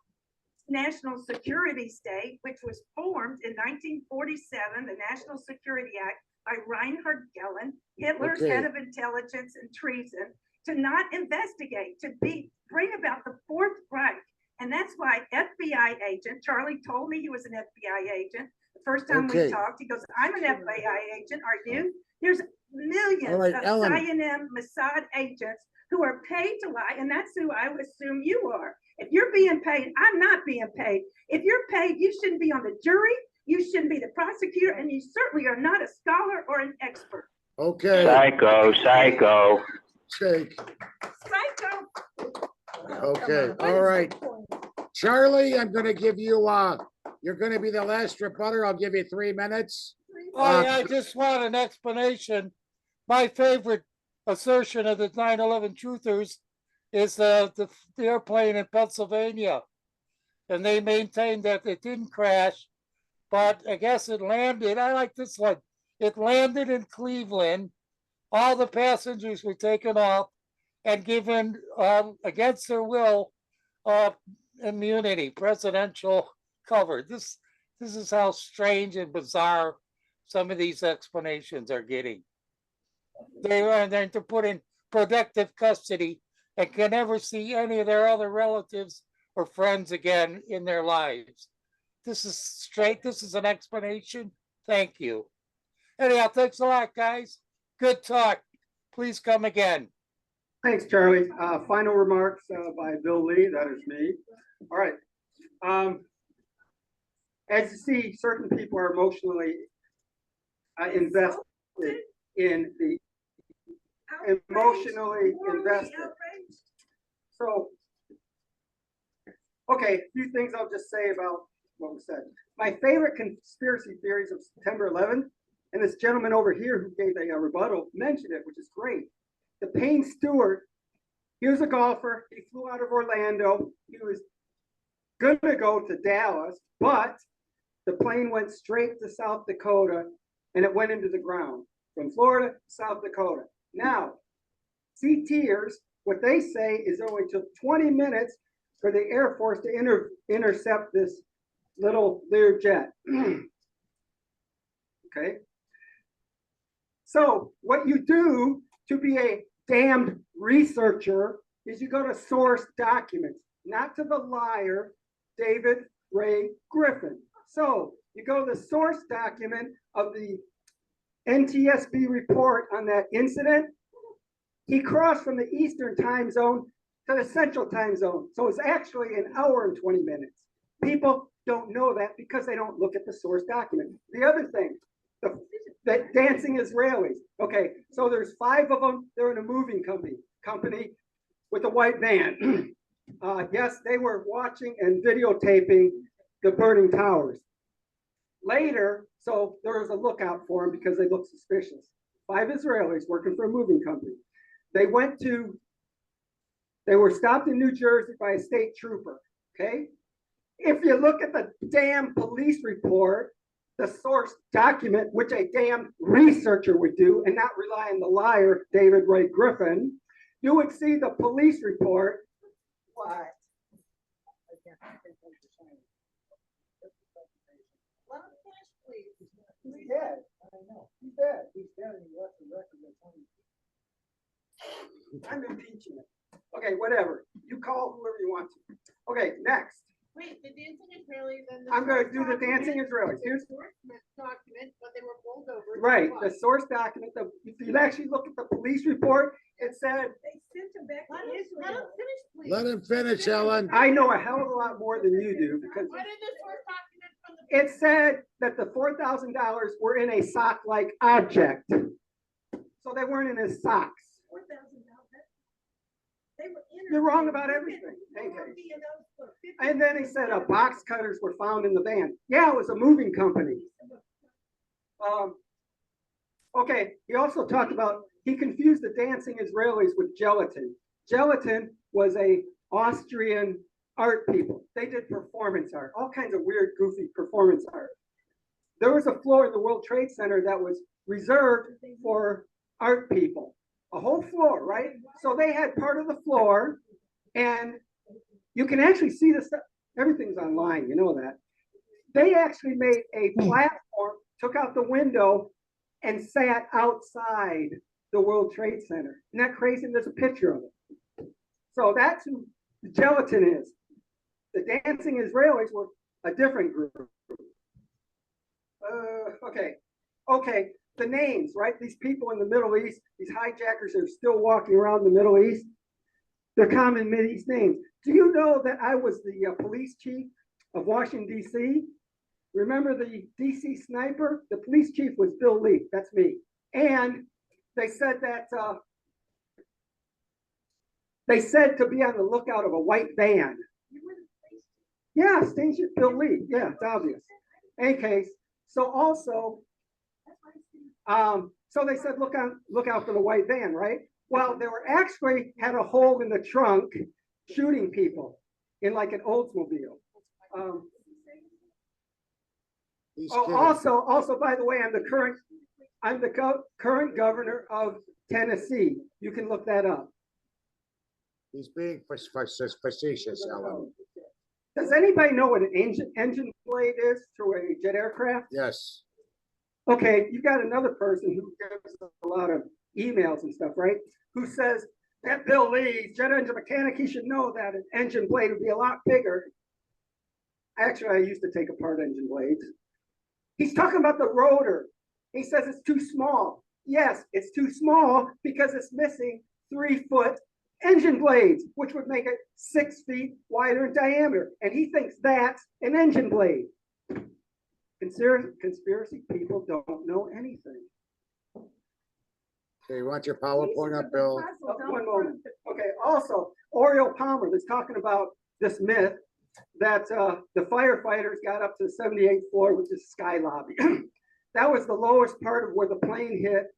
national security state, which was formed in 1947, the National Security Act, by Reinhard Gehlen, Hitler's head of intelligence and treason, to not investigate, to bring about the Fourth Reich. And that's why FBI agent, Charlie told me he was an FBI agent. The first time we talked, he goes, I'm an FBI agent, are you? There's millions of Zionim Mossad agents who are paid to lie, and that's who I would assume you are. If you're being paid, I'm not being paid. If you're paid, you shouldn't be on the jury, you shouldn't be the prosecutor, and you certainly are not a scholar or an expert. Okay. Psycho. Jake. Psycho. Okay, all right. Charlie, I'm gonna give you, you're gonna be the last rebutter. I'll give you 3 minutes. Oh, yeah, I just want an explanation. My favorite assertion of the 9/11 truthers is the airplane in Pennsylvania. And they maintained that it didn't crash, but I guess it landed. I like this one. It landed in Cleveland. All the passengers were taken off and given, against their will, immunity, presidential cover. This is how strange and bizarre some of these explanations are getting. They're put in protective custody and can never see any of their other relatives or friends again in their lives. This is straight. This is an explanation. Thank you. Anyhow, thanks a lot, guys. Good talk. Please come again. Thanks, Charlie. Final remarks by Bill Lee. That is me. All right. As you see, certain people are emotionally invested in the So Okay, a few things I'll just say about what was said. My favorite conspiracy theories of September 11th, and this gentleman over here who gave a rebuttal mentioned it, which is great. The Payne Stewart, he was a golfer. He flew out of Orlando. He was going to go to Dallas, but the plane went straight to South Dakota and it went into the ground from Florida to South Dakota. Now, CTers, what they say is it only took 20 minutes for the Air Force to intercept this little Lear jet. Okay. So what you do to be a damned researcher is you go to source documents, not to the liar, David Ray Griffin. So you go to the source document of the NTSB report on that incident. He crossed from the Eastern time zone to the Central time zone. So it's actually an hour and 20 minutes. People don't know that because they don't look at the source document. The other thing, the dancing Israelis. Okay, so there's 5 of them. They're in a moving company with a white van. Yes, they were watching and videotaping the burning towers. Later, so there was a lookout for them because they looked suspicious. 5 Israelis working for a moving company. They were stopped in New Jersey by a state trooper, okay? If you look at the damn police report, the source document, which a damn researcher would do and not rely on the liar, David Ray Griffin, you would see the police report. What? He's dead. I know. He's dead. He's dead and he left the record at 20. I'm impeaching it. Okay, whatever. You call whoever you want to. Okay, next. Wait, the dancing Israelis and the. I'm going to do the dancing Israelis. Here's document, but they were pulled over. right. The source document. If you actually look at the police report, it said. They sent him back to Israel. Let him finish, please. Let him finish, Ellen. I know a hell of a lot more than you do because What is the source document from the? it said that the $4,000 were in a sock-like object, so they weren't in his socks. $4,000. They were in. You're wrong about everything. And then he said box cutters were found in the van. Yeah, it was a moving company. Okay, he also talked about, he confused the dancing Israelis with gelatin. Gelatin was a Austrian art people. They did performance art, all kinds of weird, goofy performance art. There was a floor in the World Trade Center that was reserved for art people. A whole floor, right? So they had part of the floor, and you can actually see this stuff. Everything's online, you know that. They actually made a platform, took out the window, and sat outside the World Trade Center. Isn't that crazy? There's a picture of it. So that's who the gelatin is. The dancing Israelis were a different group. Okay. The names, right? These people in the Middle East, these hijackers are still walking around the Middle East. They're common Middle East names. Do you know that I was the police chief of Washington, D.C.? Remember the D.C. sniper? The police chief was Bill Lee. That's me. And they said that they said to be on the lookout of a white van. Yeah, Station Bill Lee. Yeah, it's obvious. In any case, so also, so they said look out for the white van, right? Well, they were actually had a hole in the trunk, shooting people in like an Oldsmobile. Also, by the way, I'm the current governor of Tennessee. You can look that up. He's being facetious, Ellen. Does anybody know what an engine blade is to a jet aircraft? Yes. Okay, you got another person who gives a lot of emails and stuff, right? Who says that Bill Lee, jet engine mechanic, he should know that an engine blade would be a lot bigger. Actually, I used to take apart engine blades. He's talking about the rotor. He says it's too small. Yes, it's too small because it's missing 3-foot engine blades, which would make it 6 feet wider in diameter. And he thinks that's an engine blade. Conspiracy people don't know anything. Okay, you want your PowerPoint up, Bill? One moment. Okay, also, Oriel Palmer that's talking about this myth. that the firefighters got up to the 78th floor with the sky lobby. That was the lowest part of where the plane hit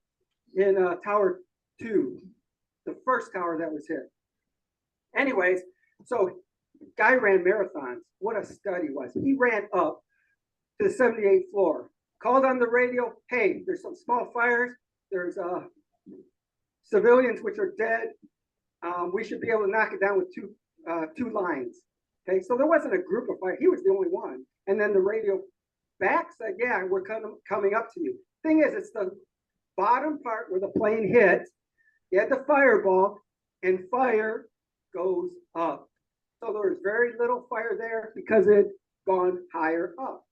in Tower 2, the first tower that was hit. Anyways, so guy ran marathons. What a stud he was. He ran up to the 78th floor, called on the radio, hey, there's some small fires, there's civilians which are dead. We should be able to knock it down with two lines. Okay, so there wasn't a group of fire. He was the only one. And then the radio back said, yeah, we're coming up to you. Thing is, it's the bottom part where the plane hit. You had the fireball, and fire goes up. So there was very little fire there because it had gone higher up.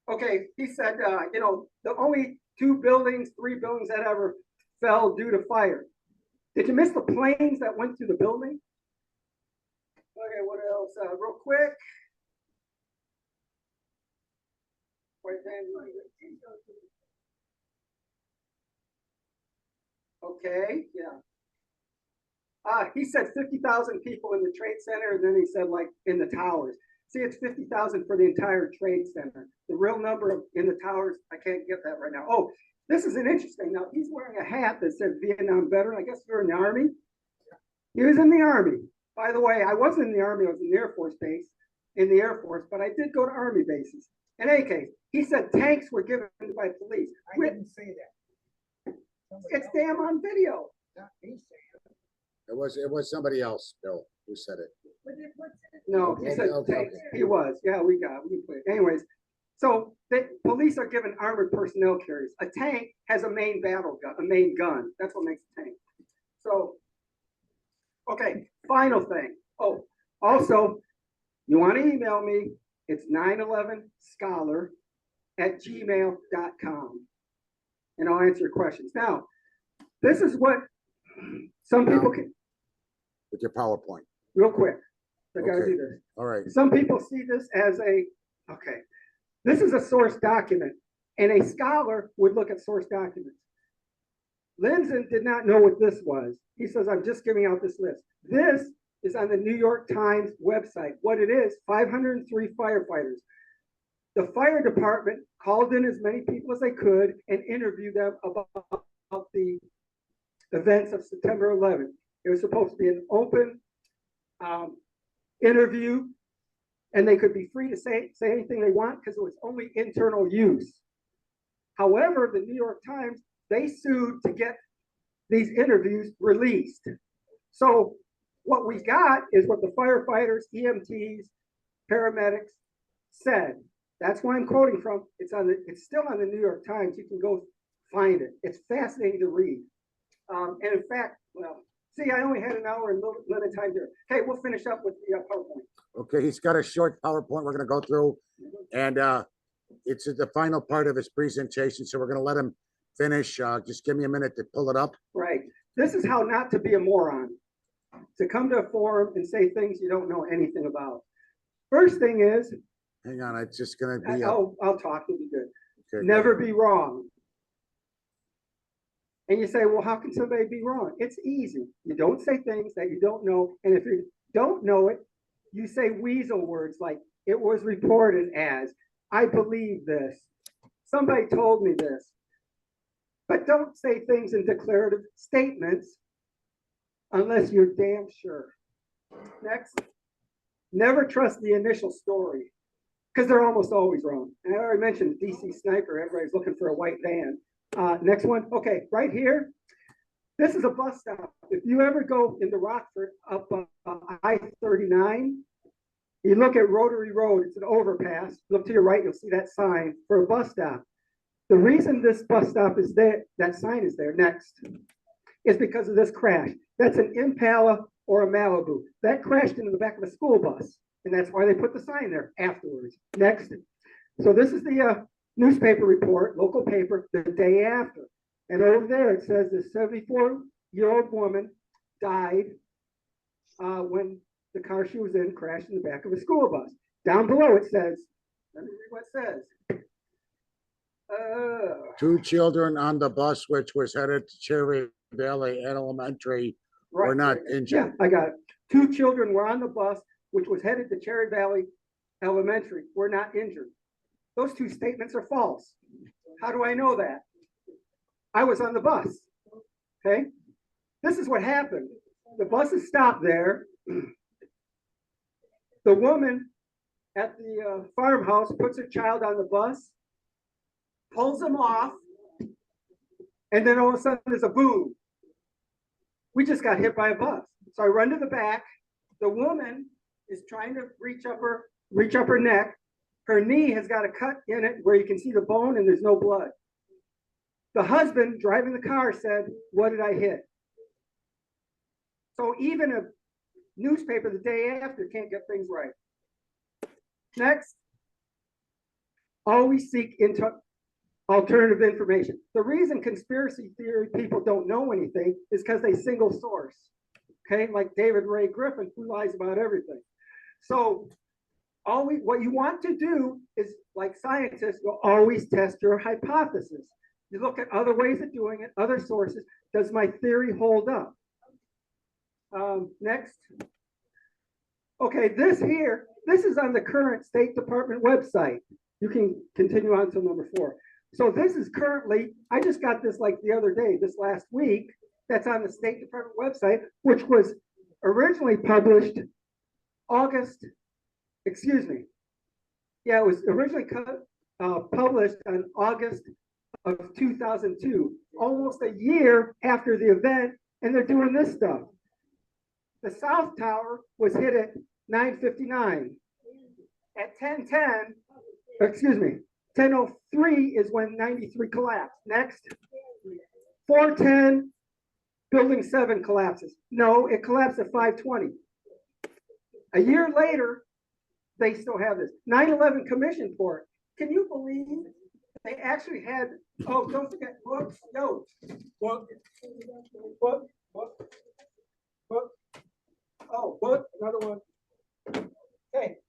Okay, he said, you know, the only 3 buildings that ever fell due to fire. Did you miss the planes that went through the building? Okay, what else? Real quick. Okay, yeah. He said 50,000 people in the Trade Center, and then he said like in the towers. See, it's 50,000 for the entire Trade Center. The real number in the towers, I can't get that right now. Oh, this is an interesting. Now, he's wearing a hat that says Vietnam veteran. I guess you're in the Army. He was in the Army. By the way, I wasn't in the Army. I was in the Air Force base, but I did go to Army bases. In any case, he said tanks were given by police. I didn't say that. It's damn on video. Not me saying It was somebody else, Bill, who said it. No, he said tanks. He was. Yeah, we can play it. Anyways, so the police are given armored personnel carriers. A tank has a main battle gun, a main gun. That's what makes a tank. So, okay, final thing. Oh, also, you want to email me? It's 911scholar@gmail.com. And I'll answer your questions. Now, this is what some people can. With your PowerPoint. Real quick. I gotta Okay. do this. All right. Some people see this as okay, this is a source document, and a scholar would look at source documents. Lindsay did not know what this was. He says, I'm just giving out this list. This is on the New York Times website. What it is, 503 firefighters. The fire department called in as many people as they could and interviewed them about the events of September 11th. It was supposed to be an open interview, and they could be free to say anything they want because it was only internal use. However, the New York Times, they sued to get these interviews released. So what we got is what the firefighters, EMTs, paramedics said. That's why I'm quoting from. It's still on the New York Times. You can go find it. It's fascinating to read. And in fact, well, see, I only had an hour and limited time here. Okay, we'll finish up with the PowerPoint. Okay, he's got a short PowerPoint we're gonna go through, and it's the final part of his presentation, so we're gonna let him finish. Just give me a minute to pull it up. Right. This is how not to be a moron. To come to a forum and say things you don't know anything about. First thing is. Hang on, it's just gonna be. I'll talk, it'll be good. Okay, never be wrong. And you say, well, how can somebody be wrong? It's easy. You don't say things that you don't know. And if you don't know it, you say weasel words like, it was reported as, I believe this. Somebody told me this. But don't say things in declarative statements unless you're damn sure. Next, never trust the initial story because they're almost always wrong. And I already mentioned DC Sniper, everybody's looking for a white van. Next one, okay, right here. This is a bus stop. If you ever go into Rockford up I-39, you look at Rotary Road, it's an overpass. Look to your right, you'll see that sign for a bus stop. The reason this bus stop is there, that sign is there next, is because of this crash. That's an Impala or a Malibu. That crashed into the back of a school bus, and that's why they put the sign there afterwards. Next. So this is the newspaper report, local paper, the day after. And over there it says this 74-year-old woman died when the car she was in crashed in the back of a school bus. Down below it says, let me read what it says. 2 children on the bus, which was headed to Cherry Valley Elementary, We're Right. not Yeah, injured. I got it. 2 children were on the bus, which was headed to Cherry Valley Elementary, were not injured. Those 2 statements are false. How do I know that? I was on the bus. Okay? This is what happened. The bus is stopped there. The woman at the farmhouse puts her child on the bus, pulls him off, and then all of a sudden there's a boom. We just got hit by a bus. So I run to the back. The woman is trying to reach up her neck. Her knee has got a cut in it where you can see the bone and there's no blood. The husband driving the car said, "What did I hit?" So even a newspaper the day after can't get things right. Next, always seek into alternative information. The reason conspiracy theory people don't know anything is because they single source. Okay, like David Ray Griffin, who lies about everything. So always, what you want to do is, like scientists, will always test your hypothesis. You look at other ways of doing it, other sources. Does my theory hold up? Next. Okay, this is on the current State Department website. You can continue on to number 4. So this is currently, I just got this like the other day, this last week, that's on the State Department website, which was originally published it was originally published on August of 2002, almost a year after the event, and they're doing this stuff. The South Tower was hit at 9:59. At 10:03 is when 93 collapsed. Next, 4:10, Building 7 collapses. No, it collapsed at 5:20. A year later, they still have this. 9/11 commission for it. Can you believe they actually had, oh, don't forget, book, another one. Okay.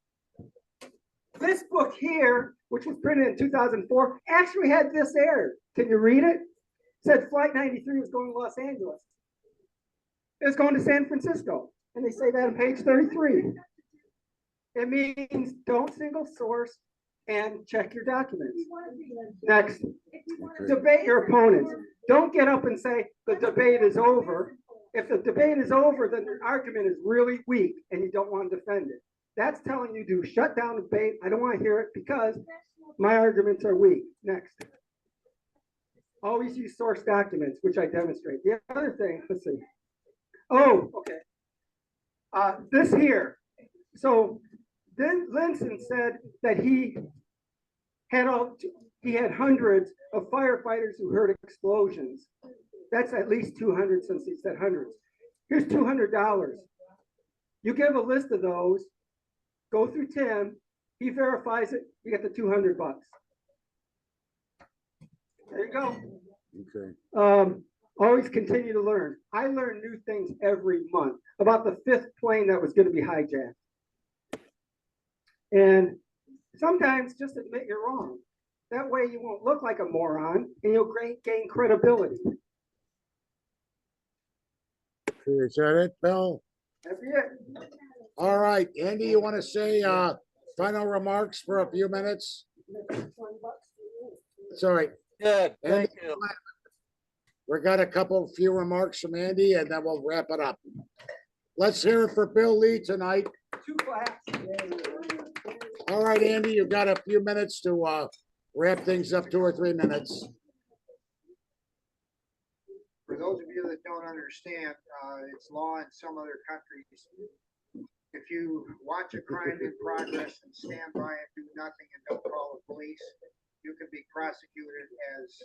This book here, which was printed in 2004, actually had this error. Can you read it? It said Flight 93 was going to Los Angeles. It was going to San Francisco. And they say that on page 33. It means don't single source and check your documents. Next, debate your opponents. Don't get up and say the debate is over. If the debate is over, then the argument is really weak and you don't want to defend it. That's telling you to shut down the debate. I don't want to hear it because my arguments are weak. Next. Always use source documents, which I demonstrate. The other thing, let's see. Oh, okay. This here. So then Linson said that he had hundreds of firefighters who heard explosions. That's at least 200 since he said hundreds. Here's $200. You give a list of those, go through Tim, he verifies it, you get the $200. There you go. Okay. Always continue to learn. I learn new things every month about the 5th plane that was going to be hijacked. And sometimes just admit you're wrong. That way you won't look like a moron and you'll gain credibility. Okay, is that it, Bill? That's it. All right, Andy, you want to say final remarks for a few minutes? Sorry. Good, Andy, thank you. we got a few remarks from Andy, and then we'll wrap it up. Let's hear it for Bill Lee tonight. 2 claps. All right, Andy, you've got a few minutes to wrap things up, 2 or 3 minutes. For those of you that don't understand, it's law in some other countries. If you watch a crime in progress and stand by and do nothing and don't call the police, you can be prosecuted as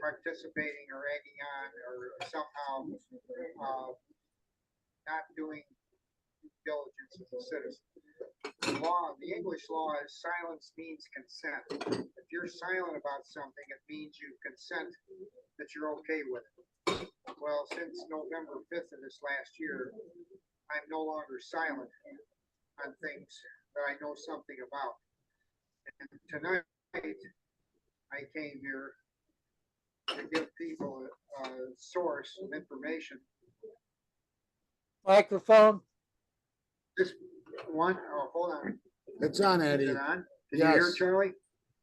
participating or egging on or somehow not doing due diligence as a citizen. The English law is silence means consent. If you're silent about something, it means you consent that you're okay with it. Well, since November 5th of this last year, I'm no longer silent on things that I know something about. And tonight, I came here to give people a source of information. Microphone. This one, oh, hold on. It's on, Is Eddie. it on? Can you hear, Yes, Charlie?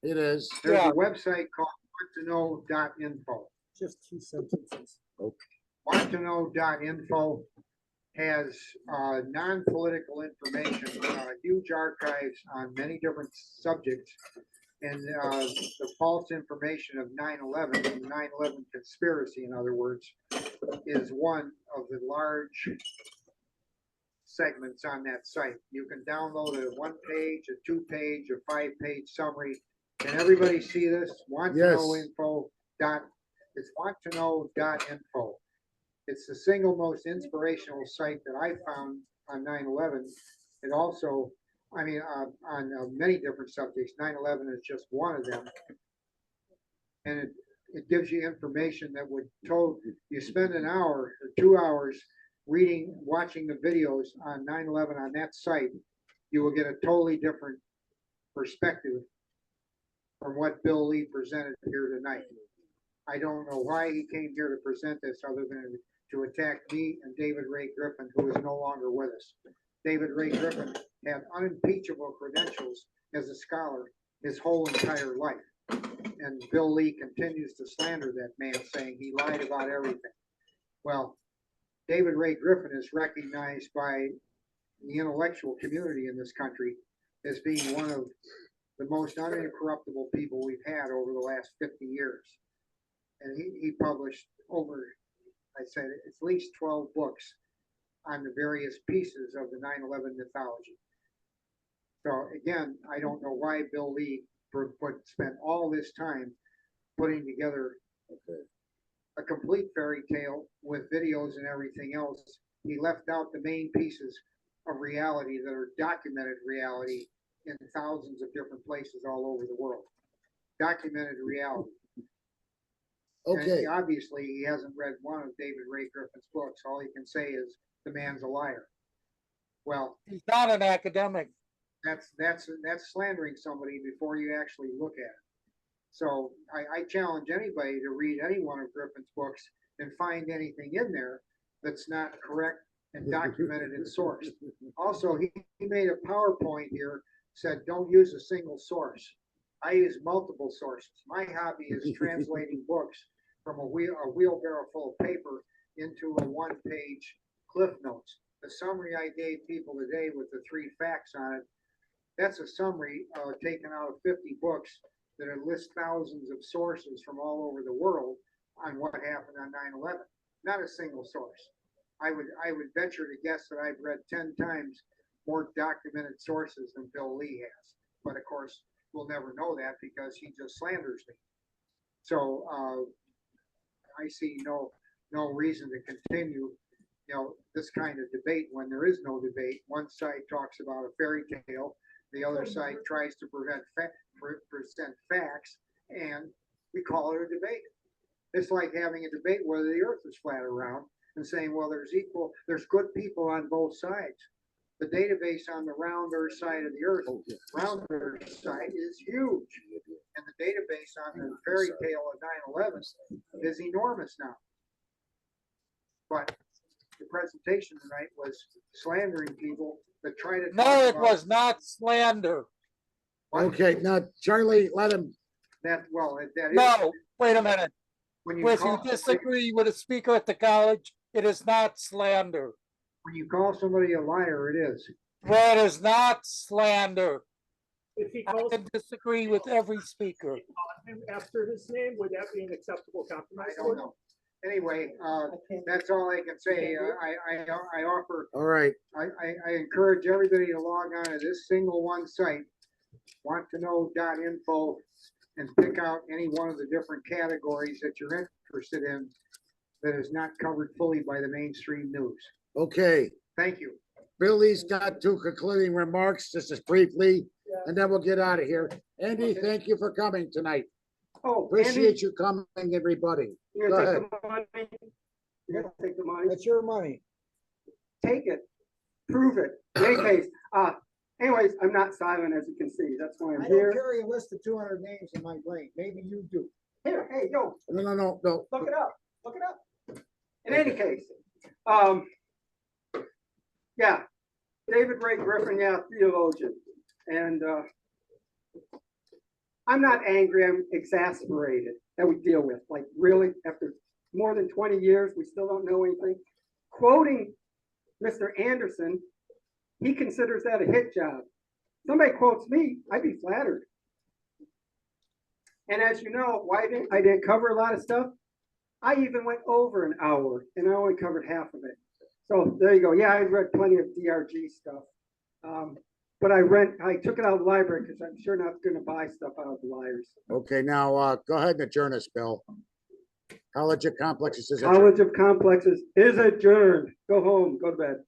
it is. There's Yeah. a website called wanttoknow.info. Just 2 sentences. Wanttoknow.info has non-political information, huge archives on many different subjects. And the false information of 9/11, the 9/11 conspiracy, in other words, is one of the large segments on that site. You can download a 1-page, a 2-page, a 5-page summary. Can everybody see this? It's wanttoknow.info. It's the single most inspirational site that I found on 9/11. It also, on many different subjects. 9/11 is just one of them. And it gives you information that would you spend an hour or 2 hours watching the videos on 9/11 on that site, you will get a totally different perspective from what Bill Lee presented here tonight. I don't know why he came here to present this other than to attack me and David Ray Griffin, who is no longer with us. David Ray Griffin had unimpeachable credentials as a scholar his whole entire life. And Bill Lee continues to slander that man, saying he lied about everything. Well, David Ray Griffin is recognized by the intellectual community in this country as being one of the most unincorruptible people we've had over the last 50 years. And he published at least 12 books on the various pieces of the 9/11 mythology. So again, I don't know why Bill Lee spent all this time putting together a complete fairy tale with videos and everything else. He left out the main pieces of reality that are documented reality in thousands of different places all over the world. Documented reality. Okay. And obviously, he hasn't read one of David Ray Griffin's books. All he can say is the man's a liar. Well, he's not an academic. That's slandering somebody before you actually look at it. So I challenge anybody to read any one of Griffin's books and find anything in there that's not correct and documented and sourced. Also, he made a PowerPoint here, said don't use a single source. I use multiple sources. My hobby is translating books from a wheelbarrow full of paper into a 1-page cliff notes. The summary I gave people today with the 3 facts on it, that's a summary taken out of 50 books that list thousands of sources from all over the world on what happened on 9/11. Not a single source. I would venture to guess that I've read 10 times more documented sources than Bill Lee has. But of course, we'll never know that because he just slanders me. So I see no reason to continue, this kind of debate when there is no debate. One side talks about a fairy tale, the other side tries to present facts, and we call it a debate. It's like having a debate whether the earth is flat or round and saying, well, there's good people on both sides. The database on the round earth side of the earth, round earth side, is huge. And the database on the fairy tale of 9/11 is enormous now. But the presentation tonight was slandering people that try to. No, it was not slander. Okay, now Charlie, let him. No, wait a minute. If you disagree with a speaker at the college, it is not slander. When you call somebody a liar, it is. Well, it is not slander. If he I calls can disagree with every speaker. him after his name, would that be an acceptable compromise? I don't know. Anyway, that's all I can say. I offer. All right. I encourage everybody to log on to this single one site, wanttoknow.info, and pick out any one of the different categories that you're interested in that is not covered fully by the mainstream news. Okay. Thank you. Billy's got 2 concluding remarks, just as briefly, and then we'll get out of here. Andy, thank you for coming tonight. Oh, Appreciate Andy, you coming, everybody. you're Go gonna ahead. take the money. You're gonna take the money. That's your money. Take it. Prove it. In any case, anyways, I'm not silent, as you can see. That's why I'm I here. don't carry a list of 200 names in my brain. Maybe you do. Here, hey, yo, No. look it up, look it up. In any case, yeah, David Ray Griffin, yeah, theologian. And I'm not angry, I'm exasperated that we deal with. Like, really, after more than 20 years, we still don't know anything. Quoting Mr. Anderson, he considers that a hit job. Somebody quotes me, I'd be flattered. And as you know, why I didn't cover a lot of stuff? I even went over an hour and I only covered half of it. So there you go. Yeah, I read plenty of DRG stuff. But I took it out of the library because I'm sure not going to buy stuff out of the libraries. Okay, now, go ahead and adjourn us, Bill. College of Complexes is adjourned. College of Complexes is adjourned. Go home, go to bed.